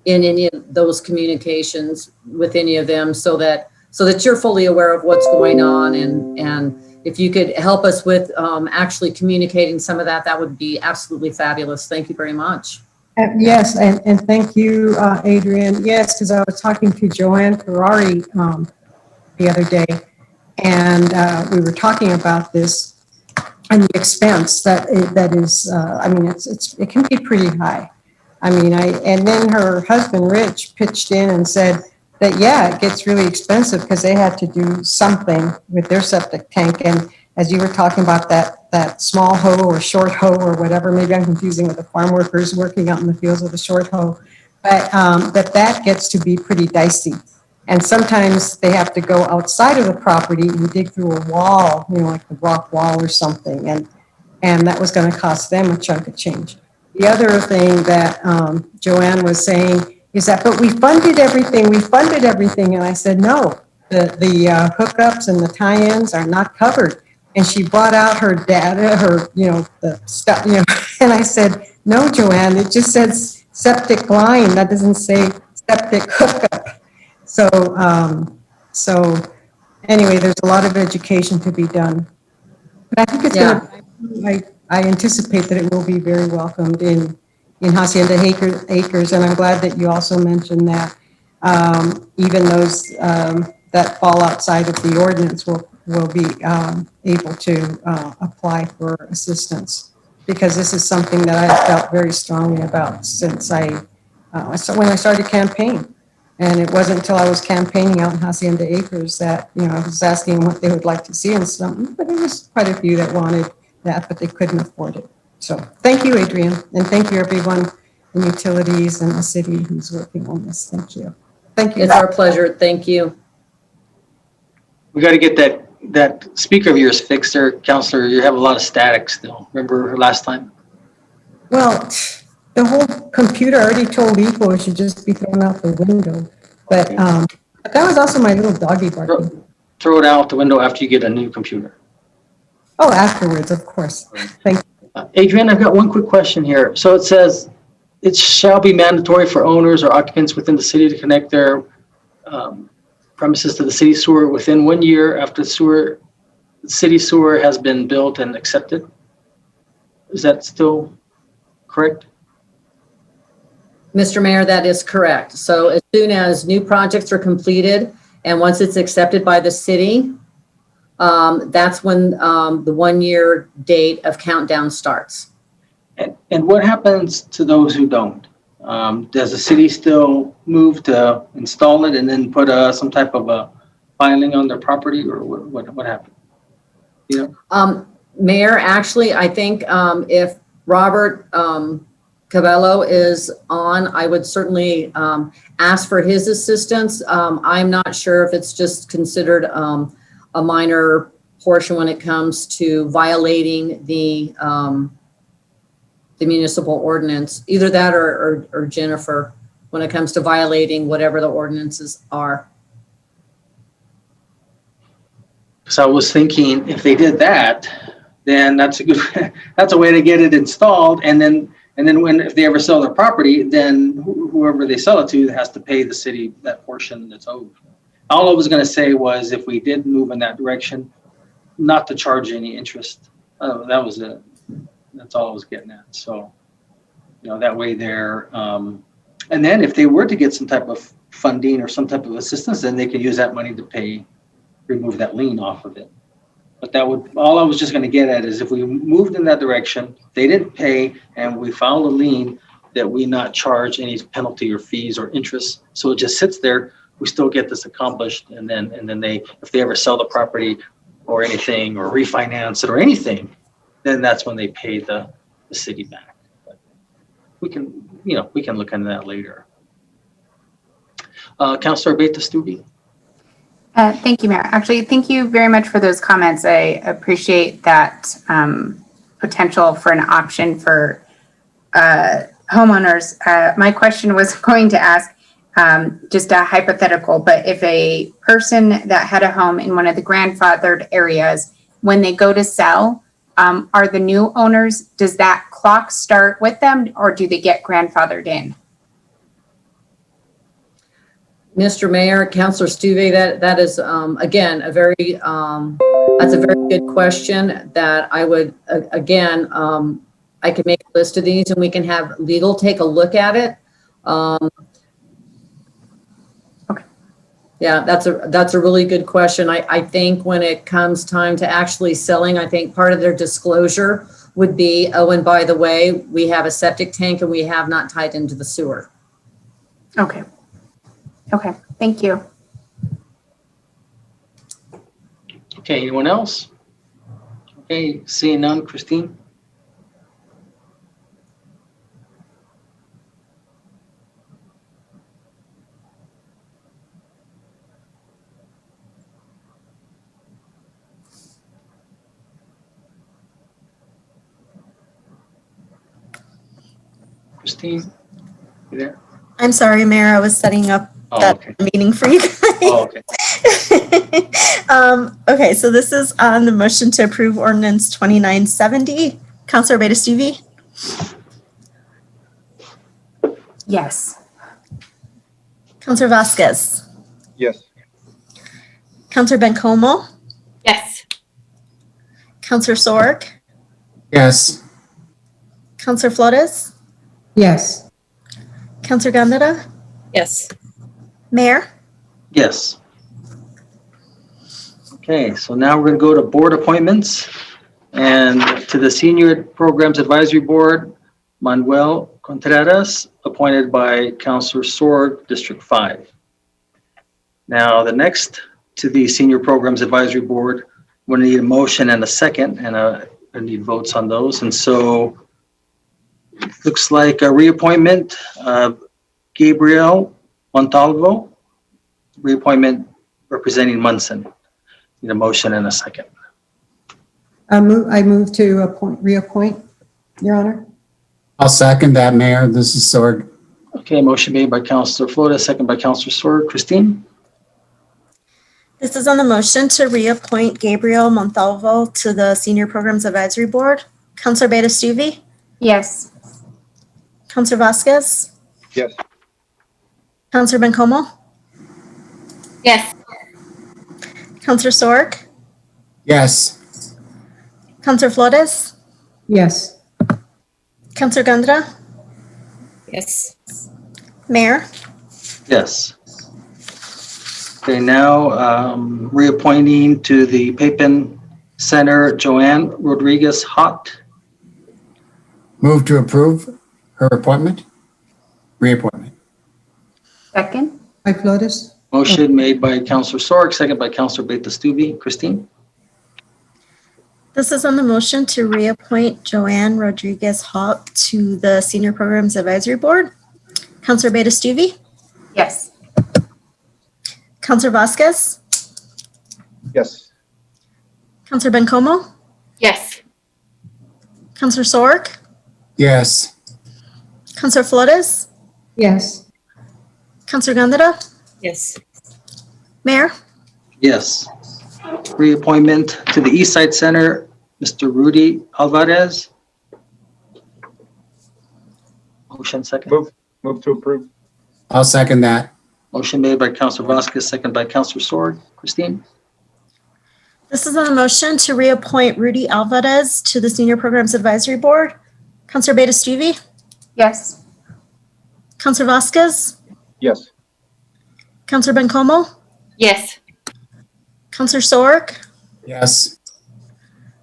in any of those communications with any of them, so that you're fully aware of what's going on. And if you could help us with actually communicating some of that, that would be absolutely fabulous. Thank you very much. Yes, and thank you, Adrian. Yes, because I was talking to Joanne Ferrari the other day, and we were talking about this and the expense that is. I mean, it can be pretty high. I mean, and then her husband Rich pitched in and said that it gets really expensive because they had to do something with their septic tank. And as you were talking about that small hoe or short hoe or whatever, maybe I'm confusing with the farm workers working out in the fields with a short hoe, but that gets to be pretty dicey. And sometimes they have to go outside of the property and dig through a wall, like the rock wall or something. And that was going to cost them a chunk of change. The other thing that Joanne was saying is that, but we funded everything. And I said, no, the hookups and the tie-ins are not covered. And she brought out her data, the stuff, and I said, no, Joanne, it just says septic line. That doesn't say septic hookup. So anyway, there's a lot of education to be done. But I think it's going to, I anticipate that it will be very welcomed in Hacienda Acres. And I'm glad that you also mentioned that even those that fall outside of the ordinance will be able to apply for assistance, because this is something that I felt very strongly about since when I started campaign. And it wasn't until I was campaigning out in Hacienda Acres that, I was asking what they would like to see in something, but there was quite a few that wanted that, but they couldn't afford it. So thank you, Adrian, and thank you everyone in utilities and the city who's working on this. Thank you. Thank you. It's our pleasure. Thank you. We got to get that speaker of yours fixed there, Councilor. You have a lot of static still. Remember last time? Well, the whole computer already told Eco it should just be thrown out the window. But that was also my little doggy barking. Throw it out the window after you get a new computer. Oh, afterwards, of course. Thank you. Adrian, I've got one quick question here. So it says, it shall be mandatory for owners or occupants within the city to connect their premises to the city sewer within 1 year after the city sewer has been built and accepted. Is that still correct? Mr. Mayor, that is correct. So as soon as new projects are completed and once it's accepted by the city, that's when the 1 year date of countdown starts. And what happens to those who don't? Does the city still move to install it and then put some type of a filing on their property, or what happened? You know? Mayor, actually, I think if Robert Cabello is on, I would certainly ask for his assistance. I'm not sure if it's just considered a minor portion when it comes to violating the municipal ordinance. Either that or Jennifer, when it comes to violating whatever the ordinances are. So I was thinking, if they did that, then that's a good that's a way to get it installed, and then if they ever sell their property, then whoever they sell it to has to pay the city that portion that's owed. All I was going to say was, if we did move in that direction, not to charge any interest. That was it. That's all I was getting at. So, that way there. And then if they were to get some type of funding or some type of assistance, then they could use that money to remove that lien off of it. But all I was just going to get at is, if we moved in that direction, they didn't pay, and we filed a lien, that we not charge any penalty or fees or interest. So it just sits there. We still get this accomplished. And then if they ever sell the property or anything, or refinance it or anything, then that's when they pay the city back. But we can look into that later. Councilor Beta-Stubbe. Thank you, Mayor. Actually, thank you very much for those comments. I appreciate that potential for an option for homeowners. My question was going to ask just a hypothetical, but if a person that had a home in one of the grandfathered areas, when they go to sell, are the new owners, does that clock start with them, or do they get grandfathered in? Mr. Mayor, Councilor Stubbe, that is, again, that's a very good question that I would, again, I could make a list of these and we can have legal take a look at it. Okay. Yeah, that's a really good question. I think when it comes time to actually selling, I think part of their disclosure would be, oh, and by the way, we have a septic tank and we have not tied into the sewer. Okay. Okay, thank you. Okay, anyone else? Okay, seeing none, Christine? Christine, you there? I'm sorry, Mayor, I was setting up that meeting for you guys. Oh, okay. Okay, so this is on the motion to approve ordinance 2970. Councilor Beta-Stubbe? Yes. Councilor Vasquez? Yes. Councilor Bencomo? Yes. Councilor Sorg? Yes. Councilor Flores? Yes. Councilor Gandara? Yes. Mayor? Yes. Okay, so now we're going to go to board appointments, and to the Senior Programs Advisory Board, Manuel Contreras, appointed by Councilor Sorg, District 5. Now, the next to the Senior Programs Advisory Board, we're going to need a motion and a second, and I need votes on those. And so, looks like a reappointment of Gabriel Montalvo, reappointment representing Munson. Need a motion and a second. I move to reappoint, Your Honor. I'll second that, Mayor. This is Sorg. Okay, motion made by Councilor Flores, second by Councilor Sorg. Christine? This is on the motion to reappoint Gabriel Montalvo to the Senior Programs Advisory Board. Councilor Beta-Stubbe? Yes. Councilor Vasquez? Yes. Councilor Bencomo? Yes. Councilor Sorg? Yes. Councilor Flores? Yes. Councilor Gandara? Yes. Mayor? Yes. Okay, now reappointing to the Pepin Center, Joanne Rodriguez Hott. Move to approve her appointment, reappointment. Second? By Flores. Motion made by Councilor Sorg, second by Councilor Beta-Stuby. Christine? This is on the motion to reappoint Joanne Rodriguez Hawk to the Senior Programs Advisory Board. Councilor Beta-Stuby? Yes. Councilor Vasquez? Yes. Councilor Bencomo? Yes. Councilor Sorg? Yes. Councilor Flores? Yes. Councilor Gondeta? Yes. Mayor? Yes. Reappointment to the East Side Center, Mr. Rudy Alvarez. Motion second. Move to approve. I'll second that. Motion made by Councilor Vasquez, second by Councilor Sorg. Christine? This is on the motion to reappoint Rudy Alvarez to the Senior Programs Advisory Board. Councilor Beta-Stuby? Yes. Councilor Vasquez? Yes. Councilor Bencomo? Yes. Councilor Sorg? Yes.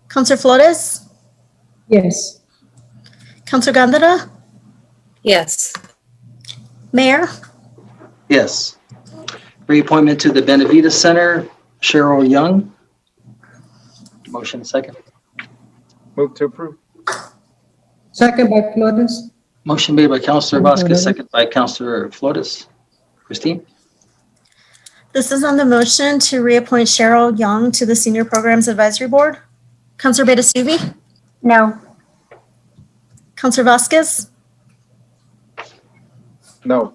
Councilor Flores? Yes. Councilor Gondeta? Yes. Mayor? Yes. Reappointment to the Benavides Center, Cheryl Young. Motion second. Move to approve. Second by Flores. Motion made by Councilor Vasquez, second by Councilor Flores. Christine? This is on the motion to reappoint Cheryl Young to the Senior Programs Advisory Board. Councilor Beta-Stuby? No. Councilor Vasquez? No.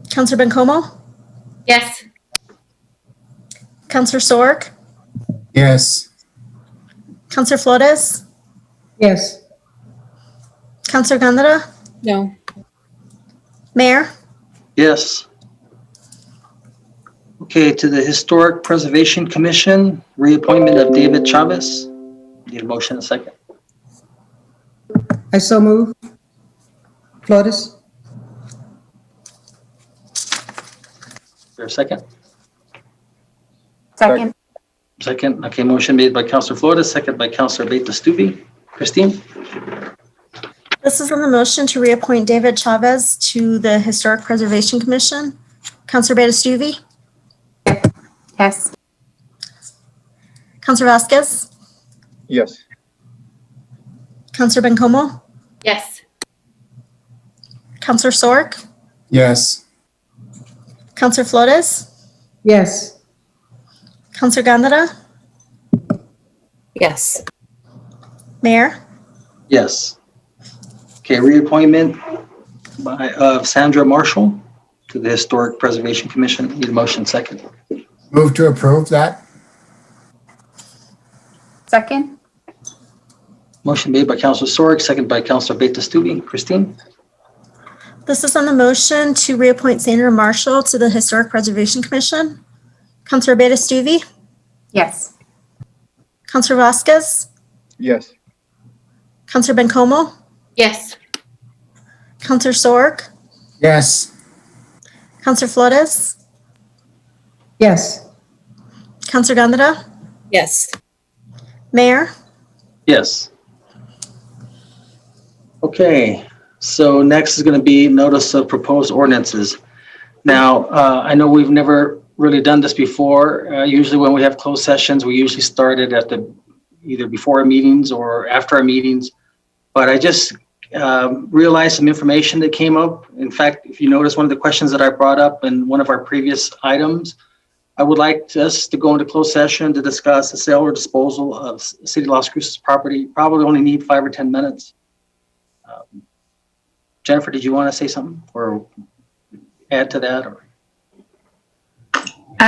Councilor Bencomo? Yes. Councilor Sorg? Yes. Councilor Flores? Yes. Councilor Gondeta? No. Mayor? Yes. Okay, to the Historic Preservation Commission, reappointment of David Chavez. Need a motion and a second. I so move. Flores. Is there a second? Second? Second. Okay, motion made by Councilor Flores, second by Councilor Beta-Stuby. Christine? This is on the motion to reappoint David Chavez to the Historic Preservation Commission. Councilor Beta-Stuby? Yes. Councilor Vasquez? Yes. Councilor Bencomo? Yes. Councilor Sorg? Yes. Councilor Flores? Yes. Councilor Gondeta? Yes. Yes. Mayor? Okay, reappointment of Sandra Marshall to the Historic Preservation Commission. Need a motion second. Move to approve that. Second? Motion made by Councilor Sorg, second by Councilor Beta-Stuby. Christine? This is on the motion to reappoint Sandra Marshall to the Historic Preservation Commission. Councilor Beta-Stuby? Yes. Councilor Vasquez? Yes. Councilor Bencomo? Yes. Councilor Sorg? Yes. Councilor Flores? Yes. Councilor Gondeta? Yes. Mayor? Yes. Okay, so next is going to be notice of proposed ordinances. Now, I know we've never really done this before. Usually when we have closed sessions, we usually start it at either before our meetings or after our meetings. But I just realized some information that came up. In fact, if you notice, one of the questions that I brought up in one of our previous items, I would like us to go into closed session to discuss the sale or disposal of City of Las Cruces property. Probably only need 5 or 10 minutes. Jennifer, did you want to say something or add to that? Or?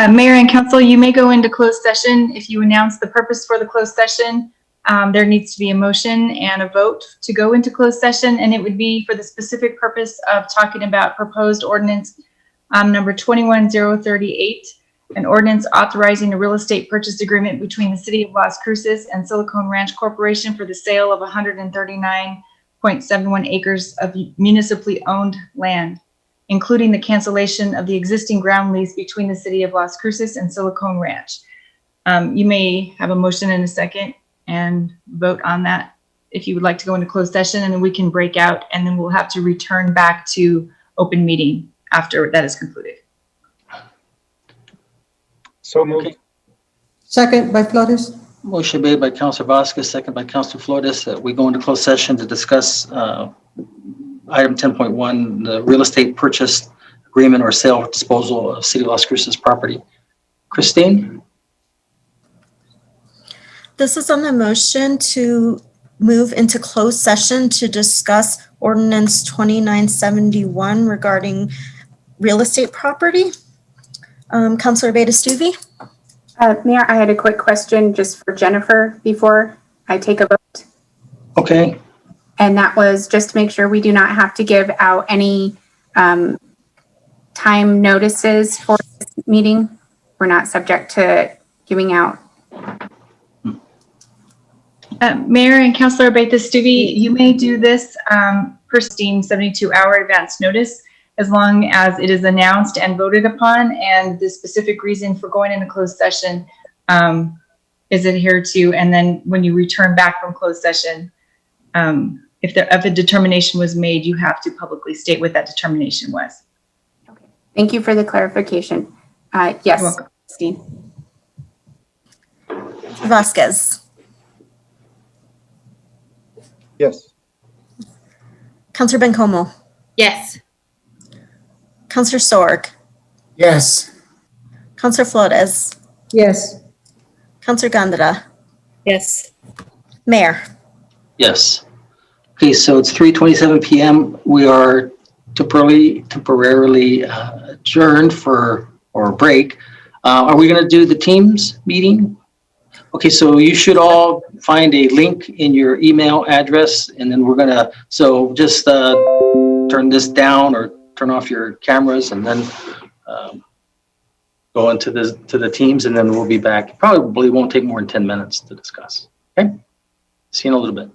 Mayor and Council, you may go into closed session. If you announce the purpose for the closed session, there needs to be a motion and a vote to go into closed session, and it would be for the specific purpose of talking about proposed ordinance number 21038, an ordinance authorizing a real estate purchase agreement between the City of Las Cruces and Silicon Ranch Corporation for the sale of 139.71 acres of municipally owned land. including the cancellation of the existing ground lease between the City of Las Cruces and Silicon Ranch. You may have a motion in a second and vote on that if you would like to go into closed session, and then we can break out, and then we'll have to return back to open meeting after that is concluded. So moved. Okay. Second by Flores. Motion made by Councilor Vasquez, second by Councilor Flores, that we go into closed session to discuss item 10.1, the real estate purchase agreement or sale or disposal of City of Las Cruces property. Christine? This is on the motion to move into closed session to discuss ordinance 2971 regarding real estate property. Councilor Beta-Stuvey? Mayor, I had a quick question just for Jennifer before I take a vote. Okay. And that was just to make sure we do not have to give out any time notices for this meeting. We're not subject to giving out. Mayor and Councilor Beta-Stuvey, you may do this per 72-hour advance notice, as long as it is announced and voted upon, and the specific reason for going into closed session is adhered to. And then when you return back from closed session, if a determination was made, you have to publicly state what that determination was. Okay. Thank you for the clarification. Yes, Christine. Vasquez? Yes. Councilor Bencomo? Yes. Councilor Sorg? Yes. Councilor Flores? Yes. Councilor Gandara? Yes. Mayor? Yes. Okay, so it's 3:27 p.m. We are temporarily adjourned or break. Are we going to do the Teams meeting? Okay, so you should all find a link in your email address, and then we're going to, so just turn this down or turn off your cameras, and then go into the Teams, and then we'll be back. Probably won't take more than 10 minutes to discuss. Okay, see you in a little bit.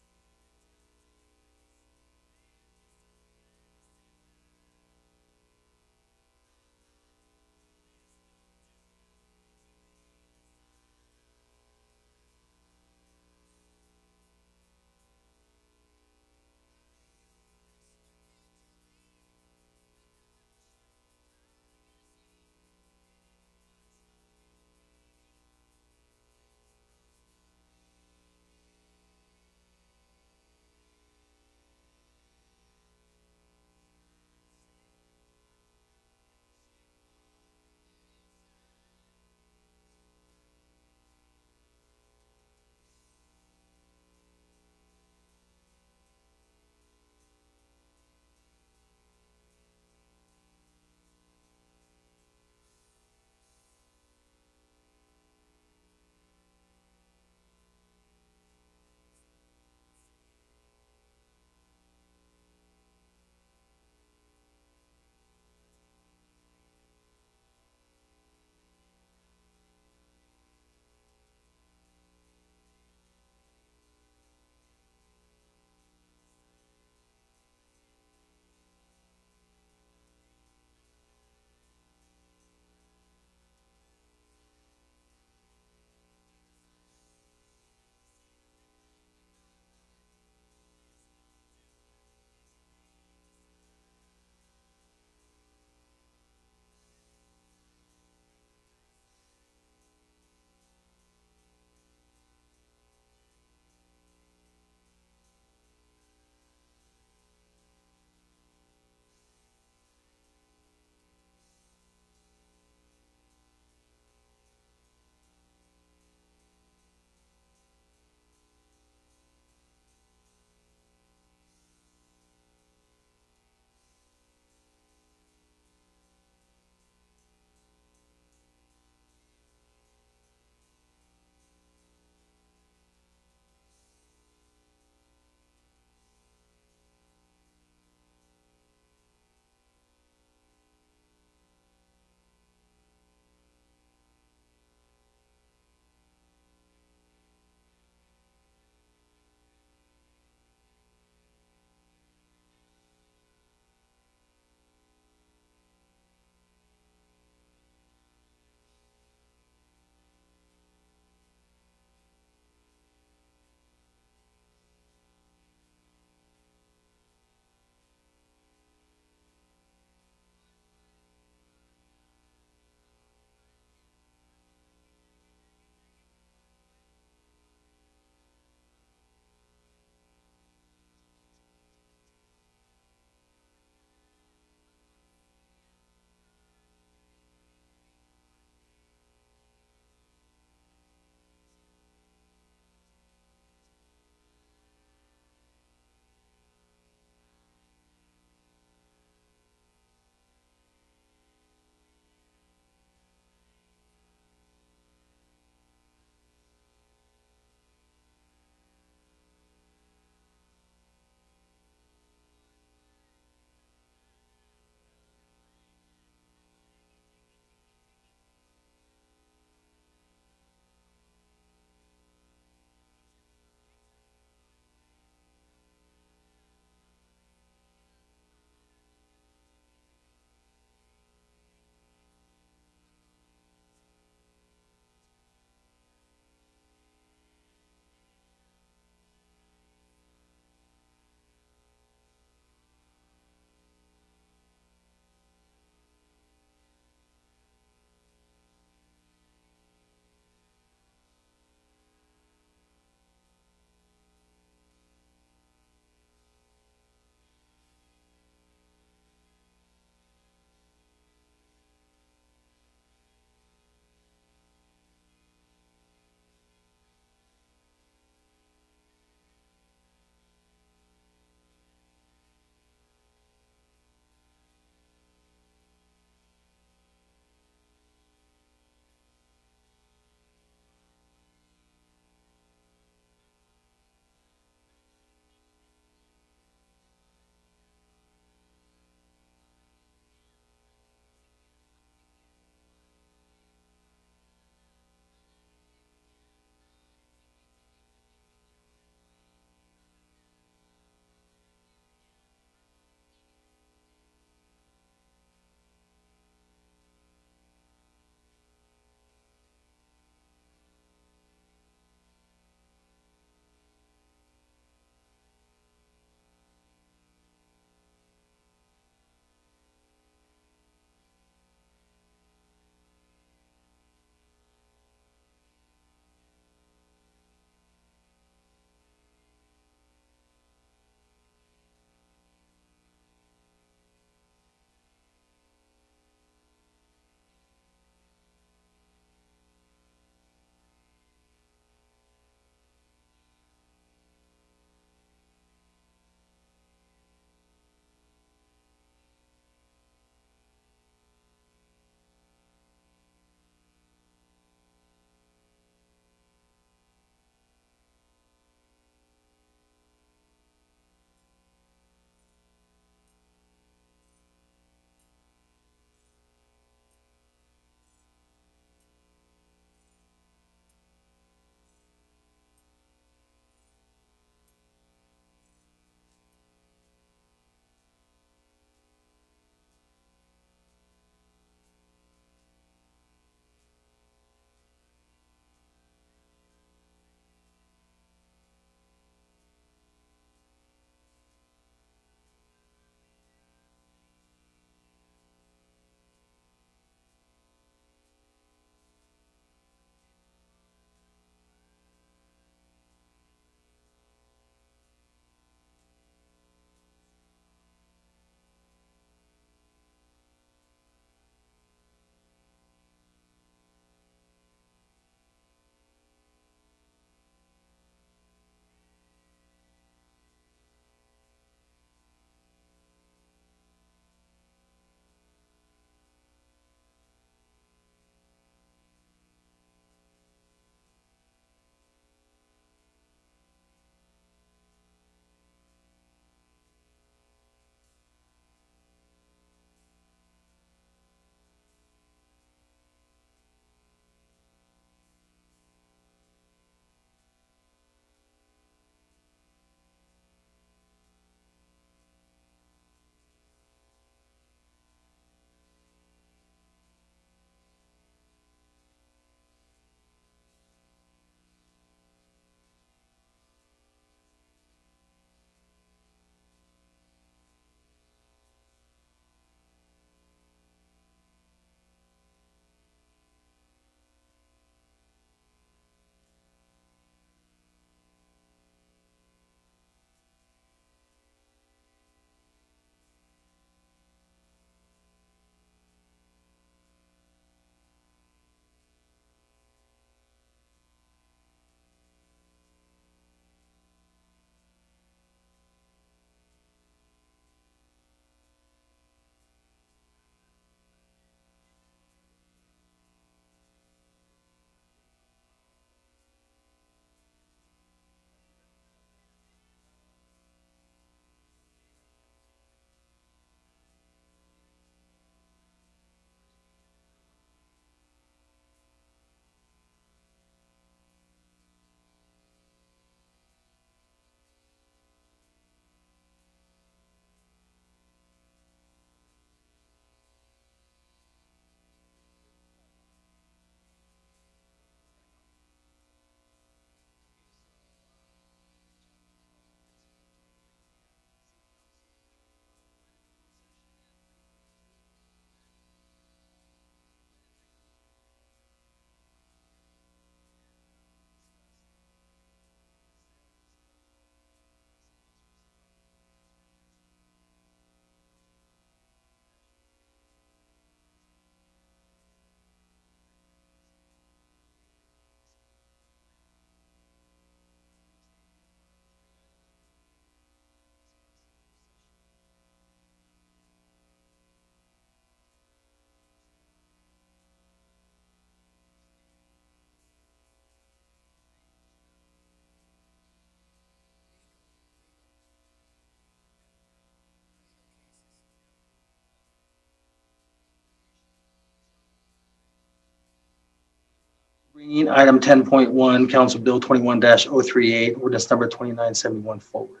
Bringing item 10.1, Council Bill 21-038, ordinance number 2971 forward.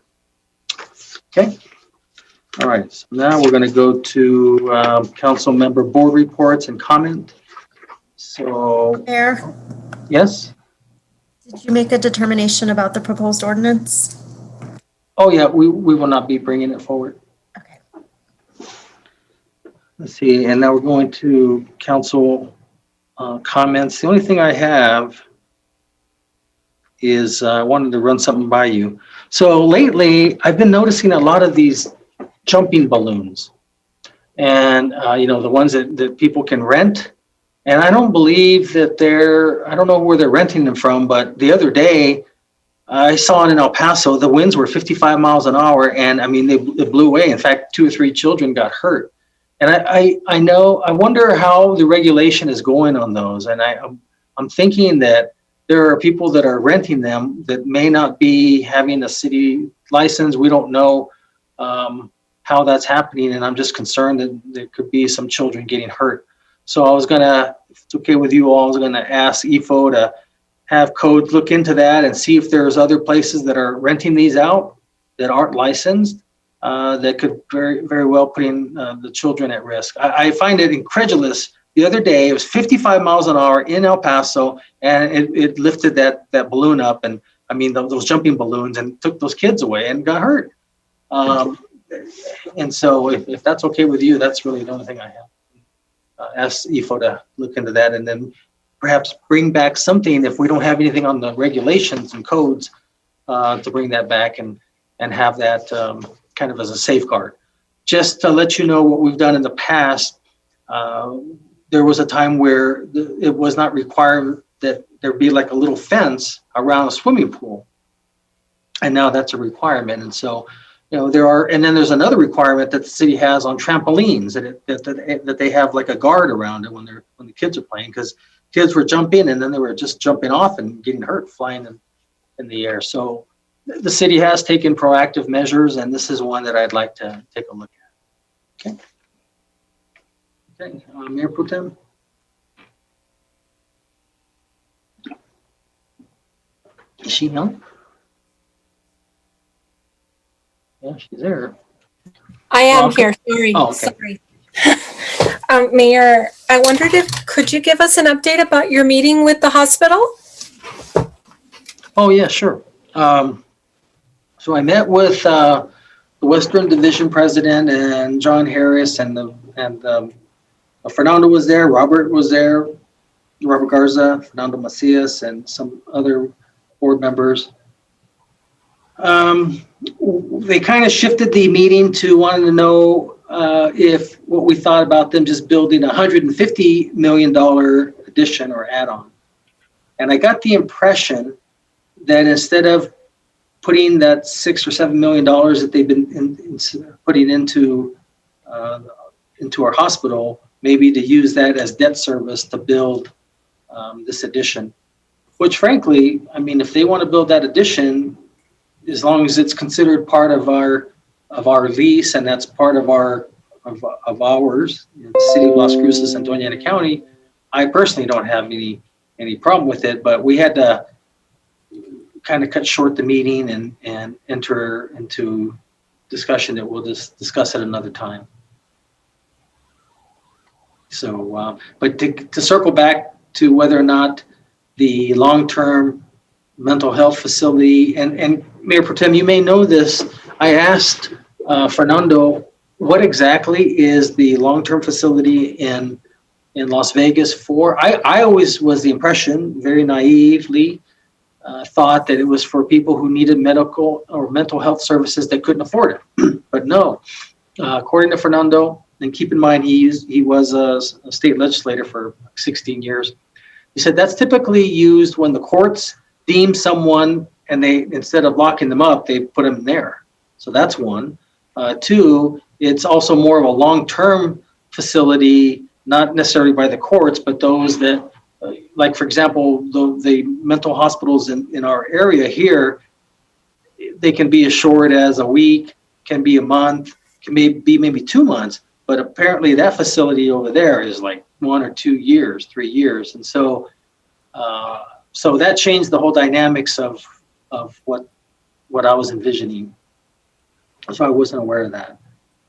Okay. All right. So now we're going to go to council member board reports and comment. So, Mayor, yes. did you make a determination about the proposed ordinance? Oh, yeah, we will not be bringing it forward. Okay. Let's see, and now we're going to council comments. The only thing I have is I wanted to run something by you. So lately, I've been noticing a lot of these jumping balloons, and you know, the ones that people can rent. And I don't believe that I don't know where they're renting them from, but the other day I saw it in El Paso. The winds were 55 miles an hour, and I mean, it blew away. In fact, 2 or 3 children got hurt. And I wonder how the regulation is going on those. And I'm thinking that there are people that are renting them that may not be having a city license. We don't know how that's happening. And I'm just concerned that there could be some children getting hurt. So I was gonna, if it's okay with you all, I was gonna ask EFO to have codes look into that and see if there's other places that are renting these out that aren't licensed, that could very, very well putting the children at risk. I find it incredulous. The other day, it was 55 miles an hour in El Paso, and it lifted that balloon up, and I mean, those jumping balloons, and took those kids away and got hurt. And so if that's okay with you, that's really the only thing I have. Ask EFO to look into that, and then perhaps bring back something if we don't have anything on the regulations and codes to bring that back and have that kind of as a safeguard. Just to let you know what we've done in the past, there was a time where it was not required that there be like a little fence around a swimming pool. And now that's a requirement. And so, you know, and then there's another requirement that the city has on trampolines, that they have like a guard around it when the kids are playing, because kids were jumping and then they were just jumping off and getting hurt flying in the air. So the city has taken proactive measures, and this is one that I'd like to take a look at. Okay. Okay, Mayor Pro Tem. Is she on? Yeah, she's there. I am here. Sorry. Oh, okay. Sorry. Mayor, I wondered could you give us an update about your meeting with the hospital? Oh, yeah, sure. So I met with the Western Division President and John Harris, and Fernando was there, Robert was there, Robert Garza, Fernando Macias, and some other board members. They kind of shifted the meeting to wanting to know if what we thought about them just building $150 million addition or add-on. And I got the impression that instead of putting that $6 or $7 million that they've been putting into our hospital, maybe to use that as debt service to build this addition. Which, frankly, I mean, if they want to build that addition, as long as it's considered part of our lease, and that's part of ours, the City of Las Cruces and Doña Ana County, I personally don't have any problem with it. But we had to kind of cut short the meeting and enter into discussion that we'll just discuss at another time. So, but to circle back to whether or not the long-term mental health facility, and Mayor Pro Tem, you may know this, I asked Fernando, what exactly is the long-term facility in Las Vegas for? I always was the impression, very naively, thought that it was for people who needed medical or mental health services that couldn't afford it. But no, according to Fernando, and keep in mind he was a state legislator for 16 years, he said that's typically used when the courts deem someone and they, instead of locking them up, they put them there. So that's one. Two, it's also more of a long-term facility, not necessarily by the courts, but those that, like, for example, the mental hospitals in our area here, they can be as short as a week, can be a month, can be maybe 2 months, but apparently that facility over there is like 1 or 2 years, 3 years. And so So that changed the whole dynamics of what I was envisioning. So I wasn't aware of that.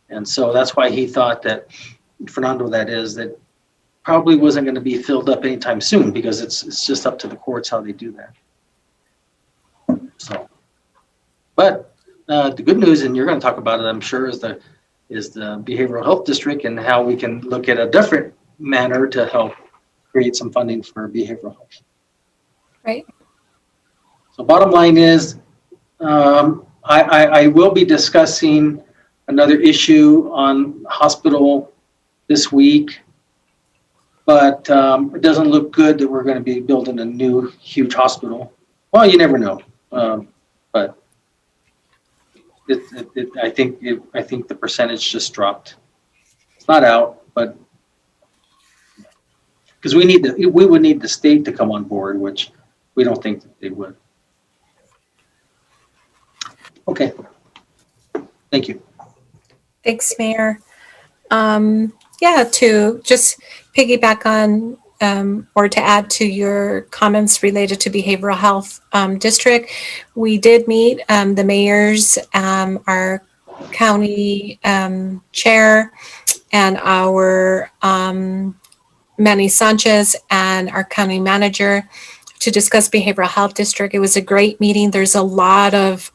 And so that's why he thought that, Fernando, that probably wasn't going to be filled up anytime soon, because it's just up to the courts how they do that. So, but the good news, and you're going to talk about it, I'm sure, is the behavioral health district and how we can look at a different manner to help create some funding for behavioral health. Right. So bottom line is, I will be discussing another issue on hospital this week, but it doesn't look good that we're going to be building a new huge hospital. Well, you never know, but I think the percentage just dropped. It's not out, but because we would need the state to come on board, which we don't think that they would. Okay. Thank you. Thanks, Mayor. Yeah, to just piggyback on or to add to your comments related to behavioral health district, we did meet the mayors, our county chair, and our Manny Sanchez and our county manager to discuss behavioral health district. It was a great meeting. There's a lot of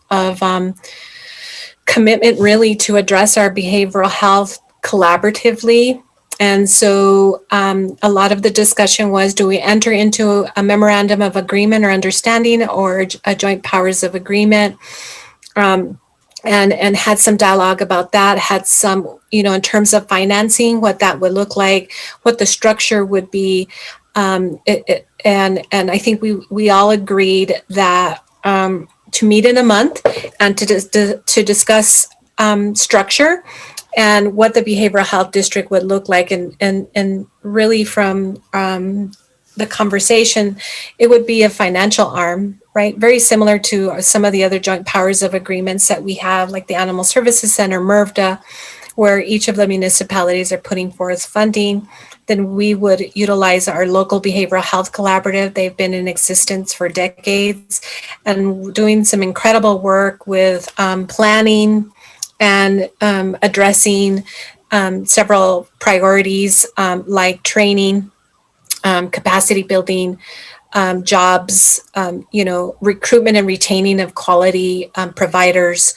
commitment really to address our behavioral health collaboratively. And so a lot of the discussion was, do we enter into a memorandum of agreement or understanding or a joint powers of agreement? And had some dialogue about that, had some, in terms of financing, what that would look like, what the structure would be. And I think we all agreed that to meet in a month and to discuss structure and what the behavioral health district would look like. And really from the conversation, it would be a financial arm, right? Very similar to some of the other joint powers of agreements that we have, like the Animal Services Center, MRVDA, where each of the municipalities are putting forth funding. Then we would utilize our local behavioral health collaborative. They've been in existence for decades and doing some incredible work with planning and addressing several priorities like training, capacity building, jobs, recruitment and retaining of quality providers.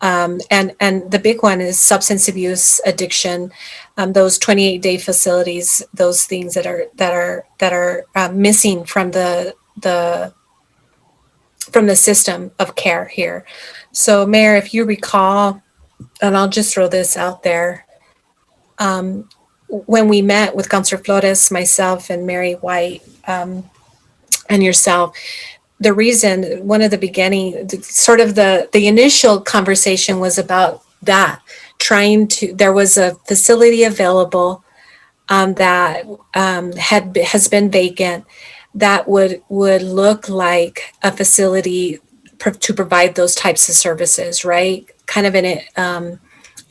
And the big one is substance abuse, addiction, those 28-day facilities, those things that are missing from the system of care here. So, Mayor, if you recall, and I'll just throw this out there, when we met with Councilor Flores, myself, and Mary White, and yourself, the reason, one of the beginning, sort of the initial conversation was about that, there was a facility available that has been vacant that would look like a facility to provide those types of services, right? Kind of in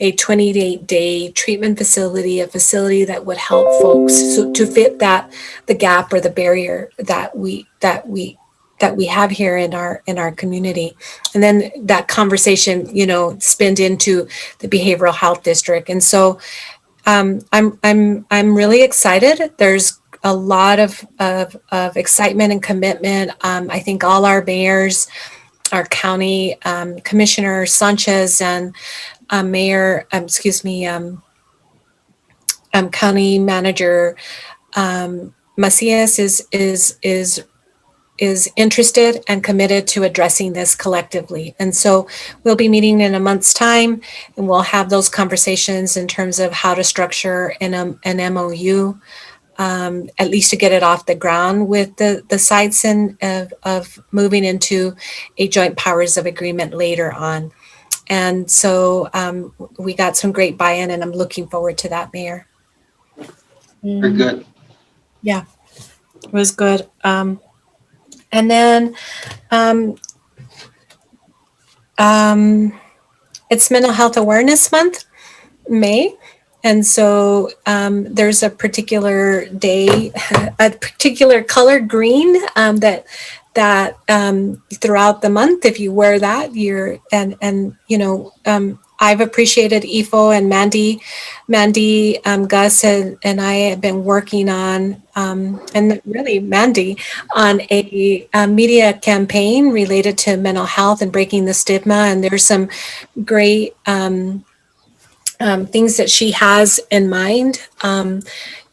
a 28-day treatment facility, a facility that would help folks to fit the gap or the barrier that we have here in our community. And then that conversation, spinned into the behavioral health district. And so I'm really excited. There's a lot of excitement and commitment. I think all our mayors, our county commissioner Sanchez and county manager Macias is interested and committed to addressing this collectively. And so we'll be meeting in a month's time, and we'll have those conversations in terms of how to structure an MOU, at least to get it off the ground with the sites and of moving into a joint powers of agreement later on. And so we got some great buy-in, and I'm looking forward to that, Mayor. Very good. Yeah, it was good. And then it's Mental Health Awareness Month, May. And so there's a particular day, a particular color green that throughout the month, if you wear that, I've appreciated Ifo and Mandy, Gus and I have been working on, and really Mandy, on a media campaign related to mental health and breaking the stigma. And there's some great things that she has in mind to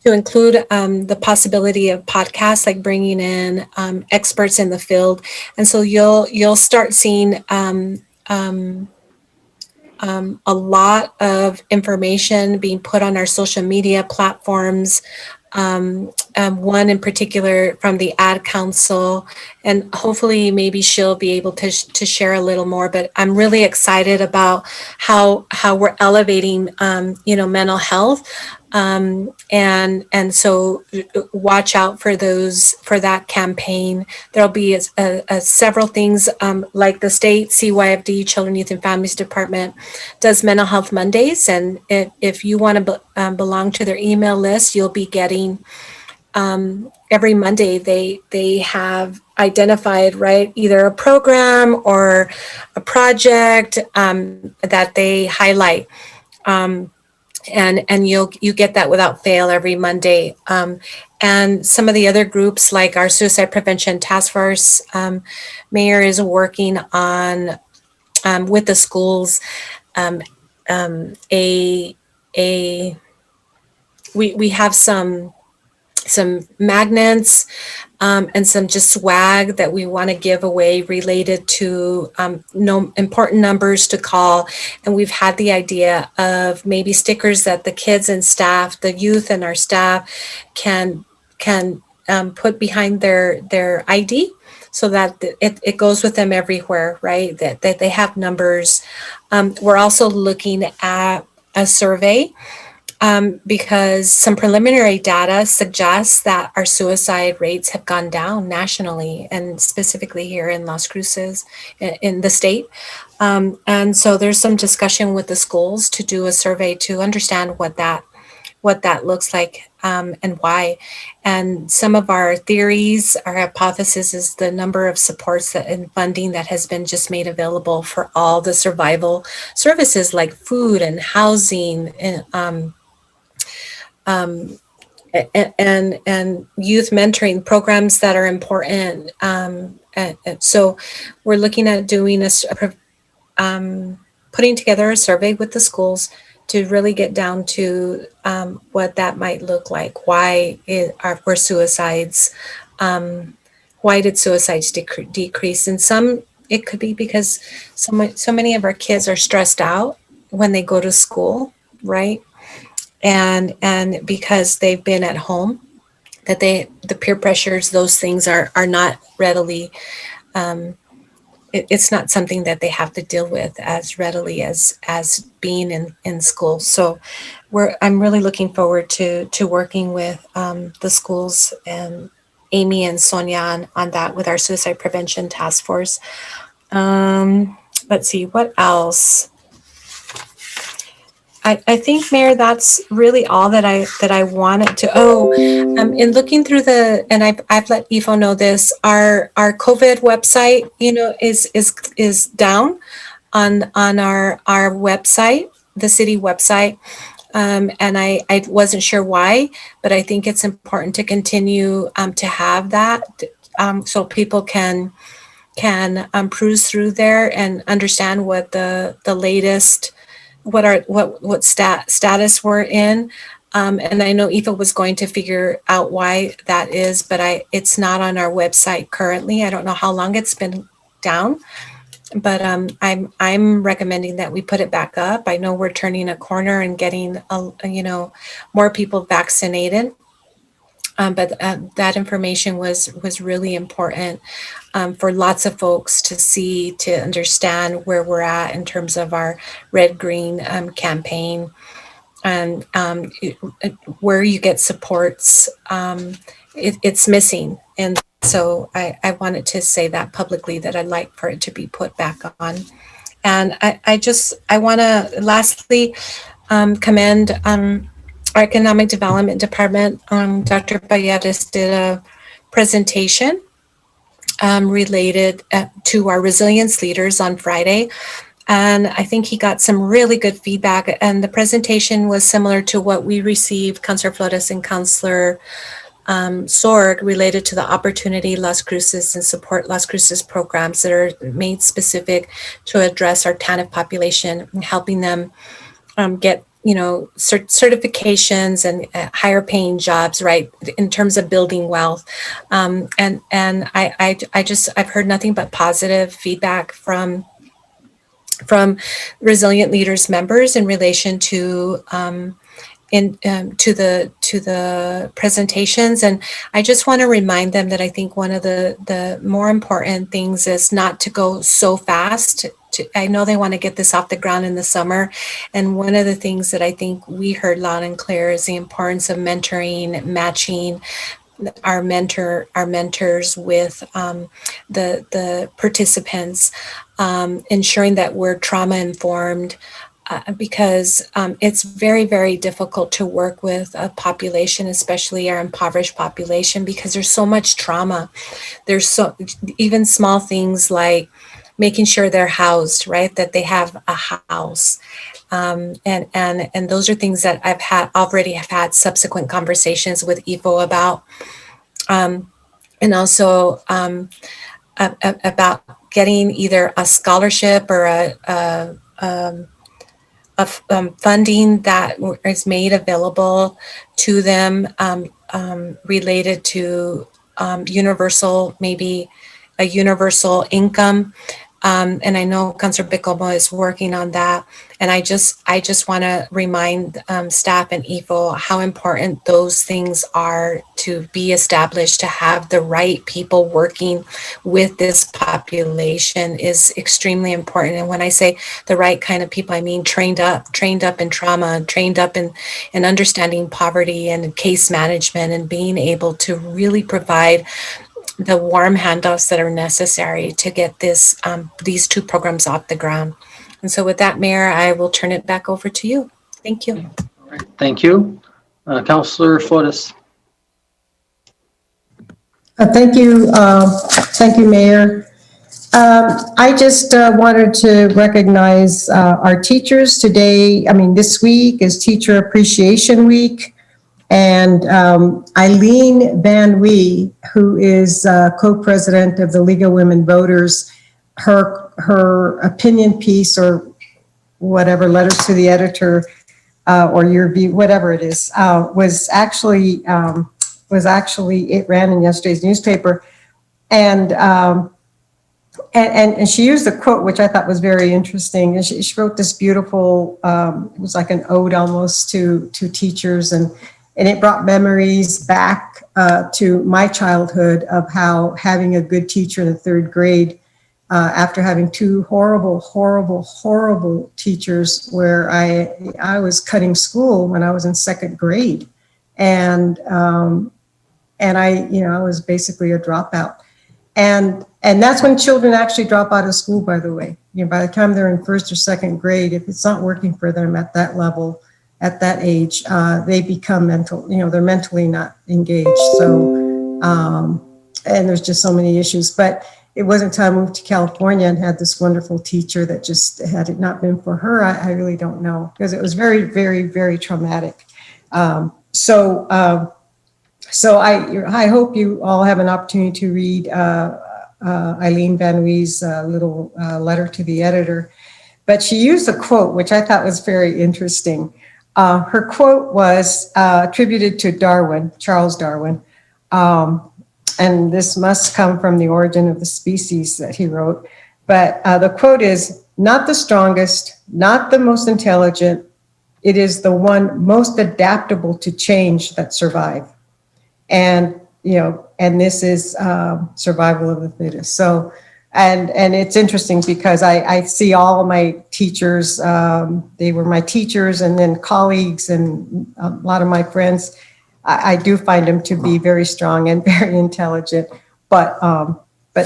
include the possibility of podcasts, like bringing in experts in the field. And so you'll start seeing a lot of information being put on our social media platforms. One in particular from the Ad Council, and hopefully maybe she'll be able to share a little more. But I'm really excited about how we're elevating, mental health, and so watch out for that campaign. There'll be several things like the state CYFD, Children, Youth, and Families Department, does Mental Health Mondays, and if you want to belong to their email list, you'll be getting every Monday they have identified, right, either a program or a project that they highlight. And you get that without fail every Monday. And some of the other groups, like our Suicide Prevention Task Force, Mayor is working on with the schools we have some magnets and some just swag that we want to give away related to important numbers to call. And we've had the idea of maybe stickers that the kids and staff, the youth and our staff can put behind their ID, so that it goes with them everywhere, right? That they have numbers. We're also looking at a survey because some preliminary data suggests that our suicide rates have gone down nationally, and specifically here in Las Cruces in the state. And so there's some discussion with the schools to do a survey to understand what that looks like and why. And some of our theories, our hypothesis is the number of supports and funding that has been just made available for all the survival services like food and housing and youth mentoring programs that are important. And so we're looking at doing putting together a survey with the schools to really get down to what that might look like. Why were suicides? Why did suicides decrease? And some, it could be because so many of our kids are stressed out when they go to school, right? And because they've been at home, that the peer pressures, those things are not readily. It's not something that they have to deal with as readily as being in school. So I'm really looking forward to working with the schools and Amy and Sonia on that with our Suicide Prevention Task Force. Let's see, what else? I think, Mayor, that's really all that I wanted to. In looking through and I've let Ifo know this. Our COVID website, is down on our website, the city website, and I wasn't sure why, but I think it's important to continue to have that, so people can peruse through there and understand what the latest. What status we're in, and I know Aoife was going to figure out why that is, but it's not on our website currently. I don't know how long it's been down, but I'm recommending that we put it back up. I know we're turning a corner and getting more people vaccinated, but that information was really important for lots of folks to see, to understand where we're at in terms of our red-green campaign, and where you get supports. It's missing, and so I wanted to say that publicly, that I'd like for it to be put back on. And I want to lastly commend our Economic Development Department. Dr. Payares did a presentation related to our resilience leaders on Friday. And I think he got some really good feedback. And the presentation was similar to what we received, Councilor Flores and Councilor Sorg, related to the Opportunity Las Cruces and Support Las Cruces programs that are made specific to address our TANF population, and helping them get certifications and higher paying jobs, right, in terms of building wealth. And I've heard nothing but positive feedback from Resilient Leaders members in relation to to the presentations. And I just want to remind them that I think one of the more important things is not to go so fast. I know they want to get this off the ground in the summer. And one of the things that I think we heard loud and clear is the importance of mentoring, matching our mentors with the participants, ensuring that we're trauma informed, because it's very, very difficult to work with a population, especially our impoverished population, because there's so much trauma. There's even small things like making sure they're housed, right? That they have a house. And those are things that I've already had subsequent conversations with EVO about. And also about getting either a scholarship or funding that is made available to them related to universal, maybe a universal income. And I know Councilor Bicomo is working on that. And I just want to remind staff and EVO how important those things are to be established. To have the right people working with this population is extremely important. And when I say the right kind of people, I mean trained up in trauma, trained up in understanding poverty and case management, and being able to really provide the warm handoffs that are necessary to get these two programs off the ground. And so with that, Mayor, I will turn it back over to you. Thank you. All right. Thank you. Councilor Flores. Thank you. Thank you, Mayor. I just wanted to recognize our teachers today. This week is Teacher Appreciation Week. And Eileen Van Wee, who is co-president of the League of Women Voters, her opinion piece or whatever, letters to the editor or your view, whatever it is, was actually it ran in yesterday's newspaper, and she used a quote which I thought was very interesting. And she wrote this beautiful, it was like an ode almost to teachers, and it brought memories back to my childhood of how having a good teacher in the third grade, after having two horrible teachers, where I was cutting school when I was in second grade, and I was basically a dropout, and that's when children actually drop out of school. By the way, by the time they're in first or second grade, if it's not working for them at that level, at that age, they become they're mentally not engaged. So, and there's just so many issues. But it wasn't until I moved to California and had this wonderful teacher that just, had it not been for her, I really don't know, because it was very, very, very traumatic. So I hope you all have an opportunity to read Eileen Van Wee's little letter to the editor. But she used a quote, which I thought was very interesting. Her quote was attributed to Darwin, Charles Darwin. And this must come from The Origin of the Species that he wrote. But the quote is, "Not the strongest, not the most intelligent, it is the one most adaptable to change that survive." And, and this is survival of the fittest. So, and it's interesting because I see all of my teachers, they were my teachers, and then colleagues and a lot of my friends. I do find them to be very strong and very intelligent. But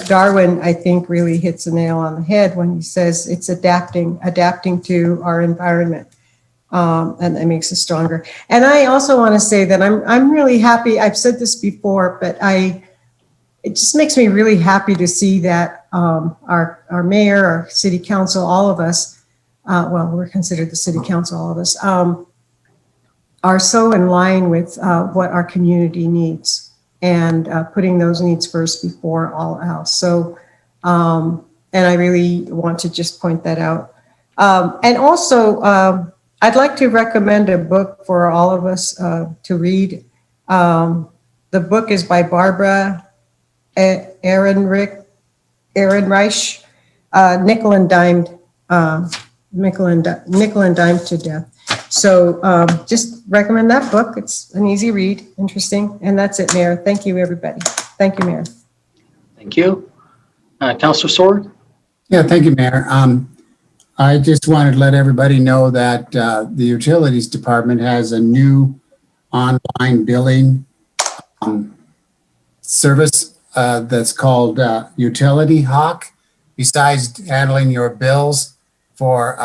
Darwin, I think, really hits the nail on the head when he says it's adapting to our environment. and it makes us stronger. And I also want to say that I'm really happy. I've said this before, but it just makes me really happy to see that our mayor, our city council, all of us, well, we're considered the city council, all of us, are so in line with what our community needs and putting those needs first before all else. So, and I really want to just point that out. And also, I'd like to recommend a book for all of us to read. The book is by Barbara Ehrenreich, Nickel and Dimed to Death. So just recommend that book. It's an easy read, interesting. And that's it, Mayor. Thank you, everybody. Thank you, Mayor. Thank you. Councilor Sorg? Yeah, thank you, Mayor. I just wanted to let everybody know that the Utilities Department has a new online billing service that's called Utility Hawk. Besides handling your bills for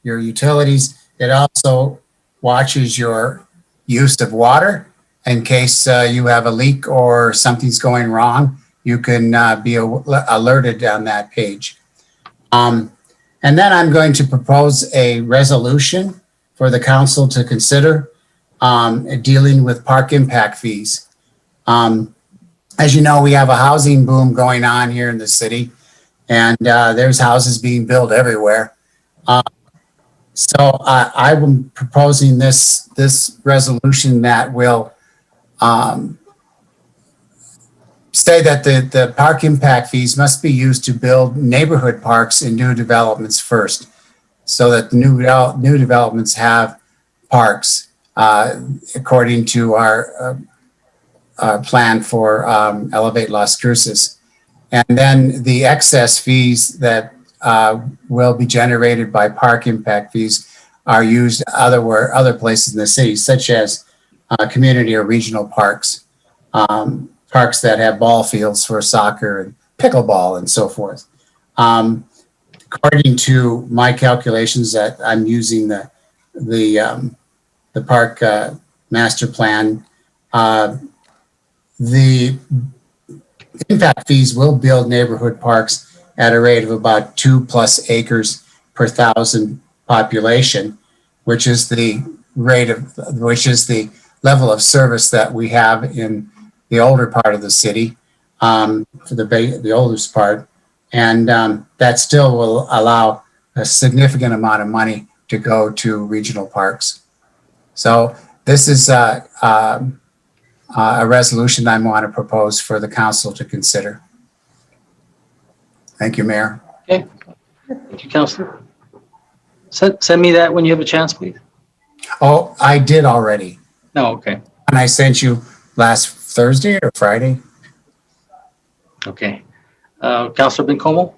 your utilities, it also watches your use of water in case you have a leak or something's going wrong. You can be alerted on that page. And then I'm going to propose a resolution for the council to consider dealing with park impact fees. As you know, we have a housing boom going on here in the city, and there's houses being built everywhere. So I'm proposing this resolution that will say that the park impact fees must be used to build neighborhood parks in new developments first, so that the new developments have parks according to our plan for Elevate Las Cruces. And then the excess fees that will be generated by park impact fees are used other places in the city, such as community or regional parks. Parks that have ball fields for soccer and pickleball and so forth. According to my calculations that I'm using the park master plan, the impact fees will build neighborhood parks at a rate of about 2+ acres per 1,000 population, which is the level of service that we have in the older part of the city, for the oldest part, and that still will allow a significant amount of money to go to regional parks. So this is a resolution I want to propose for the council to consider. Thank you, Mayor. Okay. Thank you, Councilor. Send me that when you have a chance, please. Oh, I did already. No, okay. And I sent you last Thursday or Friday. Okay. Councilor Bencomo?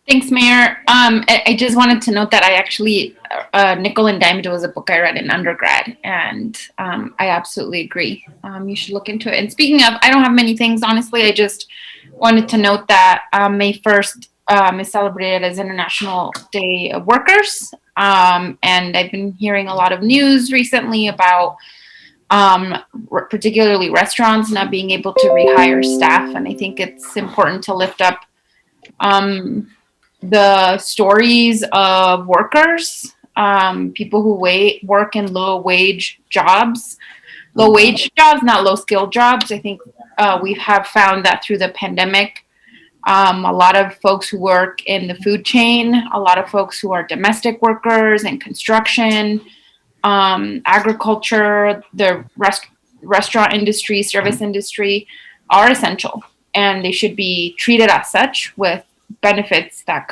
Thanks, Mayor. I just wanted to note that I actually, Nickel and Dimed was a book I read in undergrad, and I absolutely agree. You should look into it. And speaking of, I don't have many things, honestly. I just wanted to note that May 1st is celebrated as International Day of Workers. And I've been hearing a lot of news recently about particularly restaurants not being able to rehire staff. And I think it's important to lift up the stories of workers, people who work in low wage jobs, not low skilled jobs. I think we have found that through the pandemic, a lot of folks who work in the food chain, a lot of folks who are domestic workers in construction, agriculture, the restaurant industry, service industry are essential, and they should be treated as such with benefits that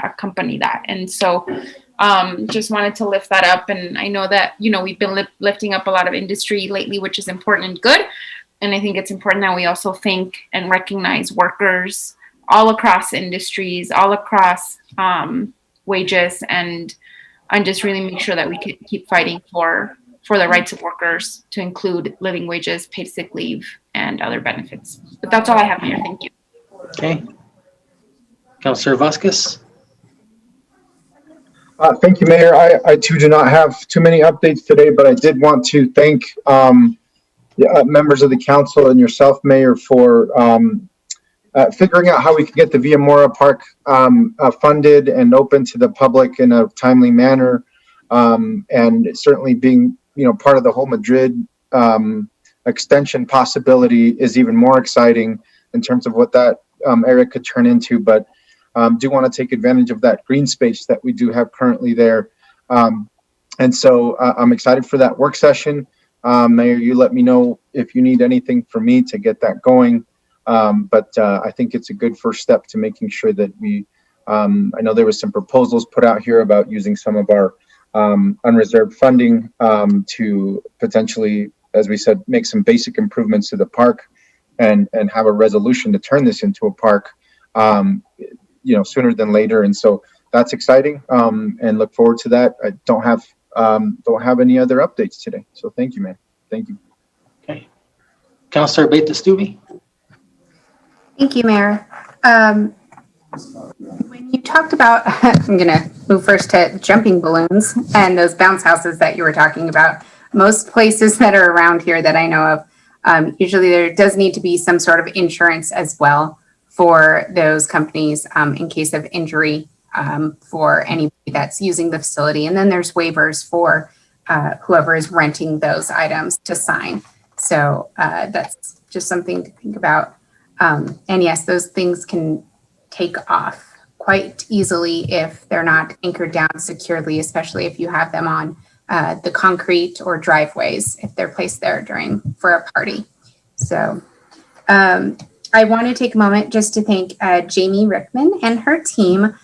accompany that. And so just wanted to lift that up. And I know that, we've been lifting up a lot of industry lately, which is important and good. And I think it's important that we also think and recognize workers all across industries, all across wages, and just really make sure that we can keep fighting for the rights of workers to include living wages, paid sick leave, and other benefits. But that's all I have here. Thank you. Okay. Councilor Vasquez? Thank you, Mayor. I too do not have too many updates today, but I did want to thank members of the council and yourself, Mayor, for figuring out how we can get the Via Mora Park funded and open to the public in a timely manner, and certainly being part of the whole Madrid extension possibility is even more exciting in terms of what that area could turn into. But do want to take advantage of that green space that we do have currently there. And so I'm excited for that work session. Mayor, you let me know if you need anything from me to get that going. But I think it's a good first step to making sure that we, I know there was some proposals put out here about using some of our unreserved funding to potentially, as we said, make some basic improvements to the park and have a resolution to turn this into a park, sooner than later. And so that's exciting, and look forward to that. I don't have any other updates today. So thank you, man. Thank you. Okay. Councilor Beta-Stubbe. Thank you, Mayor. When you talked about, I'm going to move first to jumping balloons and those bounce houses that you were talking about. Most places that are around here that I know of, usually there does need to be some sort of insurance as well for those companies in case of injury for anybody that's using the facility. And then there's waivers for whoever is renting those items to sign. So that's just something to think about. And yes, those things can take off quite easily if they're not anchored down securely, especially if you have them on the concrete or driveways, if they're placed there for a party. So I want to take a moment just to thank Jamie Rickman and her team.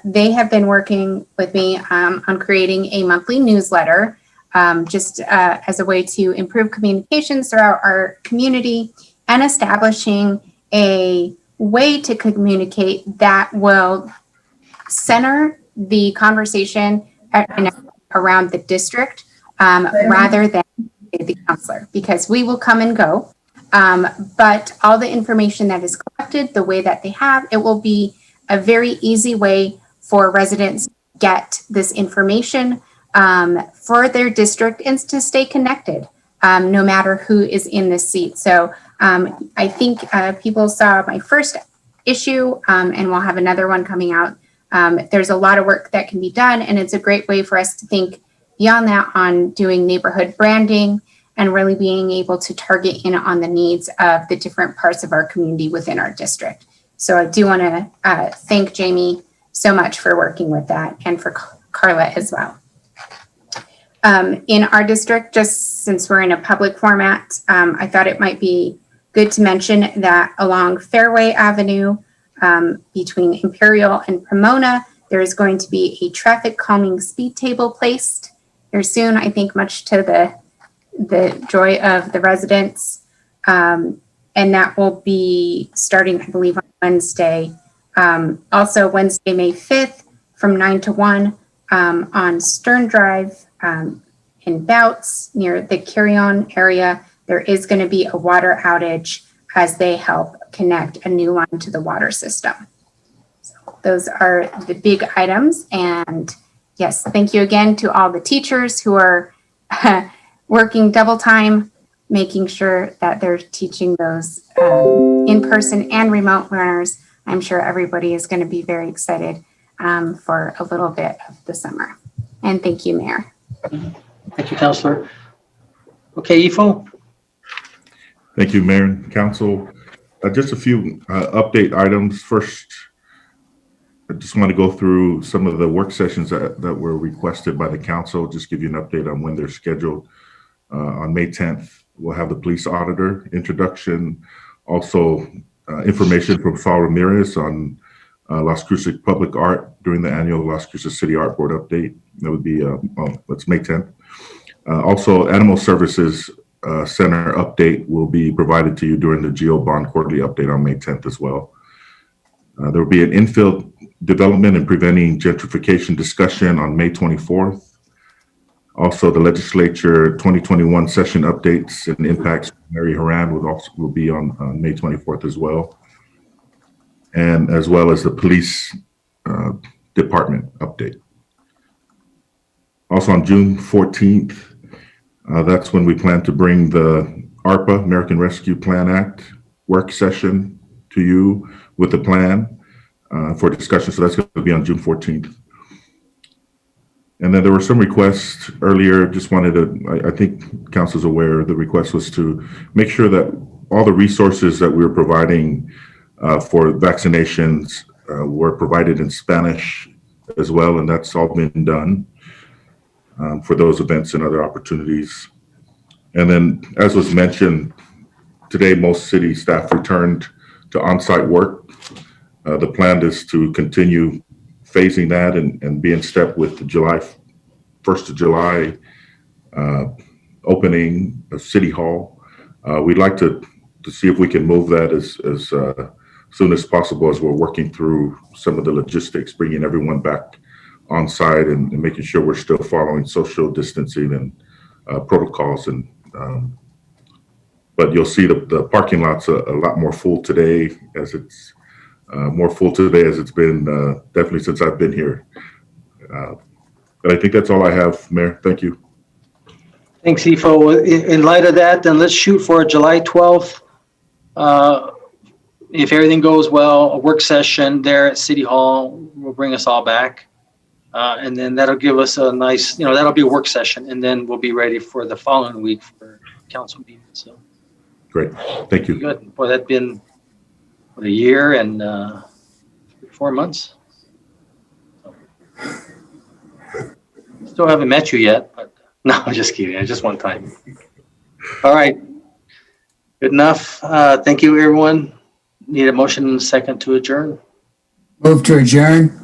They have been working with me on creating a monthly newsletter just as a way to improve communications throughout our community and establishing a way to communicate that will center the conversation around the district rather than the counselor, because we will come and go. But all the information that is collected, the way that they have, it will be a very easy way for residents to get this information for their district and to stay connected, no matter who is in this seat. So I think people saw my first issue and we'll have another one coming out. There's a lot of work that can be done, and it's a great way for us to think beyond that on doing neighborhood branding and really being able to target in on the needs of the different parts of our community within our district. So I do want to thank Jamie so much for working with that, and for Carla as well. In our district, just since we're in a public format, I thought it might be good to mention that along Fairway Avenue between Imperial and Pomona, there is going to be a traffic calming speed table placed here soon, I think much to the joy of the residents. And that will be starting, I believe, on Wednesday. Also Wednesday, May 5th from 9 to 1 on Stern Drive in Bouts near the Carry-On area. There is going to be a water outage as they help connect a new line to the water system. So those are the big items. And yes, thank you again to all the teachers who are working double time, making sure that they're teaching those in-person and remote learners. I'm sure everybody is going to be very excited for a little bit of the summer. And thank you, Mayor. Thank you, Councilor. Okay, Ifo. Thank you, Mayor and Council. Just a few update items. First, I just want to go through some of the work sessions that were requested by the council. Just give you an update on when they're scheduled. On May 10th, we'll have the police auditor introduction. Also, information from Saul Ramirez on Las Cruces public art during the annual Las Cruces City Art Board update. That would be, that's May 10th. Also, Animal Services Center update will be provided to you during the Geo Bond quarterly update on May 10th as well. There will be an infill development and preventing gentrification discussion on May 24th. Also, the legislature 2021 session updates and impacts from Mary Haran will be on May 24th as well. And as well as the police department update. Also on June 14th, that's when we plan to bring the ARPA, American Rescue Plan Act work session to you with the plan for discussion. So that's going to be on June 14th. And then there were some requests earlier, just wanted to, I think council's aware, the request was to make sure that all the resources that we were providing for vaccinations were provided in Spanish as well, and that's all been done for those events and other opportunities. And then, as was mentioned, today most city staff returned to on-site work. The plan is to continue phasing that and be in step with the 1st of July opening of City Hall. We'd like to see if we can move that as soon as possible as we're working through some of the logistics, bringing everyone back on site and making sure we're still following social distancing and protocols. And but you'll see the parking lot's a lot more full today, as it's more full today as it's been definitely since I've been here. But I think that's all I have, Mayor. Thank you. Thanks, Ifo. In light of that, then let's shoot for July 12th. If everything goes well, a work session there at City Hall will bring us all back. And then that'll give us a nice, that'll be a work session, and then we'll be ready for the following week for council meeting. So great. Thank you. Good. Boy, that's been a year and 4 months. Still haven't met you yet, but no, I'm just kidding. Just one time. All right. Good enough. Thank you, everyone. Need a motion and a second to adjourn. Move to adjourn.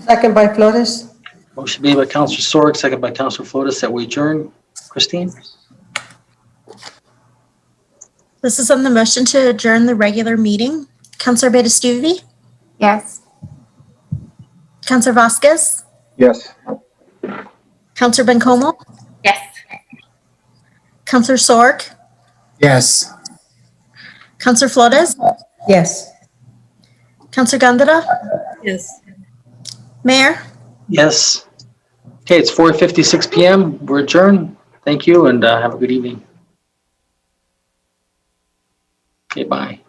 Second by Flores. Motion made by Councilor Sorg, second by Councilor Flores, that we adjourn. Christine? This is on the motion to adjourn the regular meeting. Councilor Betastuvi? Yes. Councilor Vasquez? Yes. Councilor Bencomo? Yes. Councilor Sorg? Yes. Councilor Flores? Yes. Councilor Gandara? Yes. Mayor? Yes. Okay, it's 4:56 p.m. We're adjourned. Thank you, and have a good evening. Okay, bye.